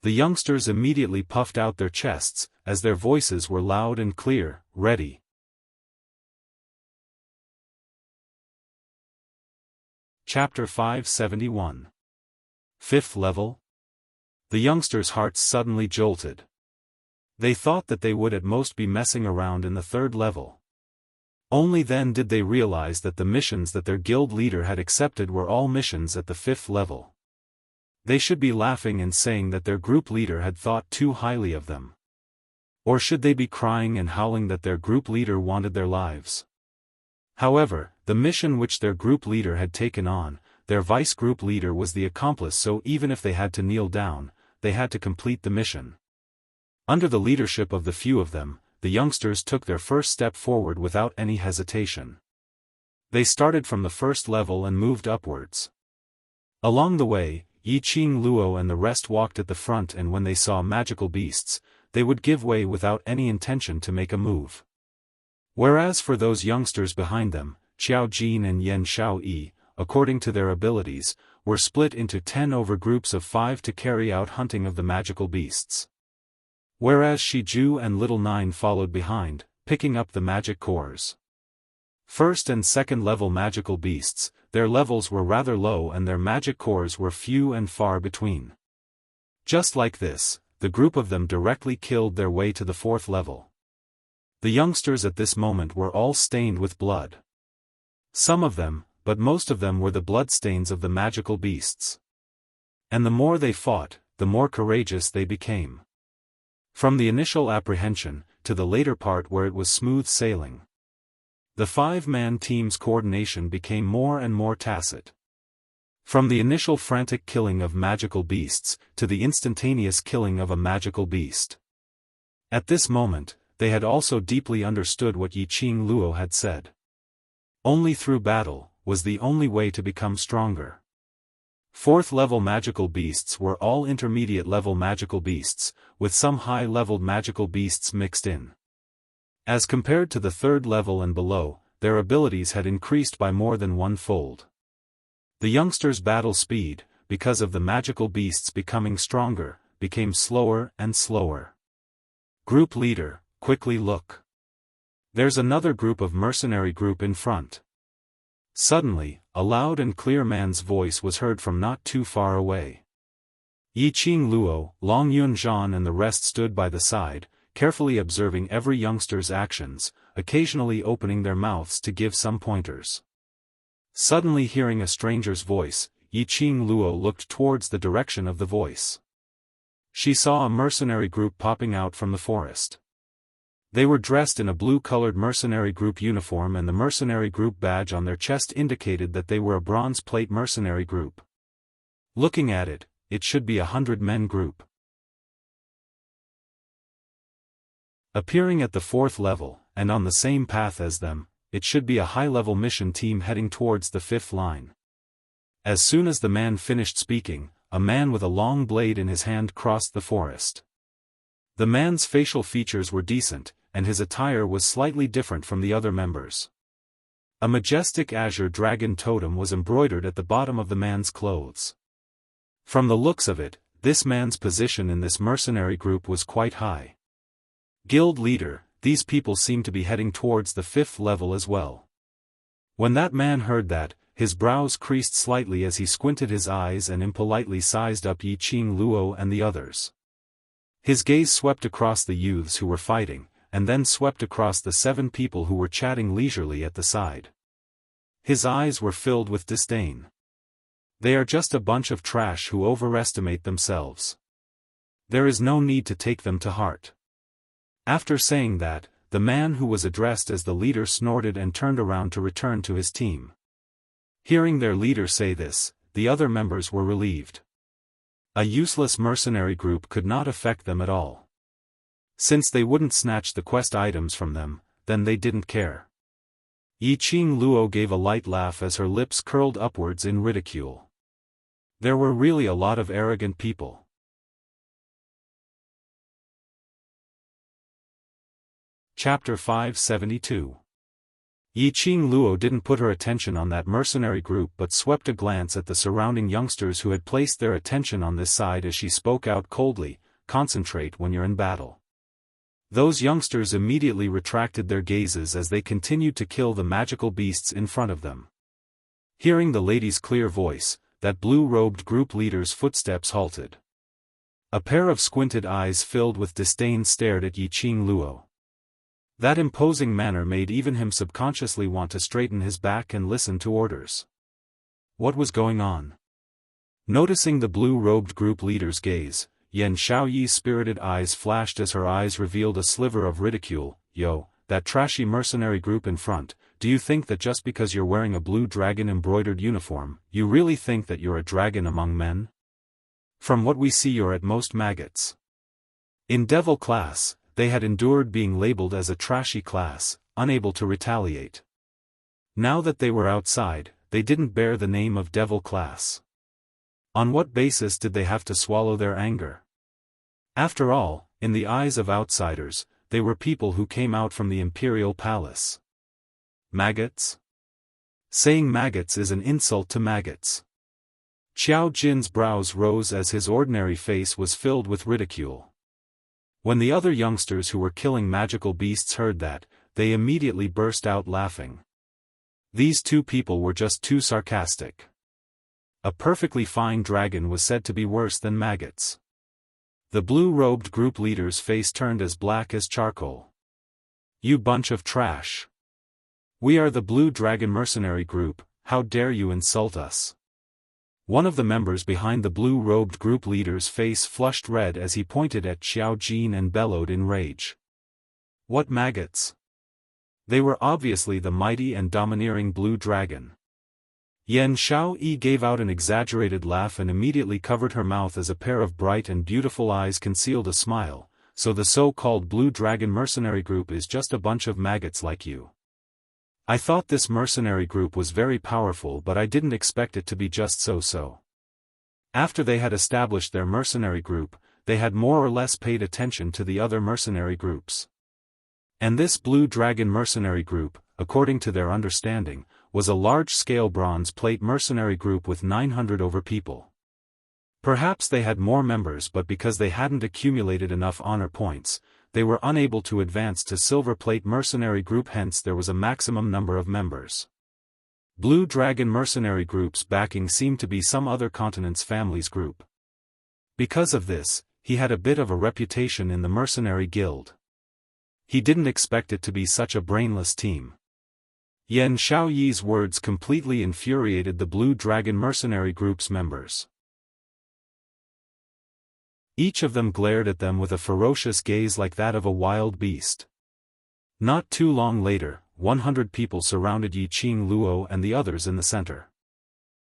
The youngsters immediately puffed out their chests, as their voices were loud and clear, "Ready." Chapter 571. Fifth level? The youngsters' hearts suddenly jolted. They thought that they would at most be messing around in the third level. Only then did they realize that the missions that their guild leader had accepted were all missions at the fifth level. They should be laughing and saying that their group leader had thought too highly of them. Or should they be crying and howling that their group leader wanted their lives? However, the mission which their group leader had taken on, their vice-group leader was the accomplice, so even if they had to kneel down, they had to complete the mission. Under the leadership of the few of them, the youngsters took their first step forward without any hesitation. They started from the first level and moved upwards. Along the way, Yiqing Luo and the rest walked at the front, and when they saw magical beasts, they would give way without any intention to make a move. Whereas for those youngsters behind them, Qiao Jin and Yan Xiaoyi, according to their abilities, were split into 10 over groups of 5 to carry out hunting of the magical beasts. Whereas Shiju and Little Nine followed behind, picking up the magic cores. First and second level magical beasts, their levels were rather low and their magic cores were few and far between. Just like this, the group of them directly killed their way to the fourth level. The youngsters at this moment were all stained with blood. Some of them, but most of them were the bloodstains of the magical beasts. And the more they fought, the more courageous they became. From the initial apprehension, to the later part where it was smooth sailing. The 5-man team's coordination became more and more tacit. From the initial frantic killing of magical beasts, to the instantaneous killing of a magical beast. At this moment, they had also deeply understood what Yiqing Luo had said. Only through battle was the only way to become stronger. 4th-level magical beasts were all intermediate-level magical beasts, with some high-leveled magical beasts mixed in. As compared to the 3rd level and below, their abilities had increased by more than one-fold. The youngsters' battle speed, because of the magical beasts becoming stronger, became slower and slower. Group leader, quickly look. There's another group of mercenary group in front. Suddenly, a loud and clear man's voice was heard from not too far away. Yiqing Luo, Long Yunzhan and the rest stood by the side, carefully observing every youngster's actions, occasionally opening their mouths to give some pointers. Suddenly hearing a stranger's voice, Yiqing Luo looked towards the direction of the voice. She saw a mercenary group popping out from the forest. They were dressed in a blue-colored mercenary group uniform, and the mercenary group badge on their chest indicated that they were a bronze plate mercenary group. Looking at it, it should be a 100-men group. Appearing at the 4th level, and on the same path as them, it should be a high-level mission team heading towards the 5th line. As soon as the man finished speaking, a man with a long blade in his hand crossed the forest. The man's facial features were decent, and his attire was slightly different from the other members. A majestic azure dragon totem was embroidered at the bottom of the man's clothes. From the looks of it, this man's position in this mercenary group was quite high. Guild leader, these people seem to be heading towards the 5th level as well. When that man heard that, his brows creased slightly as he squinted his eyes and impolitely sized up Yiqing Luo and the others. His gaze swept across the youths who were fighting, and then swept across the 7 people who were chatting leisurely at the side. His eyes were filled with disdain. They are just a bunch of trash who overestimate themselves. There is no need to take them to heart. After saying that, the man who was addressed as the leader snorted and turned around to return to his team. Hearing their leader say this, the other members were relieved. A useless mercenary group could not affect them at all. Since they wouldn't snatch the quest items from them, then they didn't care. Yiqing Luo gave a light laugh as her lips curled upwards in ridicule. There were really a lot of arrogant people. Chapter 572. Yiqing Luo didn't put her attention on that mercenary group but swept a glance at the surrounding youngsters who had placed their attention on this side as she spoke out coldly, "Concentrate when you're in battle." Those youngsters immediately retracted their gazes as they continued to kill the magical beasts in front of them. Hearing the lady's clear voice, that blue-robed group leader's footsteps halted. A pair of squinted eyes filled with disdain stared at Yiqing Luo. That imposing manner made even him subconsciously want to straighten his back and listen to orders. What was going on? Noticing the blue-robed group leader's gaze, Yan Xiaoyi's spirited eyes flashed as her eyes revealed a sliver of ridicule. "Yo, that trashy mercenary group in front, do you think that just because you're wearing a blue dragon-embroidered uniform, you really think that you're a dragon among men? From what we see you're at most maggots." In Devil class, they had endured being labeled as a trashy class, unable to retaliate. Now that they were outside, they didn't bear the name of Devil class. On what basis did they have to swallow their anger? After all, in the eyes of outsiders, they were people who came out from the imperial palace. Maggots? Saying maggots is an insult to maggots. Qiao Jin's brows rose as his ordinary face was filled with ridicule. When the other youngsters who were killing magical beasts heard that, they immediately burst out laughing. These 2 people were just too sarcastic. A perfectly fine dragon was said to be worse than maggots. The blue-robed group leader's face turned as black as charcoal. "You bunch of trash. We are the Blue Dragon Mercenary Group, how dare you insult us?" One of the members behind the blue-robed group leader's face flushed red as he pointed at Xiao Jin and bellowed in rage. What maggots? They were obviously the mighty and domineering blue dragon. Yan Xiaoyi gave out an exaggerated laugh and immediately covered her mouth as a pair of bright and beautiful eyes concealed a smile. "So the so-called Blue Dragon Mercenary Group is just a bunch of maggots like you. I thought this mercenary group was very powerful, but I didn't expect it to be just so-so. After they had established their mercenary group, they had more or less paid attention to the other mercenary groups. And this Blue Dragon mercenary group, according to their understanding, was a large-scale bronze plate mercenary group with 900 over people. Perhaps they had more members, but because they hadn't accumulated enough honor points, they were unable to advance to silver plate mercenary group, hence there was a maximum number of members. Blue Dragon mercenary group's backing seemed to be some other continent's family's group. Because of this, he had a bit of a reputation in the mercenary guild. He didn't expect it to be such a brainless team. Yan Xiaoyi's words completely infuriated the Blue Dragon mercenary group's members. Each of them glared at them with a ferocious gaze like that of a wild beast. Not too long later, 100 people surrounded Yi Qing Luo and the others in the center.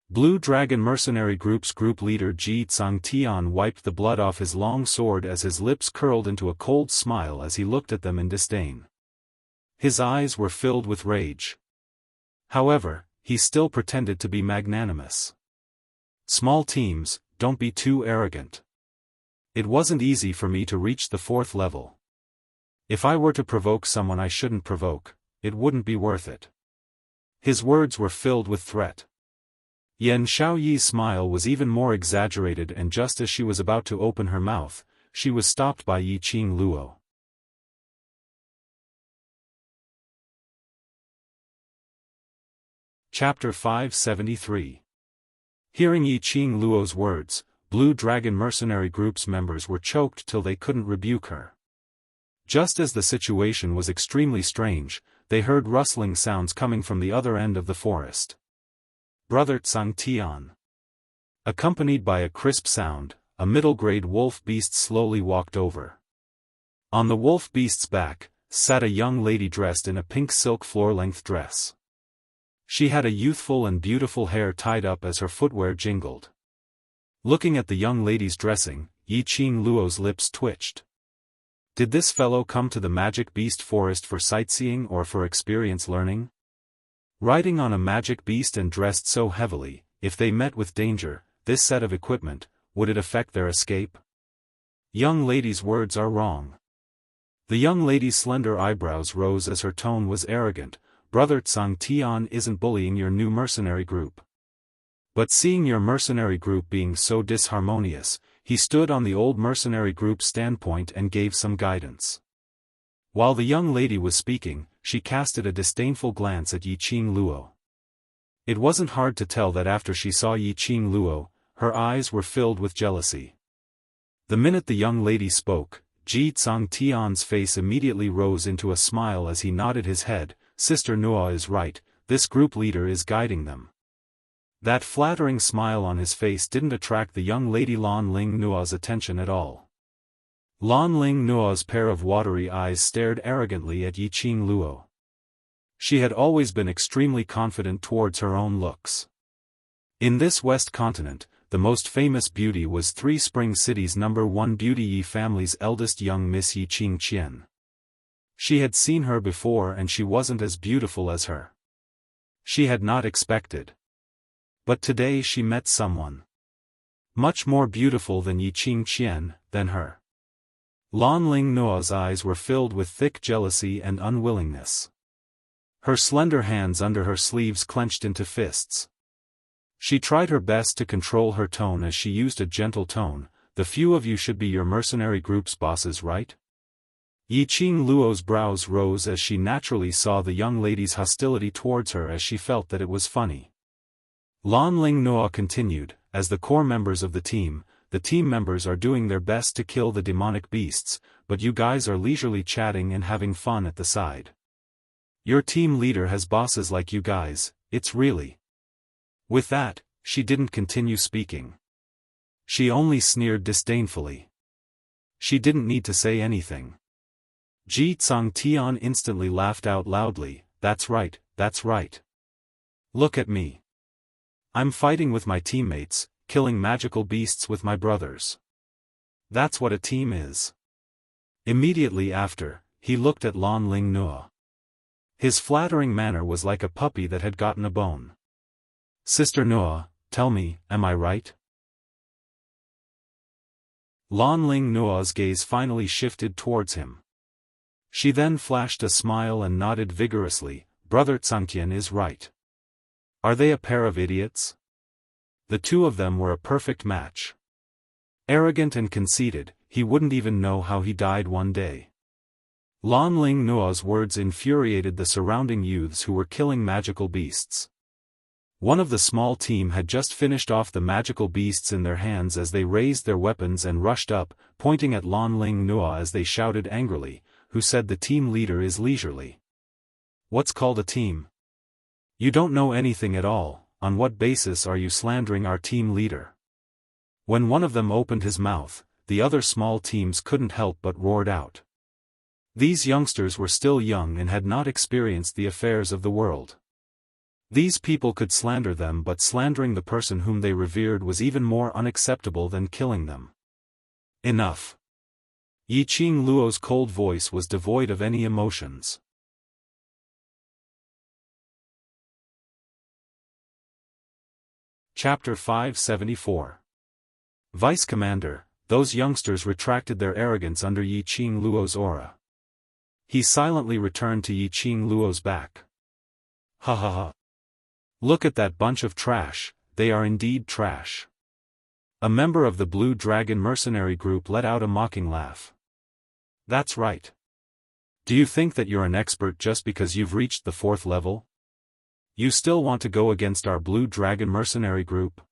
Blue Dragon mercenary group's group leader Ji Tsangtian wiped the blood off his long sword as his lips curled into a cold smile as he looked at them in disdain. His eyes were filled with rage. However, he still pretended to be magnanimous. Small teams, don't be too arrogant. It wasn't easy for me to reach the 4th level. If I were to provoke someone I shouldn't provoke, it wouldn't be worth it. His words were filled with threat. Yan Xiaoyi's smile was even more exaggerated, and just as she was about to open her mouth, she was stopped by Yi Qing Luo. Chapter 573. Hearing Yi Qing Luo's words, Blue Dragon mercenary group's members were choked till they couldn't rebuke her. Just as the situation was extremely strange, they heard rustling sounds coming from the other end of the forest. Brother Tsangtian. Accompanied by a crisp sound, a middle-grade wolf beast slowly walked over. On the wolf beast's back, sat a young lady dressed in a pink silk floor-length dress. She had a youthful and beautiful hair tied up as her footwear jingled. Looking at the young lady's dressing, Yi Qing Luo's lips twitched. Did this fellow come to the Magic Beast Forest for sightseeing or for experience learning? Riding on a magic beast and dressed so heavily, if they met with danger, this set of equipment, would it affect their escape? Young lady's words are wrong. The young lady's slender eyebrows rose as her tone was arrogant. Brother Tsangtian isn't bullying your new mercenary group. But seeing your mercenary group being so disharmonious, he stood on the old mercenary group's standpoint and gave some guidance. While the young lady was speaking, she casted a disdainful glance at Yi Qing Luo. It wasn't hard to tell that after she saw Yi Qing Luo, her eyes were filled with jealousy. The minute the young lady spoke, Ji Tsangtian's face immediately rose into a smile as he nodded his head. Sister Nuo is right, this group leader is guiding them. That flattering smile on his face didn't attract the young lady Lan Ling Nuo's attention at all. Lan Ling Nuo's pair of watery eyes stared arrogantly at Yi Qing Luo. She had always been extremely confident towards her own looks. In this West continent, the most famous beauty was Three Spring City's #1 beauty Yi family's eldest young Miss Yi Qing Qian. She had seen her before and she wasn't as beautiful as her. She had not expected. But today she met someone much more beautiful than Yi Qing Qian, than her. Lan Ling Nuo's eyes were filled with thick jealousy and unwillingness. Her slender hands under her sleeves clenched into fists. She tried her best to control her tone as she used a gentle tone. The few of you should be your mercenary group's bosses, right? Yi Qing Luo's brows rose as she naturally saw the young lady's hostility towards her, as she felt that it was funny. Lan Ling Nuo continued, as the core members of the team members are doing their best to kill the demonic beasts, but you guys are leisurely chatting and having fun at the side. Your team leader has bosses like you guys, it's really. With that, she didn't continue speaking. She only sneered disdainfully. She didn't need to say anything. Ji Tsangtian instantly laughed out loudly. That's right, that's right. Look at me. I'm fighting with my teammates, killing magical beasts with my brothers. That's what a team is. Immediately after, he looked at Lan Ling Nuo. His flattering manner was like a puppy that had gotten a bone. Sister Nuo, tell me, am I right? Lan Ling Nuo's gaze finally shifted towards him. She then flashed a smile and nodded vigorously. Brother Tsangtian is right. Are they a pair of idiots? The two of them were a perfect match. Arrogant and conceited, he wouldn't even know how he died one day. Lan Ling Nuo's words infuriated the surrounding youths who were killing magical beasts. One of the small team had just finished off the magical beasts in their hands as they raised their weapons and rushed up, pointing at Lan Ling Nuo as they shouted angrily, "Who said the team leader is leisurely? What's called a team? You don't know anything at all. On what basis are you slandering our team leader?" When one of them opened his mouth, the other small teams couldn't help but roared out. These youngsters were still young and had not experienced the affairs of the world. These people could slander them, but slandering the person whom they revered was even more unacceptable than killing them. Enough. Yiqing Luo's cold voice was devoid of any emotions. Chapter 574. Vice Commander, those youngsters retracted their arrogance under Yiqing Luo's aura. He silently returned to Yiqing Luo's back. Ha ha ha. Look at that bunch of trash, they are indeed trash. A member of the Blue Dragon mercenary group let out a mocking laugh. That's right. Do you think that you're an expert just because you've reached the 4th level? You still want to go against our Blue Dragon mercenary group?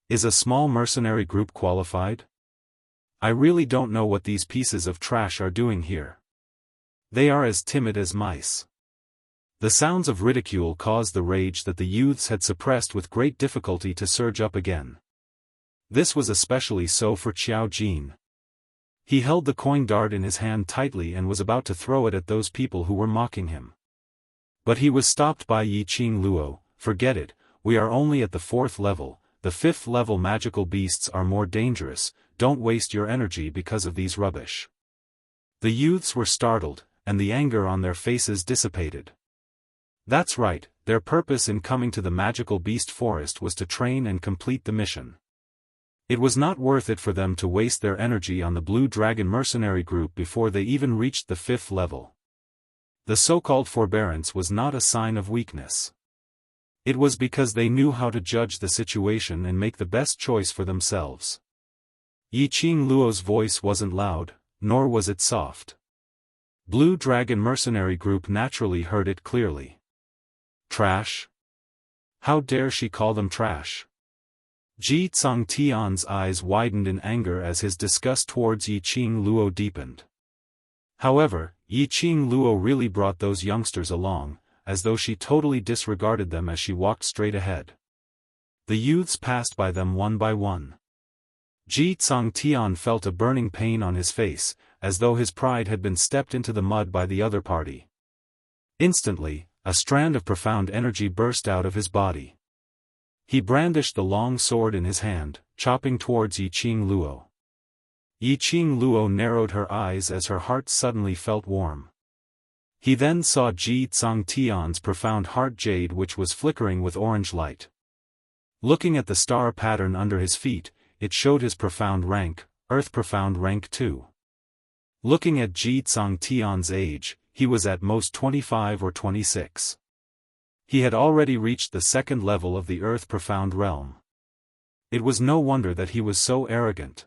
Is a small mercenary group qualified? I really don't know what these pieces of trash are doing here. They are as timid as mice. The sounds of ridicule caused the rage that the youths had suppressed with great difficulty to surge up again. This was especially so for Xiao Jin. He held the coin dart in his hand tightly and was about to throw it at those people who were mocking him. But he was stopped by Yiqing Luo. Forget it, we are only at the 4th level, the 5th level magical beasts are more dangerous, don't waste your energy because of these rubbish. The youths were startled, and the anger on their faces dissipated. That's right, their purpose in coming to the magical beast forest was to train and complete the mission. It was not worth it for them to waste their energy on the Blue Dragon mercenary group before they even reached the 5th level. The so-called forbearance was not a sign of weakness. It was because they knew how to judge the situation and make the best choice for themselves. Yiqing Luo's voice wasn't loud, nor was it soft. Blue Dragon mercenary group naturally heard it clearly. Trash? How dare she call them trash? Ji Tsangtian's eyes widened in anger as his disgust towards Yiqing Luo deepened. However, Yiqing Luo really brought those youngsters along, as though she totally disregarded them as she walked straight ahead. The youths passed by them one by one. Ji Tsangtian felt a burning pain on his face, as though his pride had been stepped into the mud by the other party. Instantly, a strand of profound energy burst out of his body. He brandished the long sword in his hand, chopping towards Yiqing Luo. Yiqing Luo narrowed her eyes as her heart suddenly felt warm. He then saw Ji Tsangtian's profound heart jade, which was flickering with orange light. Looking at the star pattern under his feet, it showed his profound rank, Earth Profound Rank 2. Looking at Ji Tsangtian's age, he was at most 25 or 26. He had already reached the 2nd level of the Earth Profound Realm. It was no wonder that he was so arrogant.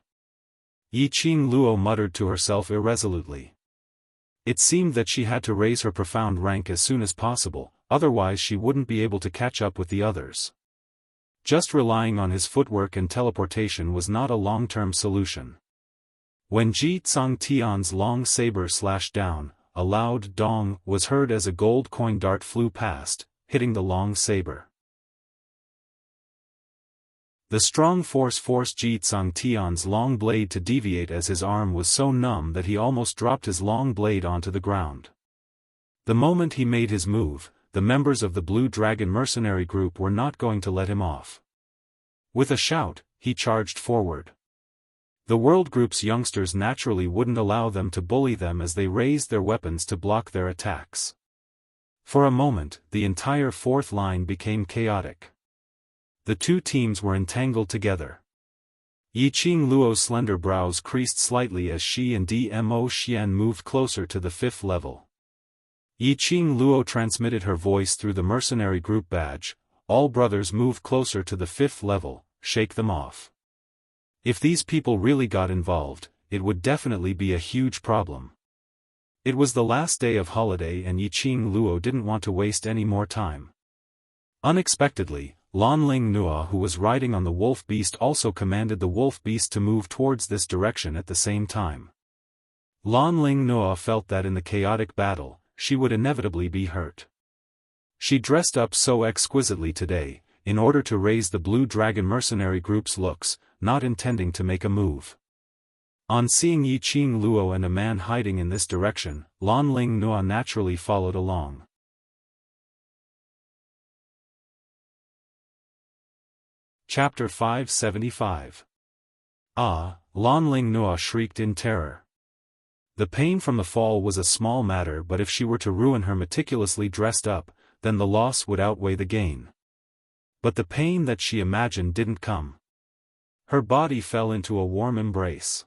Yiqing Luo muttered to herself irresolutely. It seemed that she had to raise her profound rank as soon as possible, otherwise she wouldn't be able to catch up with the others. Just relying on his footwork and teleportation was not a long-term solution. When Ji Tsangtian's long saber slashed down, a loud dong was heard as a gold coin dart flew past, hitting the long saber. The strong force forced Ji Tsangtian's long blade to deviate as his arm was so numb that he almost dropped his long blade onto the ground. The moment he made his move, the members of the Blue Dragon mercenary group were not going to let him off. With a shout, he charged forward. The World Group's youngsters naturally wouldn't allow them to bully them as they raised their weapons to block their attacks. For a moment, the entire 4th line became chaotic. The two teams were entangled together. Yiqing Luo's slender brows creased slightly as she and Dmo Xian moved closer to the 5th level. Yiqing Luo transmitted her voice through the mercenary group badge. All brothers move closer to the 5th level, shake them off. If these people really got involved, it would definitely be a huge problem. It was the last day of holiday and Yiqing Luo didn't want to waste any more time. Unexpectedly, Lanling Nua, who was riding on the wolf beast, also commanded the wolf beast to move towards this direction at the same time. Lanling Nua felt that in the chaotic battle, she would inevitably be hurt. She dressed up so exquisitely today, in order to raise the Blue Dragon mercenary group's looks, not intending to make a move. On seeing Yiqing Luo and a man hiding in this direction, Lanling Nua naturally followed along. Chapter 575. Lanling Nua shrieked in terror. The pain from the fall was a small matter, but if she were to ruin her meticulously dressed up, then the loss would outweigh the gain. But the pain that she imagined didn't come. Her body fell into a warm embrace.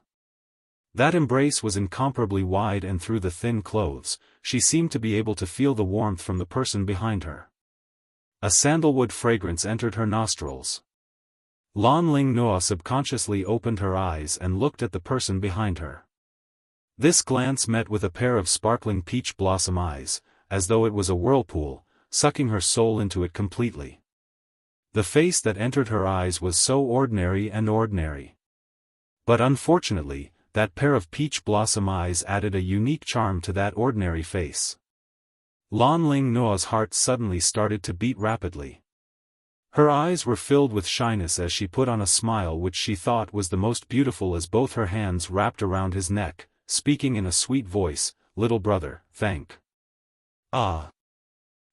That embrace was incomparably wide, and through the thin clothes, she seemed to be able to feel the warmth from the person behind her. A sandalwood fragrance entered her nostrils. Lanling Nua subconsciously opened her eyes and looked at the person behind her. This glance met with a pair of sparkling peach blossom eyes, as though it was a whirlpool, sucking her soul into it completely. The face that entered her eyes was so ordinary and ordinary. But unfortunately, that pair of peach blossom eyes added a unique charm to that ordinary face. Lanling Nua's heart suddenly started to beat rapidly. Her eyes were filled with shyness as she put on a smile which she thought was the most beautiful, as both her hands wrapped around his neck, speaking in a sweet voice, "Little brother, thank."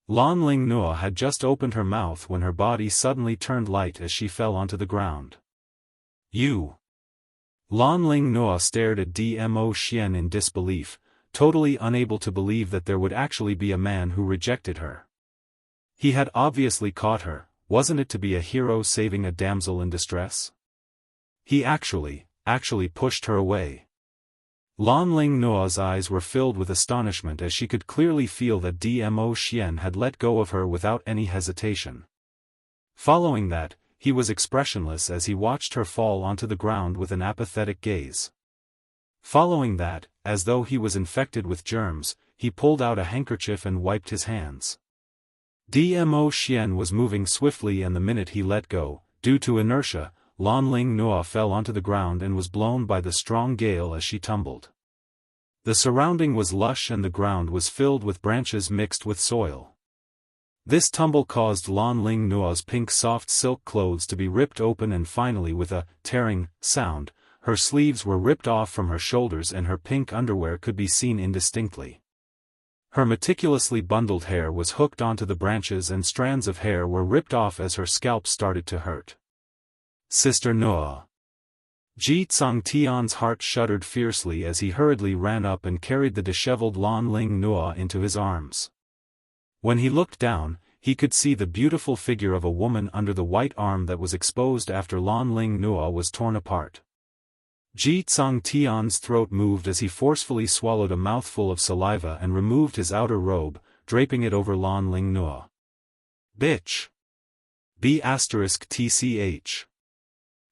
Lanling Nua had just opened her mouth when her body suddenly turned light as she fell onto the ground. "You." Lanling Nua stared at Dmo Xian in disbelief, totally unable to believe that there would actually be a man who rejected her. He had obviously caught her. Wasn't it to be a hero saving a damsel in distress? He actually pushed her away. Lanling Nua's eyes were filled with astonishment as she could clearly feel that Dmo Xian had let go of her without any hesitation. Following that, he was expressionless as he watched her fall onto the ground with an apathetic gaze. Following that, as though he was infected with germs, he pulled out a handkerchief and wiped his hands. Dmo Xian was moving swiftly, and the minute he let go, due to inertia, Lanling Nua fell onto the ground and was blown by the strong gale as she tumbled. The surrounding was lush and the ground was filled with branches mixed with soil. This tumble caused Lanling Nua's pink soft silk clothes to be ripped open, and finally, with a tearing sound, her sleeves were ripped off from her shoulders and her pink underwear could be seen indistinctly. Her meticulously bundled hair was hooked onto the branches and strands of hair were ripped off as her scalp started to hurt. "Sister Nua." Ji Tsangtian's heart shuddered fiercely as he hurriedly ran up and carried the disheveled Lanling Nua into his arms. When he looked down, he could see the beautiful figure of a woman under the white arm that was exposed after Lanling Nua was torn apart. Ji Tsangtian's throat moved as he forcefully swallowed a mouthful of saliva and removed his outer robe, draping it over Lanling Nua. "Bitch!" B***TCH.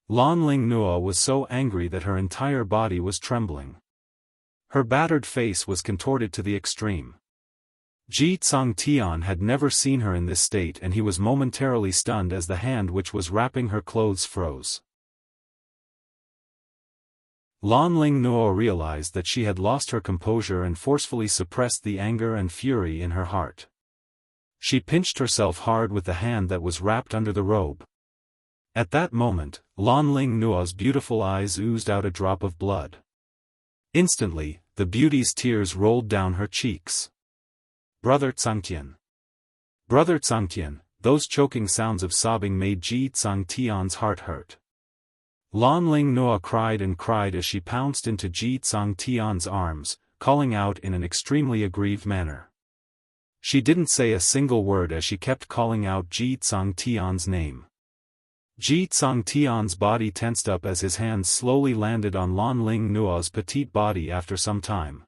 Lanling Nua was so angry that her entire body was trembling. Her battered face was contorted to the extreme. Ji Tsangtian had never seen her in this state, and he was momentarily stunned as the hand which was wrapping her clothes froze. Lanling Nua realized that she had lost her composure and forcefully suppressed the anger and fury in her heart. She pinched herself hard with the hand that was wrapped under the robe. At that moment, Lanling Nua's beautiful eyes oozed out a drop of blood. Instantly, the beauty's tears rolled down her cheeks. "Brother Tsangtian." "Brother Tsangtian," those choking sounds of sobbing made Ji Tsangtian's heart hurt. Lanling Nua cried and cried as she pounced into Ji Tsangtian's arms, calling out in an extremely aggrieved manner. She didn't say a single word as she kept calling out Ji Tsangtian's name. Ji Tsangtian's body tensed up as his hands slowly landed on Lan Ling Nuo's petite body after some time.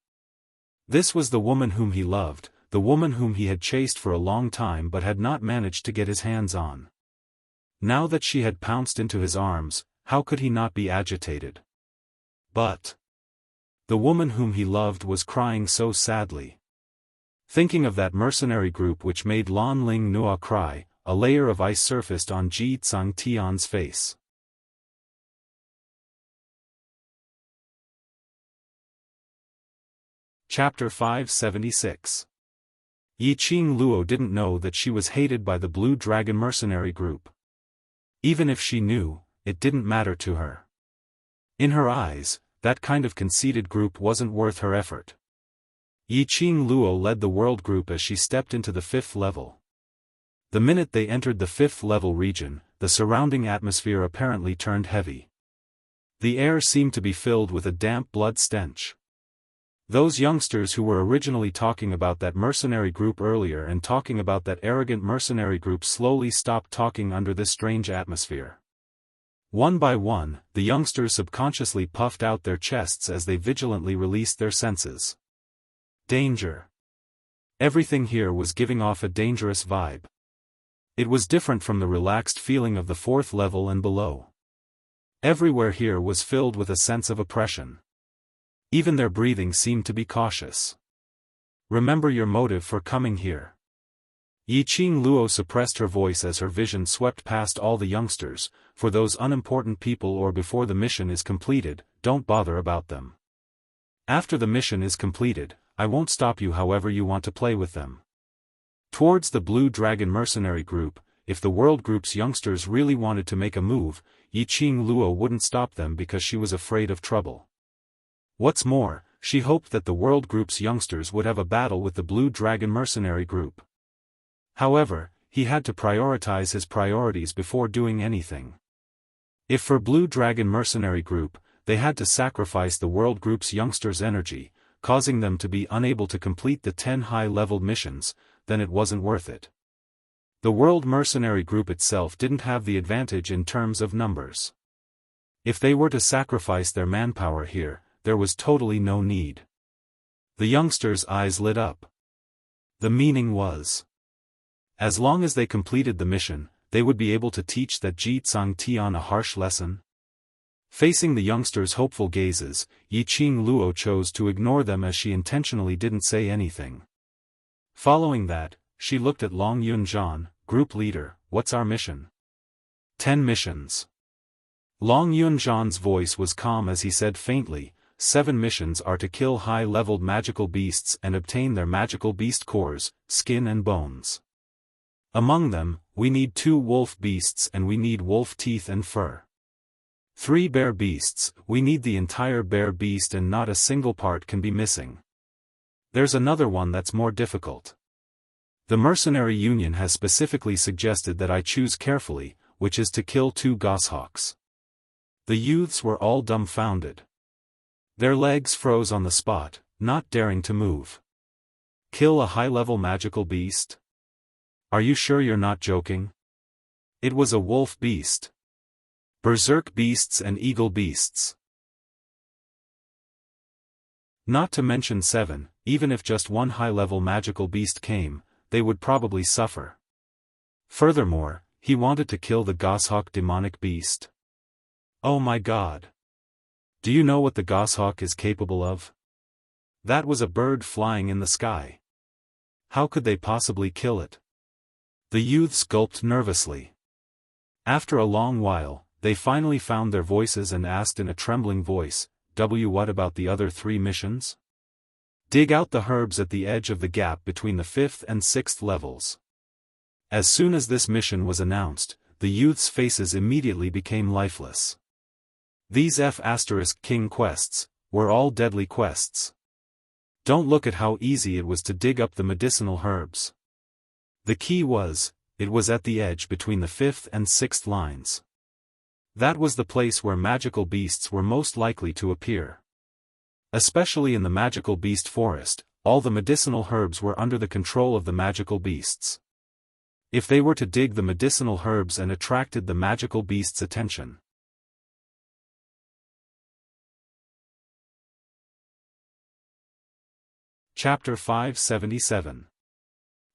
This was the woman whom he loved, the woman whom he had chased for a long time but had not managed to get his hands on. Now that she had pounced into his arms, how could he not be agitated? But the woman whom he loved was crying so sadly. Thinking of that mercenary group which made Lan Ling Nuo cry, a layer of ice surfaced on Ji Tsangtian's face. Chapter 576. Yiqing Luo didn't know that she was hated by the Blue Dragon mercenary group. Even if she knew, it didn't matter to her. In her eyes, that kind of conceited group wasn't worth her effort. Yiqing Luo led the world group as she stepped into the 5th level. The minute they entered the 5th level region, the surrounding atmosphere apparently turned heavy. The air seemed to be filled with a damp blood stench. Those youngsters who were originally talking about that mercenary group earlier and talking about that arrogant mercenary group slowly stopped talking under this strange atmosphere. One by one, the youngsters subconsciously puffed out their chests as they vigilantly released their senses. Danger. Everything here was giving off a dangerous vibe. It was different from the relaxed feeling of the 4th level and below. Everywhere here was filled with a sense of oppression. Even their breathing seemed to be cautious. Remember your motive for coming here. Yiqing Luo suppressed her voice as her vision swept past all the youngsters. For those unimportant people or before the mission is completed, don't bother about them. After the mission is completed, I won't stop you however you want to play with them. Towards the Blue Dragon mercenary group, if the world group's youngsters really wanted to make a move, Yiqing Luo wouldn't stop them because she was afraid of trouble. What's more, she hoped that the world group's youngsters would have a battle with the Blue Dragon mercenary group. However, he had to prioritize his priorities before doing anything. If for Blue Dragon mercenary group, they had to sacrifice the world group's youngsters' energy, causing them to be unable to complete the 10 high-leveled missions, then it wasn't worth it. The world mercenary group itself didn't have the advantage in terms of numbers. If they were to sacrifice their manpower here, there was totally no need. The youngsters' eyes lit up. The meaning was, as long as they completed the mission, they would be able to teach that Ji Tsangtian a harsh lesson. Facing the youngsters' hopeful gazes, Yiqing Luo chose to ignore them as she intentionally didn't say anything. Following that, she looked at Long Yunzhan, group leader. What's our mission? 10 missions. Long Yunzhan's voice was calm as he said faintly, 7 missions are to kill high-leveled magical beasts and obtain their magical beast cores, skin and bones. Among them, we need 2 wolf beasts and we need wolf teeth and fur. 3 bear beasts, we need the entire bear beast and not a single part can be missing. There's another one that's more difficult. The Mercenary Union has specifically suggested that I choose carefully, which is to kill 2 goshawks. The youths were all dumbfounded. Their legs froze on the spot, not daring to move. Kill a high-level magical beast? Are you sure you're not joking? It was a wolf beast. Berserk beasts and eagle beasts. Not to mention 7, even if just one high-level magical beast came, they would probably suffer. Furthermore, he wanted to kill the goshawk demonic beast. Oh my god. Do you know what the goshawk is capable of? That was a bird flying in the sky. How could they possibly kill it? The youths gulped nervously. After a long while, they finally found their voices and asked in a trembling voice, what about the other 3 missions? Dig out the herbs at the edge of the gap between the 5th and 6th levels. As soon as this mission was announced, the youths' faces immediately became lifeless. These F*King quests were all deadly quests. Don't look at how easy it was to dig up the medicinal herbs. The key was, it was at the edge between the 5th and 6th lines. That was the place where magical beasts were most likely to appear. Especially in the magical beast forest, all the medicinal herbs were under the control of the magical beasts. if they were to dig the medicinal herbs and attracted the magical beast's attention. Chapter 577.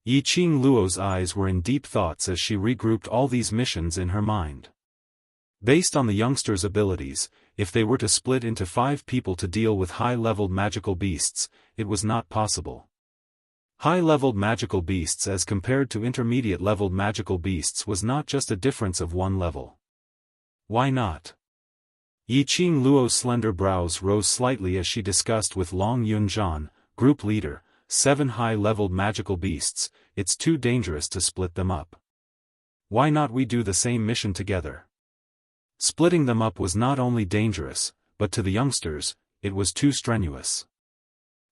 Yi Qing Luo's eyes were in deep thoughts as she regrouped all these missions in her mind. Based on the youngsters' abilities, if they were to split into 5 people to deal with high-leveled magical beasts, it was not possible. High-leveled magical beasts as compared to intermediate-leveled magical beasts was not just a difference of 1 level. Why not? Yi Qing Luo's slender brows rose slightly as she discussed with Long Yunzhan, group leader, 7 high-leveled magical beasts. It's too dangerous to split them up. Why not we do the same mission together? Splitting them up was not only dangerous, but to the youngsters, it was too strenuous.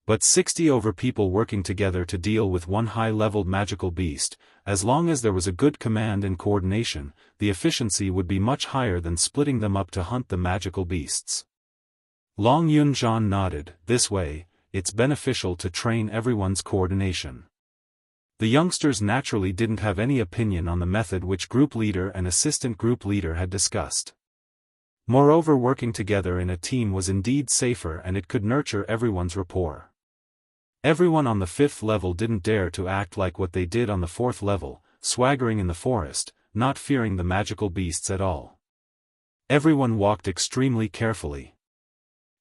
But 60 over people working together to deal with 1 high-leveled magical beast, as long as there was a good command and coordination, the efficiency would be much higher than splitting them up to hunt the magical beasts. Long Yunzhan nodded. This way, it's beneficial to train everyone's coordination. The youngsters naturally didn't have any opinion on the method which group leader and assistant group leader had discussed. Moreover, working together in a team was indeed safer and it could nurture everyone's rapport. Everyone on the 5th level didn't dare to act like what they did on the 4th level, swaggering in the forest, not fearing the magical beasts at all. Everyone walked extremely carefully.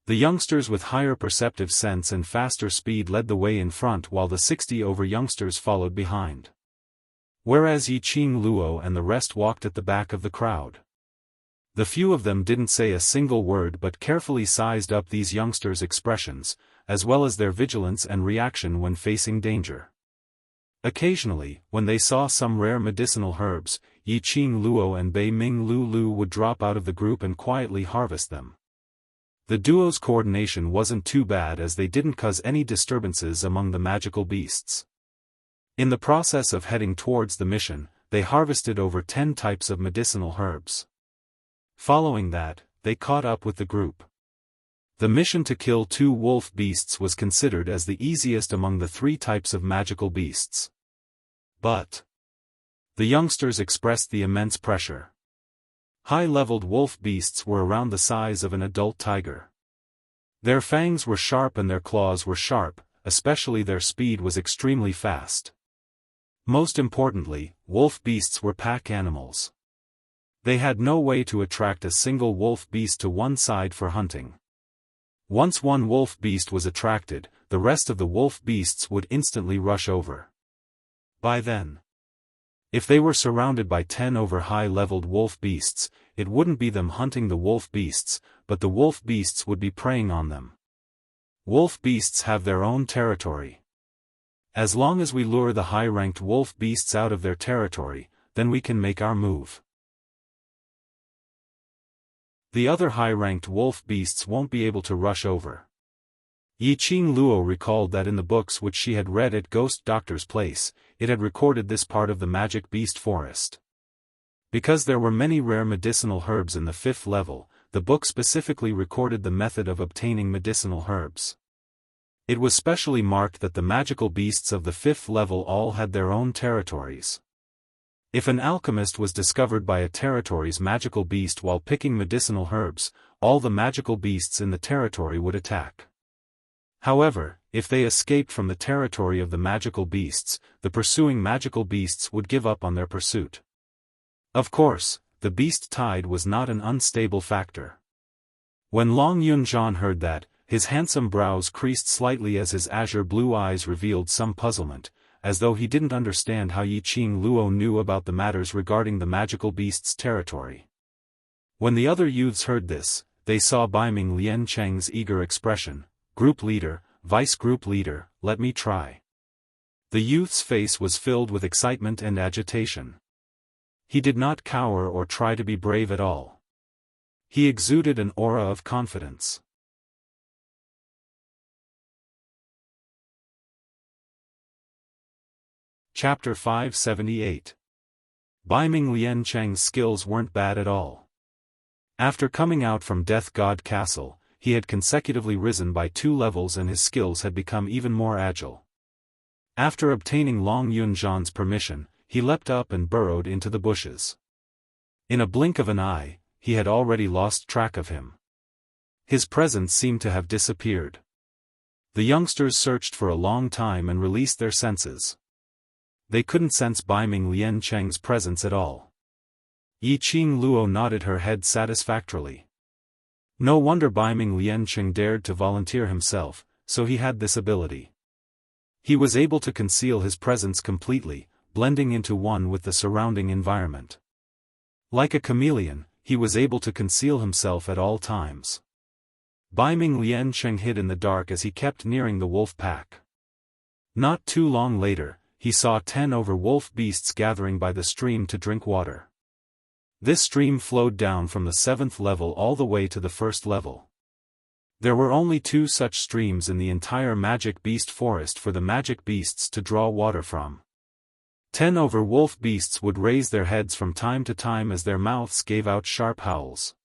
The youngsters with higher perceptive sense and faster speed led the way in front while the 60 over youngsters followed behind. Whereas Yi Qing Luo and the rest walked at the back of the crowd. The few of them didn't say a single word but carefully sized up these youngsters' expressions, as well as their vigilance and reaction when facing danger. Occasionally, when they saw some rare medicinal herbs, Yi Qing Luo and Bei Ming Lu would drop out of the group and quietly harvest them. The duo's coordination wasn't too bad as they didn't cause any disturbances among the magical beasts. In the process of heading towards the mission, they harvested over 10 types of medicinal herbs. Following that, they caught up with the group. The mission to kill 2 wolf beasts was considered as the easiest among the 3 types of magical beasts. But the youngsters expressed the immense pressure. High-leveled wolf beasts were around the size of an adult tiger. Their fangs were sharp and their claws were sharp, especially their speed was extremely fast. Most importantly, wolf beasts were pack animals. They had no way to attract a single wolf beast to one side for hunting. Once one wolf beast was attracted, the rest of the wolf beasts would instantly rush over. By then, if they were surrounded by 10 over high-leveled wolf beasts, it wouldn't be them hunting the wolf beasts, but the wolf beasts would be preying on them. Wolf beasts have their own territory. As long as we lure the high-ranked wolf beasts out of their territory, then we can make our move. The other high-ranked wolf beasts won't be able to rush over. Yi Qing Luo recalled that in the books which she had read at Ghost Doctor's place, it had recorded this part of the magic beast forest. Because there were many rare medicinal herbs in the 5th level, the book specifically recorded the method of obtaining medicinal herbs. It was specially marked that the magical beasts of the 5th level all had their own territories. If an alchemist was discovered by a territory's magical beast while picking medicinal herbs, all the magical beasts in the territory would attack. However, if they escaped from the territory of the magical beasts, the pursuing magical beasts would give up on their pursuit. Of course, the beast tide was not an unstable factor. When Long Yunzhan heard that, his handsome brows creased slightly as his azure blue eyes revealed some puzzlement, as though he didn't understand how Yi Qing Luo knew about the matters regarding the magical beast's territory. When the other youths heard this, they saw Baiming Liancheng's eager expression. Group leader, vice group leader, let me try. The youth's face was filled with excitement and agitation. He did not cower or try to be brave at all. He exuded an aura of confidence. Chapter 578. Baiming Liancheng's skills weren't bad at all. After coming out from Death God Castle, he had consecutively risen by 2 levels and his skills had become even more agile. After obtaining Long Yunzhan's permission, he leapt up and burrowed into the bushes. In a blink of an eye, he had already lost track of him. His presence seemed to have disappeared. The youngsters searched for a long time and released their senses. They couldn't sense Baiming Liancheng's presence at all. Yi Qing Luo nodded her head satisfactorily. No wonder Baiming Liancheng dared to volunteer himself, so he had this ability. He was able to conceal his presence completely, blending into one with the surrounding environment. Like a chameleon, he was able to conceal himself at all times. Baiming Liancheng hid in the dark as he kept nearing the wolf pack. Not too long later, he saw 10 wolf beasts gathering by the stream to drink water. This stream flowed down from the 7th level all the way to the 1st level. There were only 2 such streams in the entire magic beast forest for the magic beasts to draw water from. 10 wolf beasts would raise their heads from time to time as their mouths gave out sharp howls.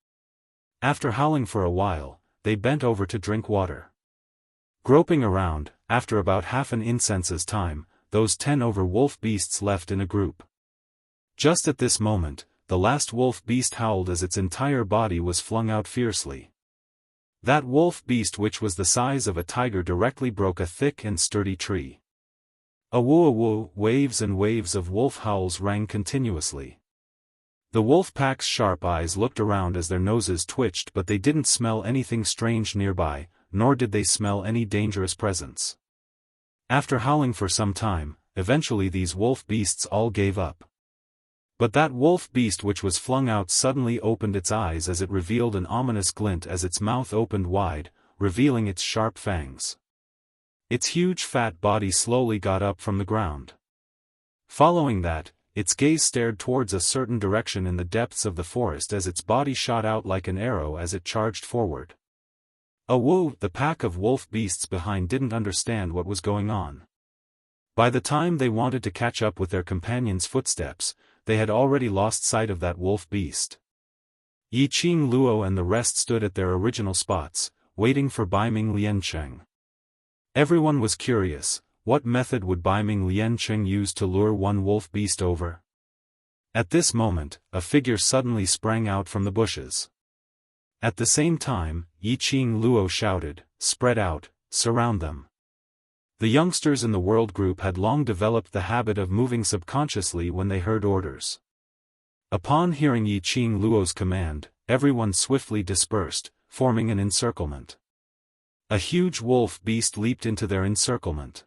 After howling for a while, they bent over to drink water. Groping around, after about half an incense's time, those 10 wolf beasts left in a group. Just at this moment, the last wolf beast howled as its entire body was flung out fiercely. That wolf beast, which was the size of a tiger, directly broke a thick and sturdy tree. Awoo, waves and waves of wolf howls rang continuously. The wolf pack's sharp eyes looked around as their noses twitched, but they didn't smell anything strange nearby, nor did they smell any dangerous presence. After howling for some time, eventually these wolf beasts all gave up. But that wolf beast which was flung out suddenly opened its eyes as it revealed an ominous glint as its mouth opened wide, revealing its sharp fangs. Its huge fat body slowly got up from the ground. Following that, its gaze stared towards a certain direction in the depths of the forest as its body shot out like an arrow as it charged forward. Awoo, the pack of wolf beasts behind didn't understand what was going on. By the time they wanted to catch up with their companions' footsteps, they had already lost sight of that wolf beast. Yi Qing Luo and the rest stood at their original spots, waiting for Baiming Liancheng. Everyone was curious, what method would Baiming Liancheng use to lure one wolf beast over? At this moment, a figure suddenly sprang out from the bushes. At the same time, Yi Qing Luo shouted, "Spread out, surround them." The youngsters in the world group had long developed the habit of moving subconsciously when they heard orders. Upon hearing Yi Qing Luo's command, everyone swiftly dispersed, forming an encirclement. A huge wolf beast leaped into their encirclement.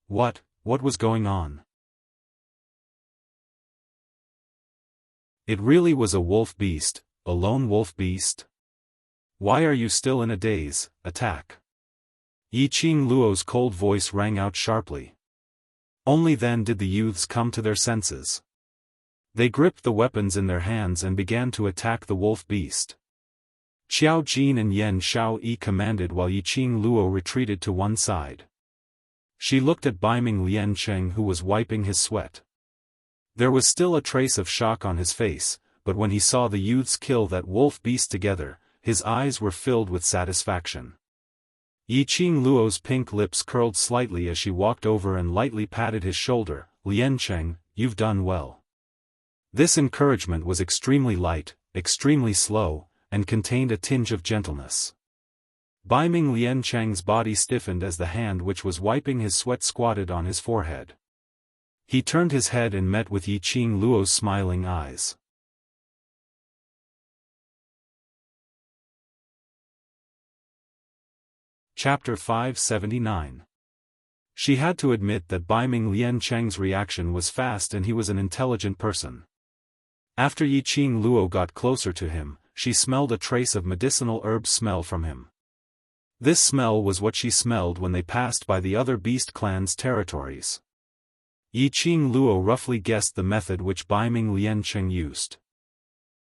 What was going on? It really was a wolf beast, a lone wolf beast? Why are you still in a daze? Attack! Yi Qing Luo's cold voice rang out sharply. Only then did the youths come to their senses. They gripped the weapons in their hands and began to attack the wolf beast. Xiao Jin and Yan Shao Yi commanded while Yi Qing Luo retreated to one side. She looked at Baiming Liancheng, who was wiping his sweat. There was still a trace of shock on his face, but when he saw the youths kill that wolf beast together, his eyes were filled with satisfaction. Yi Qing Luo's pink lips curled slightly as she walked over and lightly patted his shoulder. "Liancheng, you've done well." This encouragement was extremely light, extremely slow, and contained a tinge of gentleness. Baiming Liancheng's body stiffened as the hand which was wiping his sweat squatted on his forehead. He turned his head and met with Yi Qing Luo's smiling eyes. Chapter 579. She had to admit that Baiming Liancheng's reaction was fast and he was an intelligent person. After Yi Qing Luo got closer to him, she smelled a trace of medicinal herb smell from him. This smell was what she smelled when they passed by the other beast clan's territories. Yi Qing Luo roughly guessed the method which Baiming Liancheng used.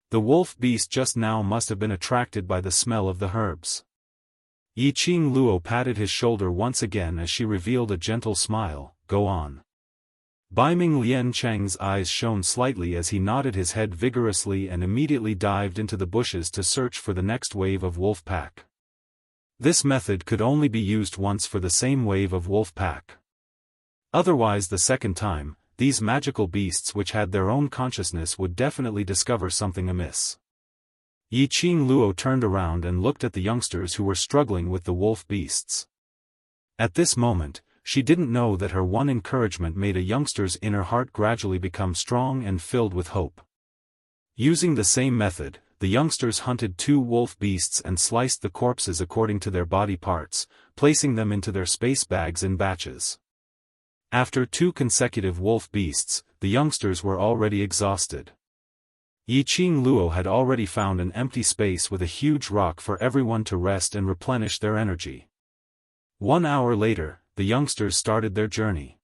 The wolf beast just now must have been attracted by the smell of the herbs. Yi Qing Luo patted his shoulder once again as she revealed a gentle smile. "Go on." Baiming Liancheng's eyes shone slightly as he nodded his head vigorously and immediately dived into the bushes to search for the next wave of wolf pack. This method could only be used once for the same wave of wolf pack. Otherwise, the second time, these magical beasts which had their own consciousness would definitely discover something amiss. Yiqing Luo turned around and looked at the youngsters who were struggling with the wolf beasts. At this moment, she didn't know that her one encouragement made a youngster's inner heart gradually become strong and filled with hope. Using the same method, the youngsters hunted 2 wolf beasts and sliced the corpses according to their body parts, placing them into their space bags in batches. After 2 consecutive wolf beasts, the youngsters were already exhausted. Yiqing Luo had already found an empty space with a huge rock for everyone to rest and replenish their energy. 1 hour later, the youngsters started their journey.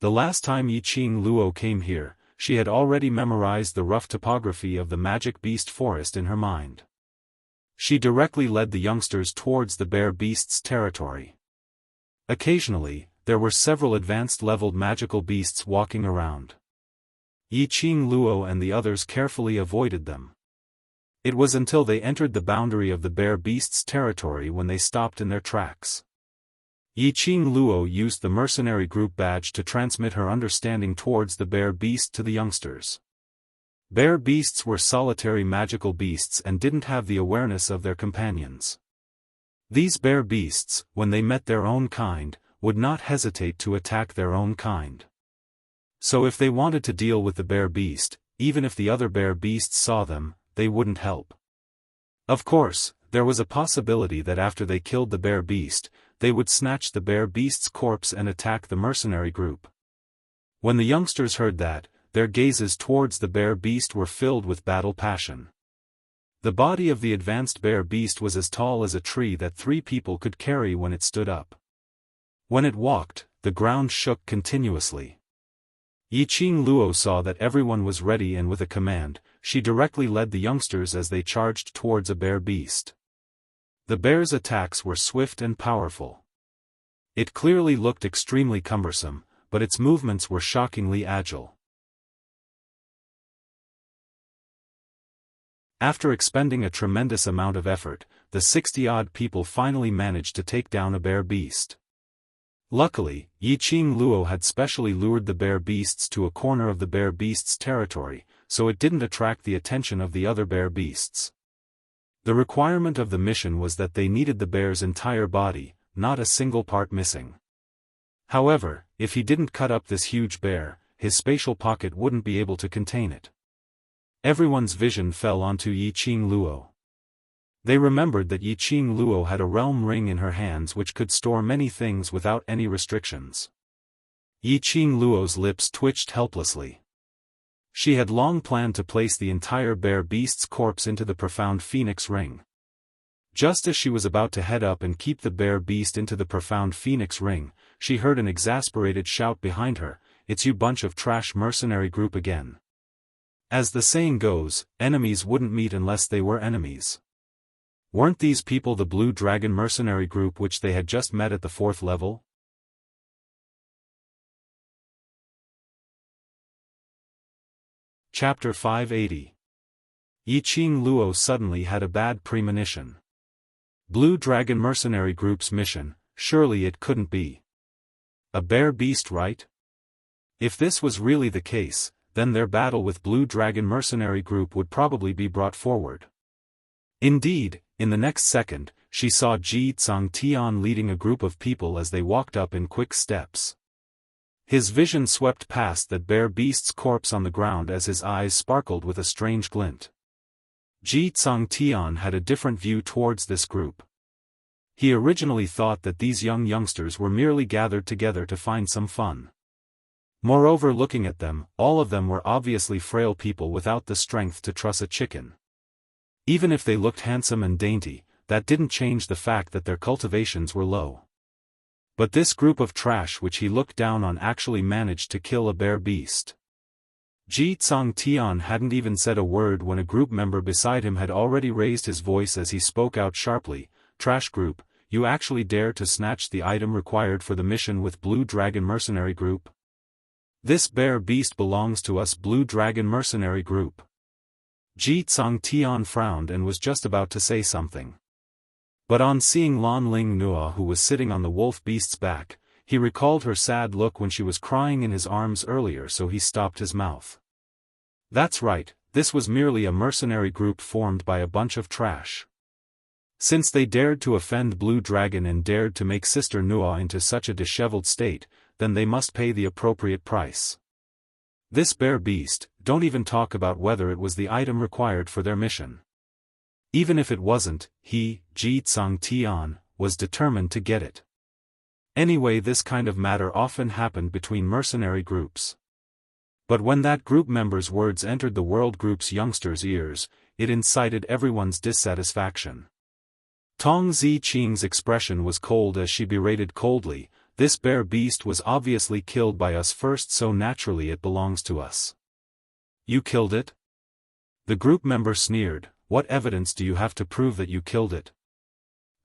The last time Yiqing Luo came here, she had already memorized the rough topography of the magic beast forest in her mind. She directly led the youngsters towards the bear beast's territory. Occasionally, there were several advanced-leveled magical beasts walking around. Yiqing Luo and the others carefully avoided them. It was until they entered the boundary of the bear beast's territory when they stopped in their tracks. Yiqing Luo used the mercenary group badge to transmit her understanding towards the bear beast to the youngsters. Bear beasts were solitary magical beasts and didn't have the awareness of their companions. These bear beasts, when they met their own kind, would not hesitate to attack their own kind. So if they wanted to deal with the bear beast, even if the other bear beasts saw them, they wouldn't help. Of course, there was a possibility that after they killed the bear beast, they would snatch the bear beast's corpse and attack the mercenary group. When the youngsters heard that, their gazes towards the bear beast were filled with battle passion. The body of the advanced bear beast was as tall as a tree that 3 people could carry when it stood up. When it walked, the ground shook continuously. Yiqing Luo saw that everyone was ready and with a command, she directly led the youngsters as they charged towards a bear beast. The bear's attacks were swift and powerful. It clearly looked extremely cumbersome, but its movements were shockingly agile. After expending a tremendous amount of effort, the 60-odd people finally managed to take down a bear beast. Luckily, Yiqing Luo had specially lured the bear beasts to a corner of the bear beast's territory, so it didn't attract the attention of the other bear beasts. The requirement of the mission was that they needed the bear's entire body, not a single part missing. However, if he didn't cut up this huge bear, his spatial pocket wouldn't be able to contain it. Everyone's vision fell onto Yiqing Luo. They remembered that Yiqing Luo had a realm ring in her hands which could store many things without any restrictions. Yiqing Luo's lips twitched helplessly. She had long planned to place the entire bear beast's corpse into the profound phoenix ring. Just as she was about to head up and keep the bear beast into the profound phoenix ring, she heard an exasperated shout behind her, "It's you bunch of trash mercenary group again." As the saying goes, enemies wouldn't meet unless they were enemies. Weren't these people the Blue Dragon mercenary group which they had just met at the 4th level? Chapter 580. Yiqing Luo suddenly had a bad premonition. Blue Dragon mercenary group's mission, surely it couldn't be a bear beast, right? If this was really the case, then their battle with Blue Dragon mercenary group would probably be brought forward. Indeed, in the next second, she saw Ji Tian leading a group of people as they walked up in quick steps. His vision swept past that bear beast's corpse on the ground as his eyes sparkled with a strange glint. Ji Tian had a different view towards this group. He originally thought that these youngsters were merely gathered together to find some fun. Moreover, looking at them, all of them were obviously frail people without the strength to truss a chicken. Even if they looked handsome and dainty, that didn't change the fact that their cultivations were low. But this group of trash which he looked down on actually managed to kill a bear beast. Ji Tian hadn't even said a word when a group member beside him had already raised his voice as he spoke out sharply, "Trash group, you actually dare to snatch the item required for the mission with Blue Dragon mercenary group? This bear beast belongs to us Blue Dragon mercenary group." Ji Tian frowned and was just about to say something. But on seeing Lan Ling Nua who was sitting on the wolf beast's back, He recalled her sad look when she was crying in his arms earlier, so he stopped his mouth. That's right, this was merely a mercenary group formed by a bunch of trash. Since they dared to offend Blue Dragon and dared to make Sister Nua into such a disheveled state, then they must pay the appropriate price. This bear beast, don't even talk about whether it was the item required for their mission. Even if it wasn't, he, Ji Tsang Tian, was determined to get it. Anyway, this kind of matter often happened between mercenary groups. But when that group member's words entered the world group's youngsters' ears, it incited everyone's dissatisfaction. Tong Ziqing's expression was cold as she berated coldly, "This bear beast was obviously killed by us first, so naturally it belongs to us." "You killed it?" The group member sneered. "What evidence do you have to prove that you killed it?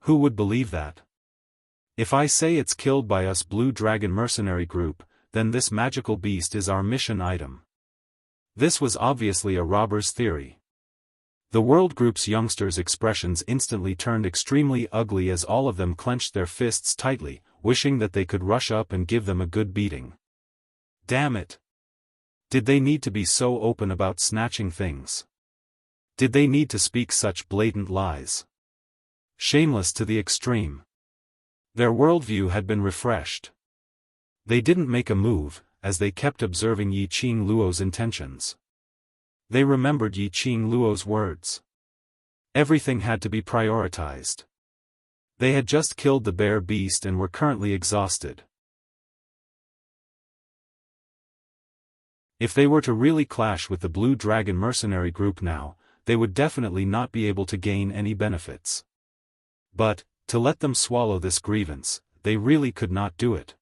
Who would believe that? If I say it's killed by us Blue Dragon mercenary group, then this magical beast is our mission item." This was obviously a robber's theory. The world group's youngsters' expressions instantly turned extremely ugly as all of them clenched their fists tightly, wishing that they could rush up and give them a good beating. Damn it! Did they need to be so open about snatching things? Did they need to speak such blatant lies? Shameless to the extreme. Their worldview had been refreshed. They didn't make a move, as they kept observing Yi Qing Luo's intentions. They remembered Yi Qing Luo's words. Everything had to be prioritized. They had just killed the bear beast and were currently exhausted. If they were to really clash with the Blue Dragon mercenary group now, they would definitely not be able to gain any benefits. But, to let them swallow this grievance, they really could not do it.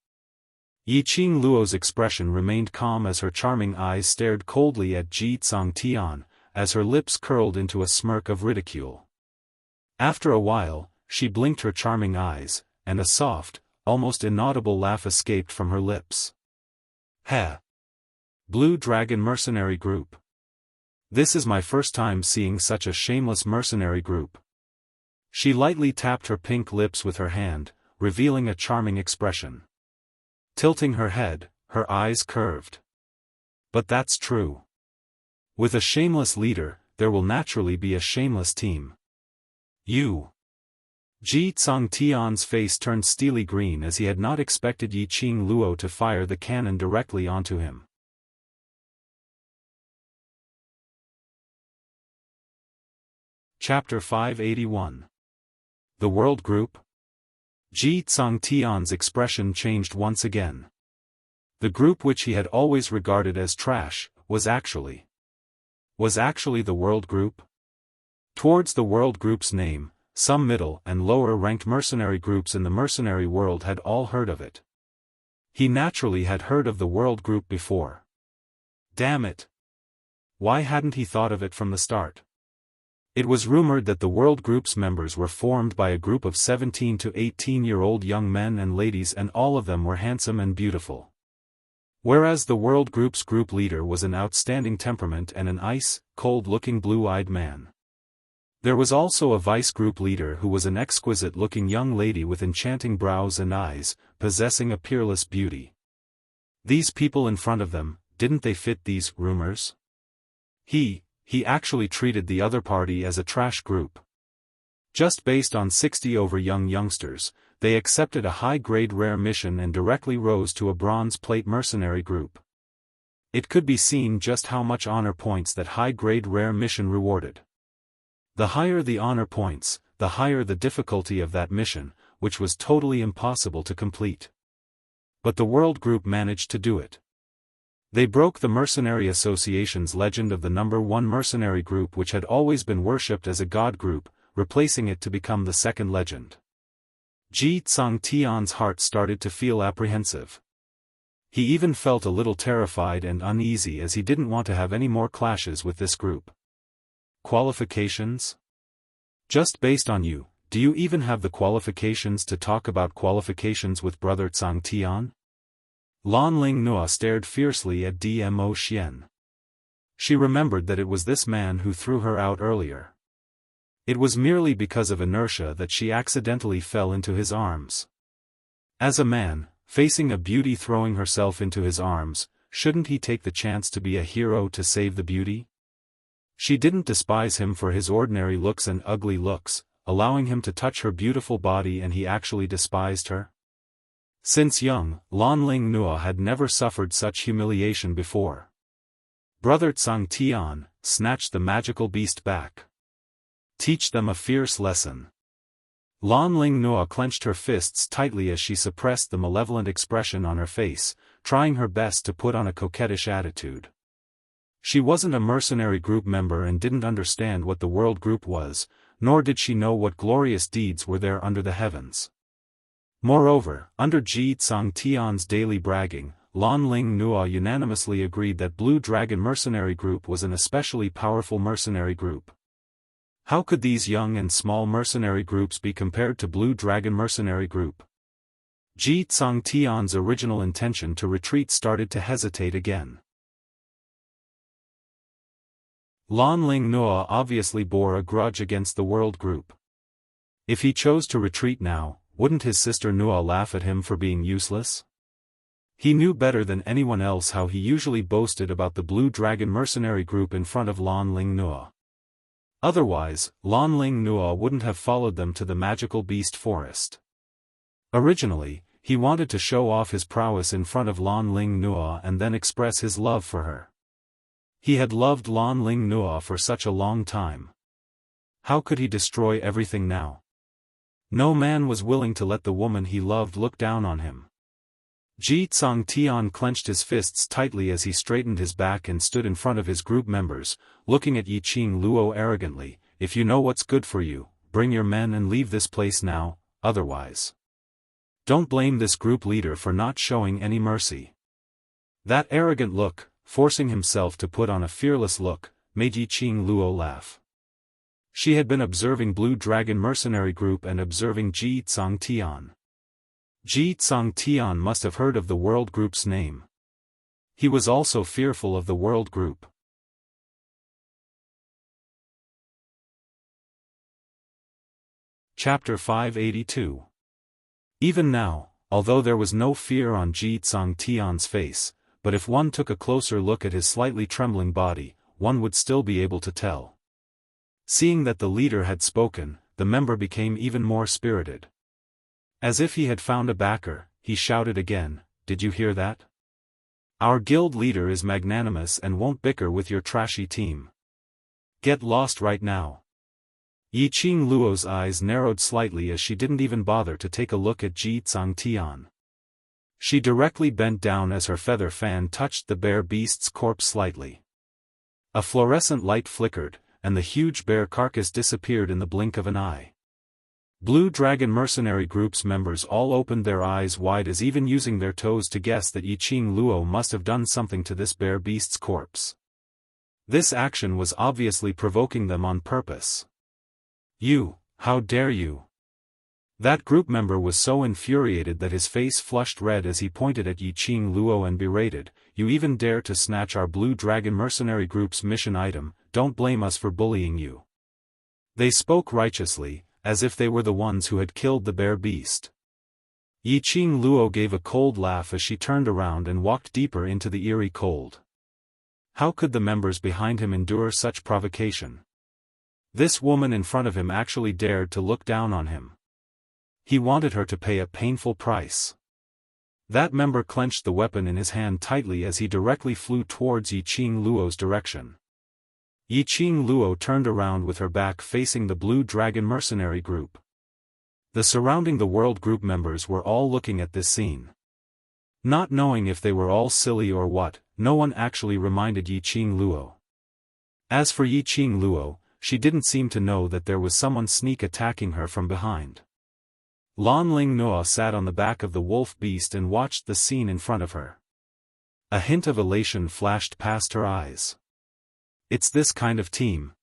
Yi Qing Luo's expression remained calm as her charming eyes stared coldly at Ji Tsang Tian, as her lips curled into a smirk of ridicule. After a while, she blinked her charming eyes, and a soft, almost inaudible laugh escaped from her lips. "Heh! Blue Dragon mercenary group. This is my first time seeing such a shameless mercenary group." She lightly tapped her pink lips with her hand, revealing a charming expression. Tilting her head, her eyes curved. "But that's true. With a shameless leader, there will naturally be a shameless team. You." Ji Tsang Tian's face turned steely green as he had not expected Yi Qing Luo to fire the cannon directly onto him. Chapter 581. The World Group? Ji Tsang Tian's expression changed once again. The group which he had always regarded as trash, was actually the World Group? Towards the World Group's name, some middle and lower-ranked mercenary groups in the mercenary world had all heard of it. He naturally had heard of the World Group before. Damn it! Why hadn't he thought of it from the start? It was rumored that the World Group's members were formed by a group of 17 to 18-year-old young men and ladies, and all of them were handsome and beautiful. Whereas the World Group's group leader was an outstanding temperament and an ice-cold-looking blue-eyed man. There was also a vice group leader who was an exquisite-looking young lady with enchanting brows and eyes, possessing a peerless beauty. These people in front of them, didn't they fit these rumors? He actually treated the other party as a trash group. Just based on 60 over young youngsters, they accepted a high-grade rare mission and directly rose to a bronze plate mercenary group. It could be seen just how much honor points that high-grade rare mission rewarded. The higher the honor points, the higher the difficulty of that mission, which was totally impossible to complete. But the World Group managed to do it. They broke the Mercenary Association's legend of the number one mercenary group, which had always been worshipped as a god group, replacing it to become the second legend. Ji Tsang Tian's heart started to feel apprehensive. He even felt a little terrified and uneasy as he didn't want to have any more clashes with this group. Qualifications? Just based on you, do you even have the qualifications to talk about qualifications with Brother Tsang Tian? Lan Ling Nua stared fiercely at Dmo Xian. She remembered that it was this man who threw her out earlier. It was merely because of inertia that she accidentally fell into his arms. As a man, facing a beauty throwing herself into his arms, shouldn't he take the chance to be a hero to save the beauty? She didn't despise him for his ordinary looks and ugly looks, allowing him to touch her beautiful body, and he actually despised her? Since young, Lan Ling Nua had never suffered such humiliation before. Brother Tsang Tian snatched the magical beast back. Teach them a fierce lesson. Lan Ling Nua clenched her fists tightly as she suppressed the malevolent expression on her face, trying her best to put on a coquettish attitude. She wasn't a mercenary group member and didn't understand what the world group was, nor did she know what glorious deeds were there under the heavens. Moreover, under Ji Tsang Tian's daily bragging, Lan Ling Nua unanimously agreed that Blue Dragon Mercenary Group was an especially powerful mercenary group. How could these young and small mercenary groups be compared to Blue Dragon Mercenary Group? Ji Tsang Tian's original intention to retreat started to hesitate again. Lan Ling Nua obviously bore a grudge against the world group. If he chose to retreat now, wouldn't his sister Nua laugh at him for being useless? He knew better than anyone else how he usually boasted about the Blue Dragon Mercenary Group in front of Lan Ling Nua. Otherwise, Lan Ling Nua wouldn't have followed them to the magical beast forest. Originally, he wanted to show off his prowess in front of Lan Ling Nua and then express his love for her. He had loved Lan Ling Nua for such a long time. How could he destroy everything now? No man was willing to let the woman he loved look down on him. Ji Tsang Tian clenched his fists tightly as he straightened his back and stood in front of his group members, looking at Yiqing Luo arrogantly. If you know what's good for you, bring your men and leave this place now, otherwise. Don't blame this group leader for not showing any mercy. That arrogant look, forcing himself to put on a fearless look, made Yiqing Luo laugh. She had been observing Blue Dragon Mercenary Group and observing Ji Tsang Tian. Ji Tsang Tian must have heard of the world group's name. He was also fearful of the world group. Chapter 582. Even now, although there was no fear on Ji Tsang Tian's face, but if one took a closer look at his slightly trembling body, one would still be able to tell. Seeing that the leader had spoken, the member became even more spirited. As if he had found a backer, he shouted again, "Did you hear that? Our guild leader is magnanimous and won't bicker with your trashy team. Get lost right now." Yiqing Luo's eyes narrowed slightly as she didn't even bother to take a look at Ji Tsang Tian. She directly bent down as her feather fan touched the bear beast's corpse slightly. A fluorescent light flickered, and the huge bear carcass disappeared in the blink of an eye. Blue Dragon Mercenary Group's members all opened their eyes wide, as even using their toes to guess that Yiqing Luo must have done something to this bear beast's corpse. This action was obviously provoking them on purpose. "You, how dare you?" That group member was so infuriated that his face flushed red as he pointed at Yiqing Luo and berated, "You even dare to snatch our Blue Dragon Mercenary Group's mission item, don't blame us for bullying you." They spoke righteously, as if they were the ones who had killed the bear beast. Yiqing Luo gave a cold laugh as she turned around and walked deeper into the eerie cold. How could the members behind him endure such provocation? This woman in front of him actually dared to look down on him. He wanted her to pay a painful price. That member clenched the weapon in his hand tightly as he directly flew towards Yiqing Luo's direction. Yiqing Luo turned around with her back facing the Blue Dragon Mercenary Group. The surrounding the world group members were all looking at this scene. Not knowing if they were all silly or what, no one actually reminded Yiqing Luo. As for Yiqing Luo, she didn't seem to know that there was someone sneak attacking her from behind. Lan Ling Nua sat on the back of the wolf beast and watched the scene in front of her. A hint of elation flashed past her eyes. It's this kind of team.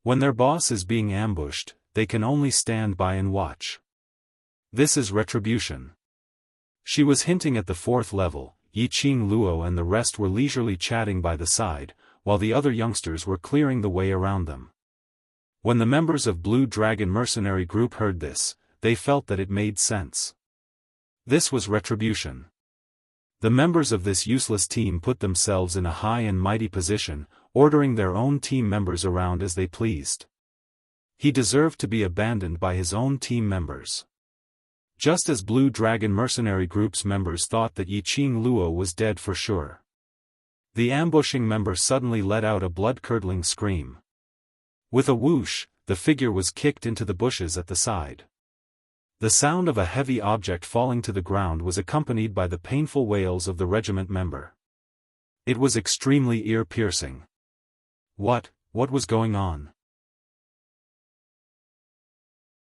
When their boss is being ambushed, they can only stand by and watch. This is retribution. She was hinting at the fourth level. Yiqing Luo and the rest were leisurely chatting by the side, while the other youngsters were clearing the way around them. When the members of Blue Dragon Mercenary Group heard this, they felt that it made sense. This was retribution. The members of this useless team put themselves in a high and mighty position, ordering their own team members around as they pleased. He deserved to be abandoned by his own team members. Just as Blue Dragon Mercenary Group's members thought that Yiqing Luo was dead for sure. The ambushing member suddenly let out a blood-curdling scream. With a whoosh, the figure was kicked into the bushes at the side. The sound of a heavy object falling to the ground was accompanied by the painful wails of the regiment member. It was extremely ear-piercing. What was going on?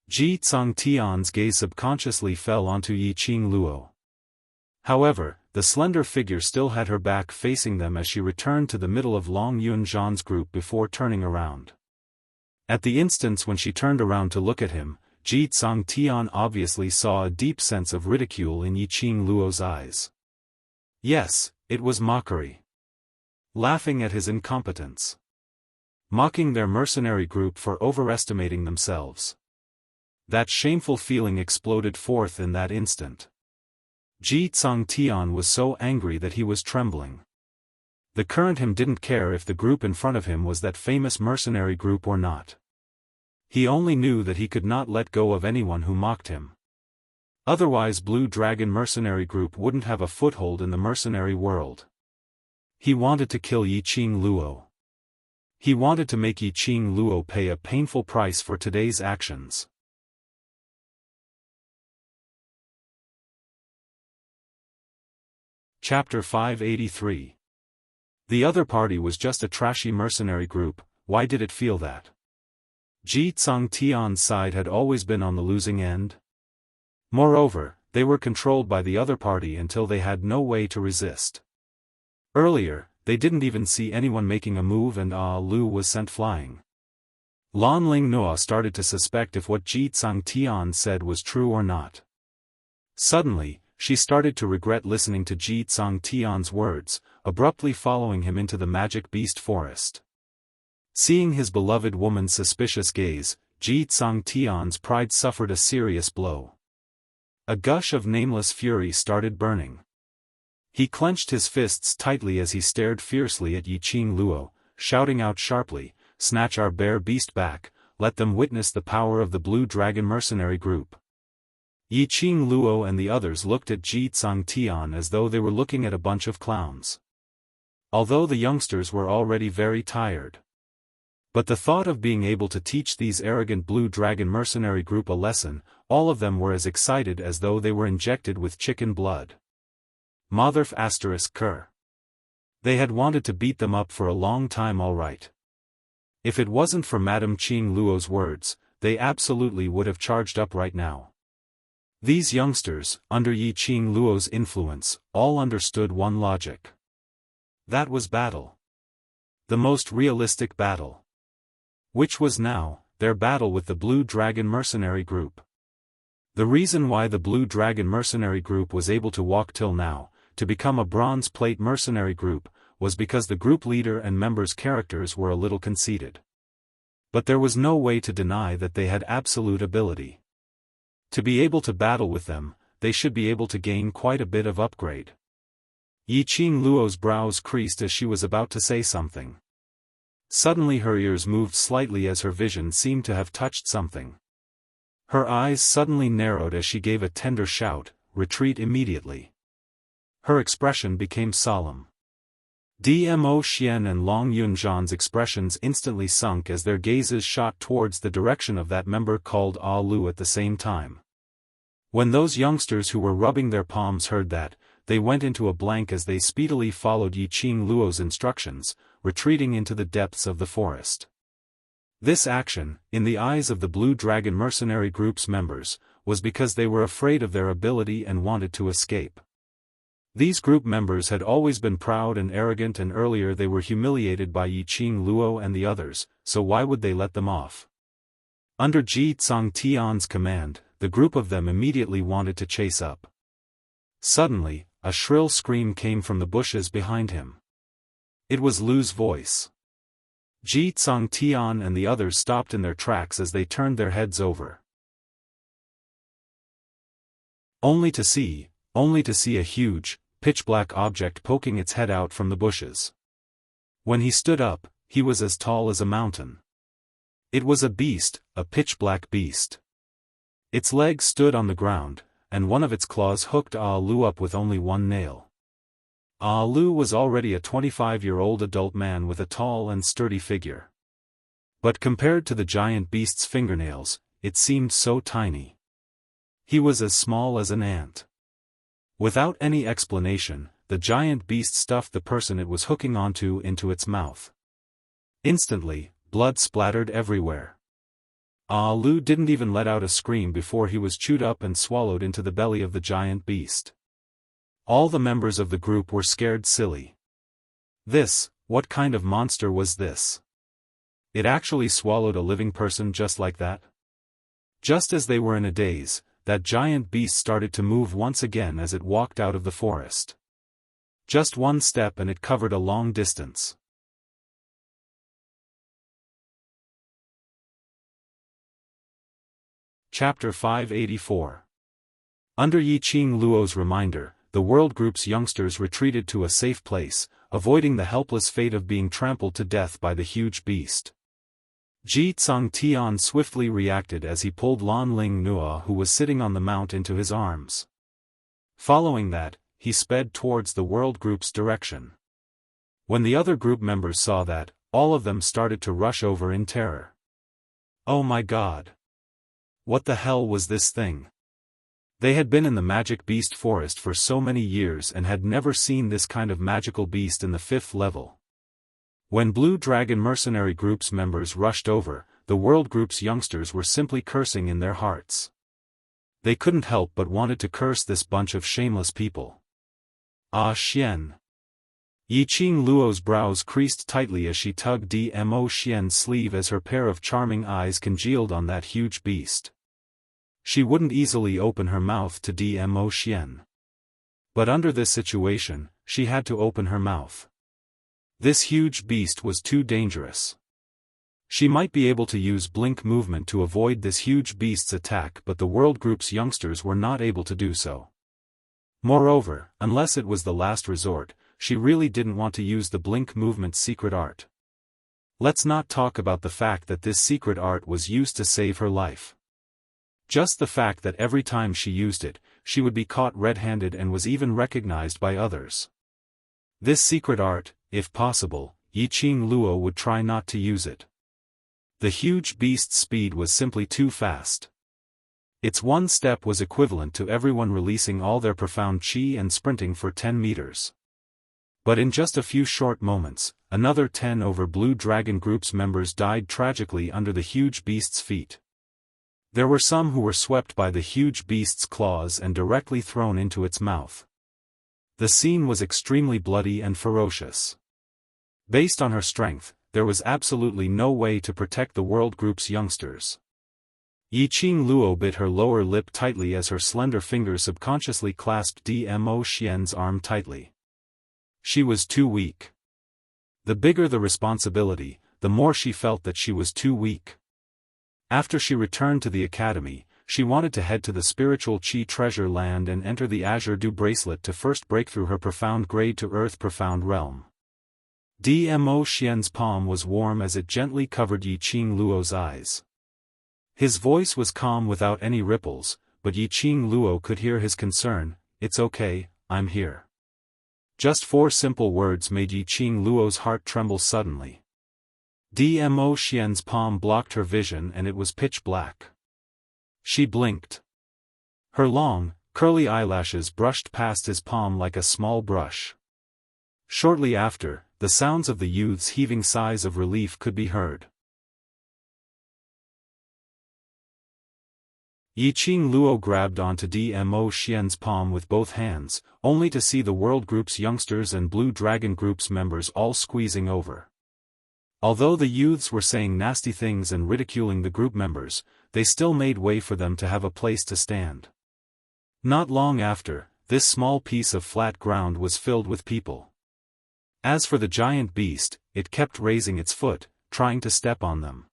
Ji Tsangtian's gaze subconsciously fell onto Yiqing Luo. However, the slender figure still had her back facing them as she returned to the middle of Long Yunzhan's group before turning around. At the instance when she turned around to look at him, Ji Tsangtian obviously saw a deep sense of ridicule in Yiqing Luo's eyes. Yes, it was mockery. Laughing at his incompetence. Mocking their mercenary group for overestimating themselves. That shameful feeling exploded forth in that instant. Ji Tsangtian was so angry that he was trembling. The current him didn't care if the group in front of him was that famous mercenary group or not. He only knew that he could not let go of anyone who mocked him. Otherwise Blue Dragon Mercenary Group wouldn't have a foothold in the mercenary world. He wanted to kill Yiqing Luo. He wanted to make Yiqing Luo pay a painful price for today's actions. Chapter 583. The other party was just a trashy mercenary group. Why did it feel that? Ji Tsangtian's side had always been on the losing end. Moreover, they were controlled by the other party until they had no way to resist. Earlier, they didn't even see anyone making a move and Lu was sent flying. Lan Ling Noa started to suspect if what Ji Tsangtian said was true or not. Suddenly, she started to regret listening to Ji Tsangtian's words, abruptly following him into the magic beast forest. Seeing his beloved woman's suspicious gaze, Ji Tsangtian's pride suffered a serious blow. A gush of nameless fury started burning. He clenched his fists tightly as he stared fiercely at Yiqing Luo, shouting out sharply, "Snatch our bear beast back, let them witness the power of the Blue Dragon Mercenary Group." Yiqing Luo and the others looked at Ji Tsangtian as though they were looking at a bunch of clowns. Although the youngsters were already very tired. But the thought of being able to teach these arrogant Blue Dragon Mercenary Group a lesson, all of them were as excited as though they were injected with chicken blood. Motherf ***. They had wanted to beat them up for a long time alright. If it wasn't for Madame Qing Luo's words, they absolutely would have charged up right now. These youngsters, under Yiqing Luo's influence, all understood one logic. That was battle. The most realistic battle. Which was now, their battle with the Blue Dragon Mercenary Group. The reason why the Blue Dragon Mercenary Group was able to walk till now, to become a Bronze Plate Mercenary Group, was because the group leader and members' characters were a little conceited. But there was no way to deny that they had absolute ability. To be able to battle with them, they should be able to gain quite a bit of upgrade. Yiqing Luo's brows creased as she was about to say something. Suddenly her ears moved slightly as her vision seemed to have touched something. Her eyes suddenly narrowed as she gave a tender shout, "Retreat immediately." Her expression became solemn. Dmo Xian and Long Yunzhan's expressions instantly sunk as their gazes shot towards the direction of that member called Lu at the same time. When those youngsters who were rubbing their palms heard that, they went into a blank as they speedily followed Yiqing Luo's instructions, retreating into the depths of the forest. This action, in the eyes of the Blue Dragon Mercenary Group's members, was because they were afraid of their ability and wanted to escape. These group members had always been proud and arrogant, and earlier they were humiliated by Yiqing Luo and the others, so why would they let them off? Under Ji Tsangtian's command, the group of them immediately wanted to chase up. Suddenly, a shrill scream came from the bushes behind him. It was Lu's voice. Ji Tsangtian and the others stopped in their tracks as they turned their heads over. only to see a huge, pitch-black object poking its head out from the bushes. When he stood up, he was as tall as a mountain. It was a beast, a pitch-black beast. Its legs stood on the ground, and one of its claws hooked Lu up with only one nail. Lu was already a 25-year-old adult man with a tall and sturdy figure. But compared to the giant beast's fingernails, it seemed so tiny. He was as small as an ant. Without any explanation, the giant beast stuffed the person it was hooking onto into its mouth. Instantly, blood splattered everywhere. Lu didn't even let out a scream before he was chewed up and swallowed into the belly of the giant beast. All the members of the group were scared silly. What kind of monster was this? It actually swallowed a living person just like that? Just as they were in a daze, that giant beast started to move once again as it walked out of the forest. Just one step and it covered a long distance. Chapter 584. Under Yiqing Luo's reminder, the World Group's youngsters retreated to a safe place, avoiding the helpless fate of being trampled to death by the huge beast. Ji Tsangtian swiftly reacted as he pulled Lan Ling Nua, who was sitting on the mount, into his arms. Following that, he sped towards the World Group's direction. When the other group members saw that, all of them started to rush over in terror. Oh my god! What the hell was this thing? They had been in the Magic Beast Forest for so many years and had never seen this kind of magical beast in the 5th level. When Blue Dragon Mercenary Group's members rushed over, the World Group's youngsters were simply cursing in their hearts. They couldn't help but wanted to curse this bunch of shameless people. Ah Xian! Yiqing Luo's brows creased tightly as she tugged Dmo Xian's sleeve as her pair of charming eyes congealed on that huge beast. She wouldn't easily open her mouth to Dmo Xian. But under this situation, she had to open her mouth. This huge beast was too dangerous. She might be able to use blink movement to avoid this huge beast's attack, but the World Group's youngsters were not able to do so. Moreover, unless it was the last resort, she really didn't want to use the blink movement's secret art. Let's not talk about the fact that this secret art was used to save her life. Just the fact that every time she used it, she would be caught red-handed and was even recognized by others. This secret art, if possible, Yiqing Luo would try not to use it. The huge beast's speed was simply too fast. Its one step was equivalent to everyone releasing all their profound chi and sprinting for 10 meters. But in just a few short moments, another 10 over Blue Dragon Group's members died tragically under the huge beast's feet. There were some who were swept by the huge beast's claws and directly thrown into its mouth. The scene was extremely bloody and ferocious. Based on her strength, there was absolutely no way to protect the World Group's youngsters. Yiqing Luo bit her lower lip tightly as her slender fingers subconsciously clasped Dmo Xian's arm tightly. She was too weak. The bigger the responsibility, the more she felt that she was too weak. After she returned to the academy, she wanted to head to the spiritual Qi treasure land and enter the Azure Dew bracelet to first break through her profound grade to Earth profound realm. Dmo Xian's palm was warm as it gently covered Yiqing Luo's eyes. His voice was calm without any ripples, but Yiqing Luo could hear his concern. "It's okay, I'm here." Just 4 simple words made Yiqing Luo's heart tremble suddenly. Dmo Xian's palm blocked her vision and it was pitch black. She blinked. Her long, curly eyelashes brushed past his palm like a small brush. Shortly after, the sounds of the youth's heaving sighs of relief could be heard. Yiqing Luo grabbed onto Dmo Xian's palm with both hands, only to see the World Group's youngsters and Blue Dragon Group's members all squeezing over. Although the youths were saying nasty things and ridiculing the group members, they still made way for them to have a place to stand. Not long after, this small piece of flat ground was filled with people. As for the giant beast, it kept raising its foot, trying to step on them.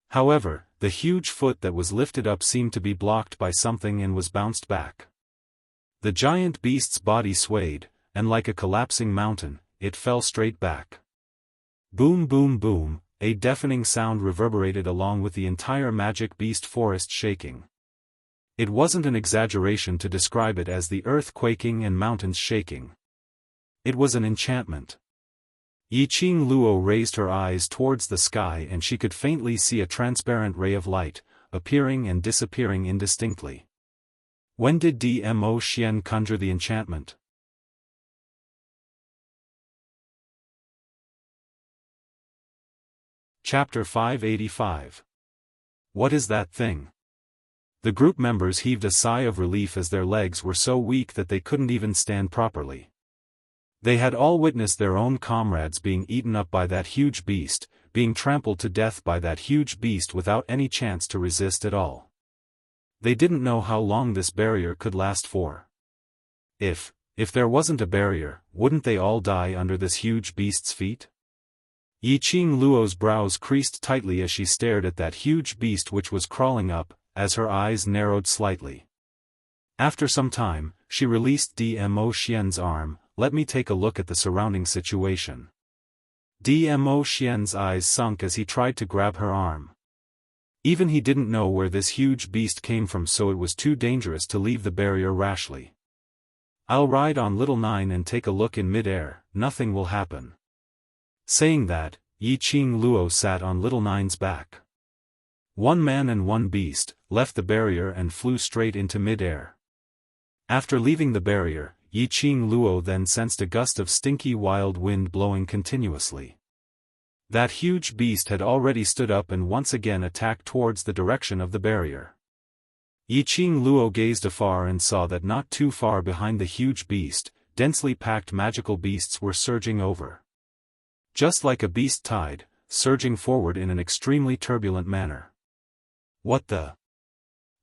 However, the huge foot that was lifted up seemed to be blocked by something and was bounced back. The giant beast's body swayed, and like a collapsing mountain, it fell straight back. Boom boom boom, a deafening sound reverberated along with the entire magic beast forest shaking. It wasn't an exaggeration to describe it as the earth quaking and mountains shaking. It was an enchantment. Yiqing Luo raised her eyes towards the sky and she could faintly see a transparent ray of light, appearing and disappearing indistinctly. When did Dmo Xian conjure the enchantment? Chapter 585. What is that thing? The group members heaved a sigh of relief as their legs were so weak that they couldn't even stand properly. They had all witnessed their own comrades being eaten up by that huge beast, being trampled to death by that huge beast without any chance to resist at all. They didn't know how long this barrier could last for. If there wasn't a barrier, wouldn't they all die under this huge beast's feet? Yiqing Luo's brows creased tightly as she stared at that huge beast which was crawling up, as her eyes narrowed slightly. After some time, she released Dmo Xian's arm. Let me take a look at the surrounding situation. Dmo Xian's eyes sunk as he tried to grab her arm. Even he didn't know where this huge beast came from, so it was too dangerous to leave the barrier rashly. I'll ride on Little Nine and take a look in mid-air, nothing will happen. Saying that, Yiqing Luo sat on Little Nine's back. One man and one beast left the barrier and flew straight into mid-air. After leaving the barrier, Yiqing Luo then sensed a gust of stinky wild wind blowing continuously. That huge beast had already stood up and once again attacked towards the direction of the barrier. Yiqing Luo gazed afar and saw that not too far behind the huge beast, densely packed magical beasts were surging over. Just like a beast tide, surging forward in an extremely turbulent manner. What the?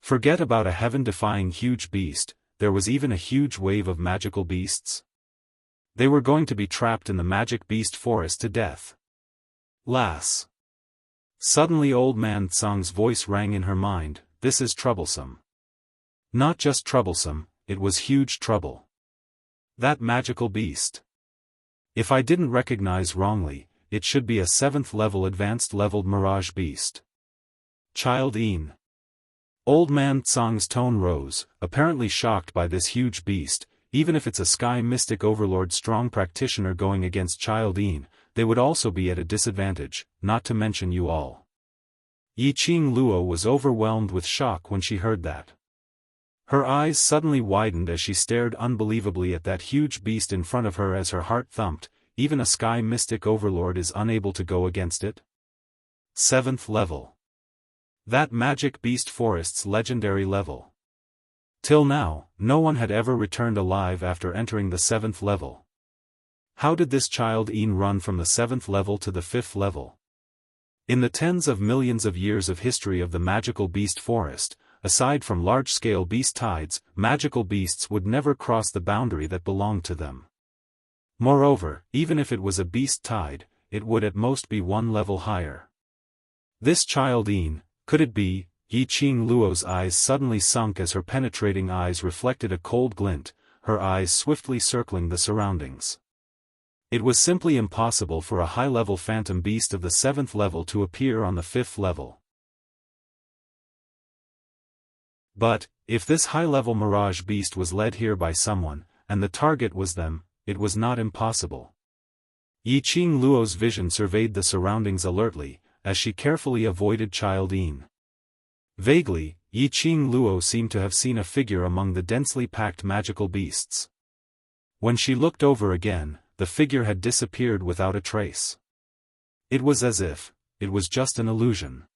Forget about a heaven-defying huge beast, there was even a huge wave of magical beasts. They were going to be trapped in the magic beast forest to death. Lass. Suddenly old man Tsang's voice rang in her mind, this is troublesome. Not just troublesome, it was huge trouble. That magical beast. If I didn't recognize wrongly, it should be a 7th level advanced leveled mirage beast. Child Een. Old man Tsang's tone rose, apparently shocked by this huge beast. Even if it's a sky mystic overlord strong practitioner going against Child Een, they would also be at a disadvantage, not to mention you all. Yiqing Luo was overwhelmed with shock when she heard that. Her eyes suddenly widened as she stared unbelievably at that huge beast in front of her as her heart thumped. Even a sky mystic overlord is unable to go against it? 7th level. That magic beast forest's legendary level. Till now, no one had ever returned alive after entering the 7th level. How did this Child Een run from the 7th level to the 5th level? In the tens of millions of years of history of the magical beast forest, aside from large-scale beast tides, magical beasts would never cross the boundary that belonged to them. Moreover, even if it was a beast tide, it would at most be one level higher. This Child Een, could it be? Yiqing Luo's eyes suddenly sunk as her penetrating eyes reflected a cold glint, her eyes swiftly circling the surroundings. It was simply impossible for a high-level phantom beast of the 7th level to appear on the 5th level. But, if this high-level mirage beast was led here by someone, and the target was them, it was not impossible. Yiqing Luo's vision surveyed the surroundings alertly, as she carefully avoided Child Een. Vaguely, Yiqing Luo seemed to have seen a figure among the densely packed magical beasts. When she looked over again, the figure had disappeared without a trace. It was as if it was just an illusion.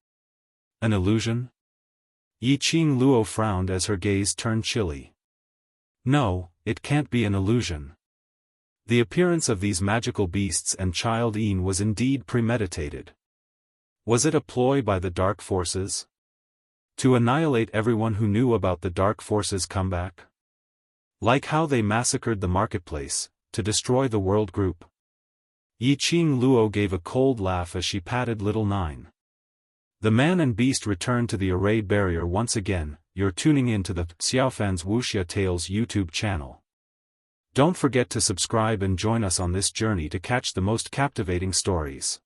An illusion? Yiqing Luo frowned as her gaze turned chilly. No, it can't be an illusion. The appearance of these magical beasts and Child Een was indeed premeditated. Was it a ploy by the dark forces? To annihilate everyone who knew about the dark forces' comeback? Like how they massacred the marketplace, to destroy the world group? Yiqing Luo gave a cold laugh as she patted Little Nine. The man and beast returned to the array barrier once again, you're tuning in to the Xiaofan's Wuxia Tales YouTube channel. Don't forget to subscribe and join us on this journey to catch the most captivating stories.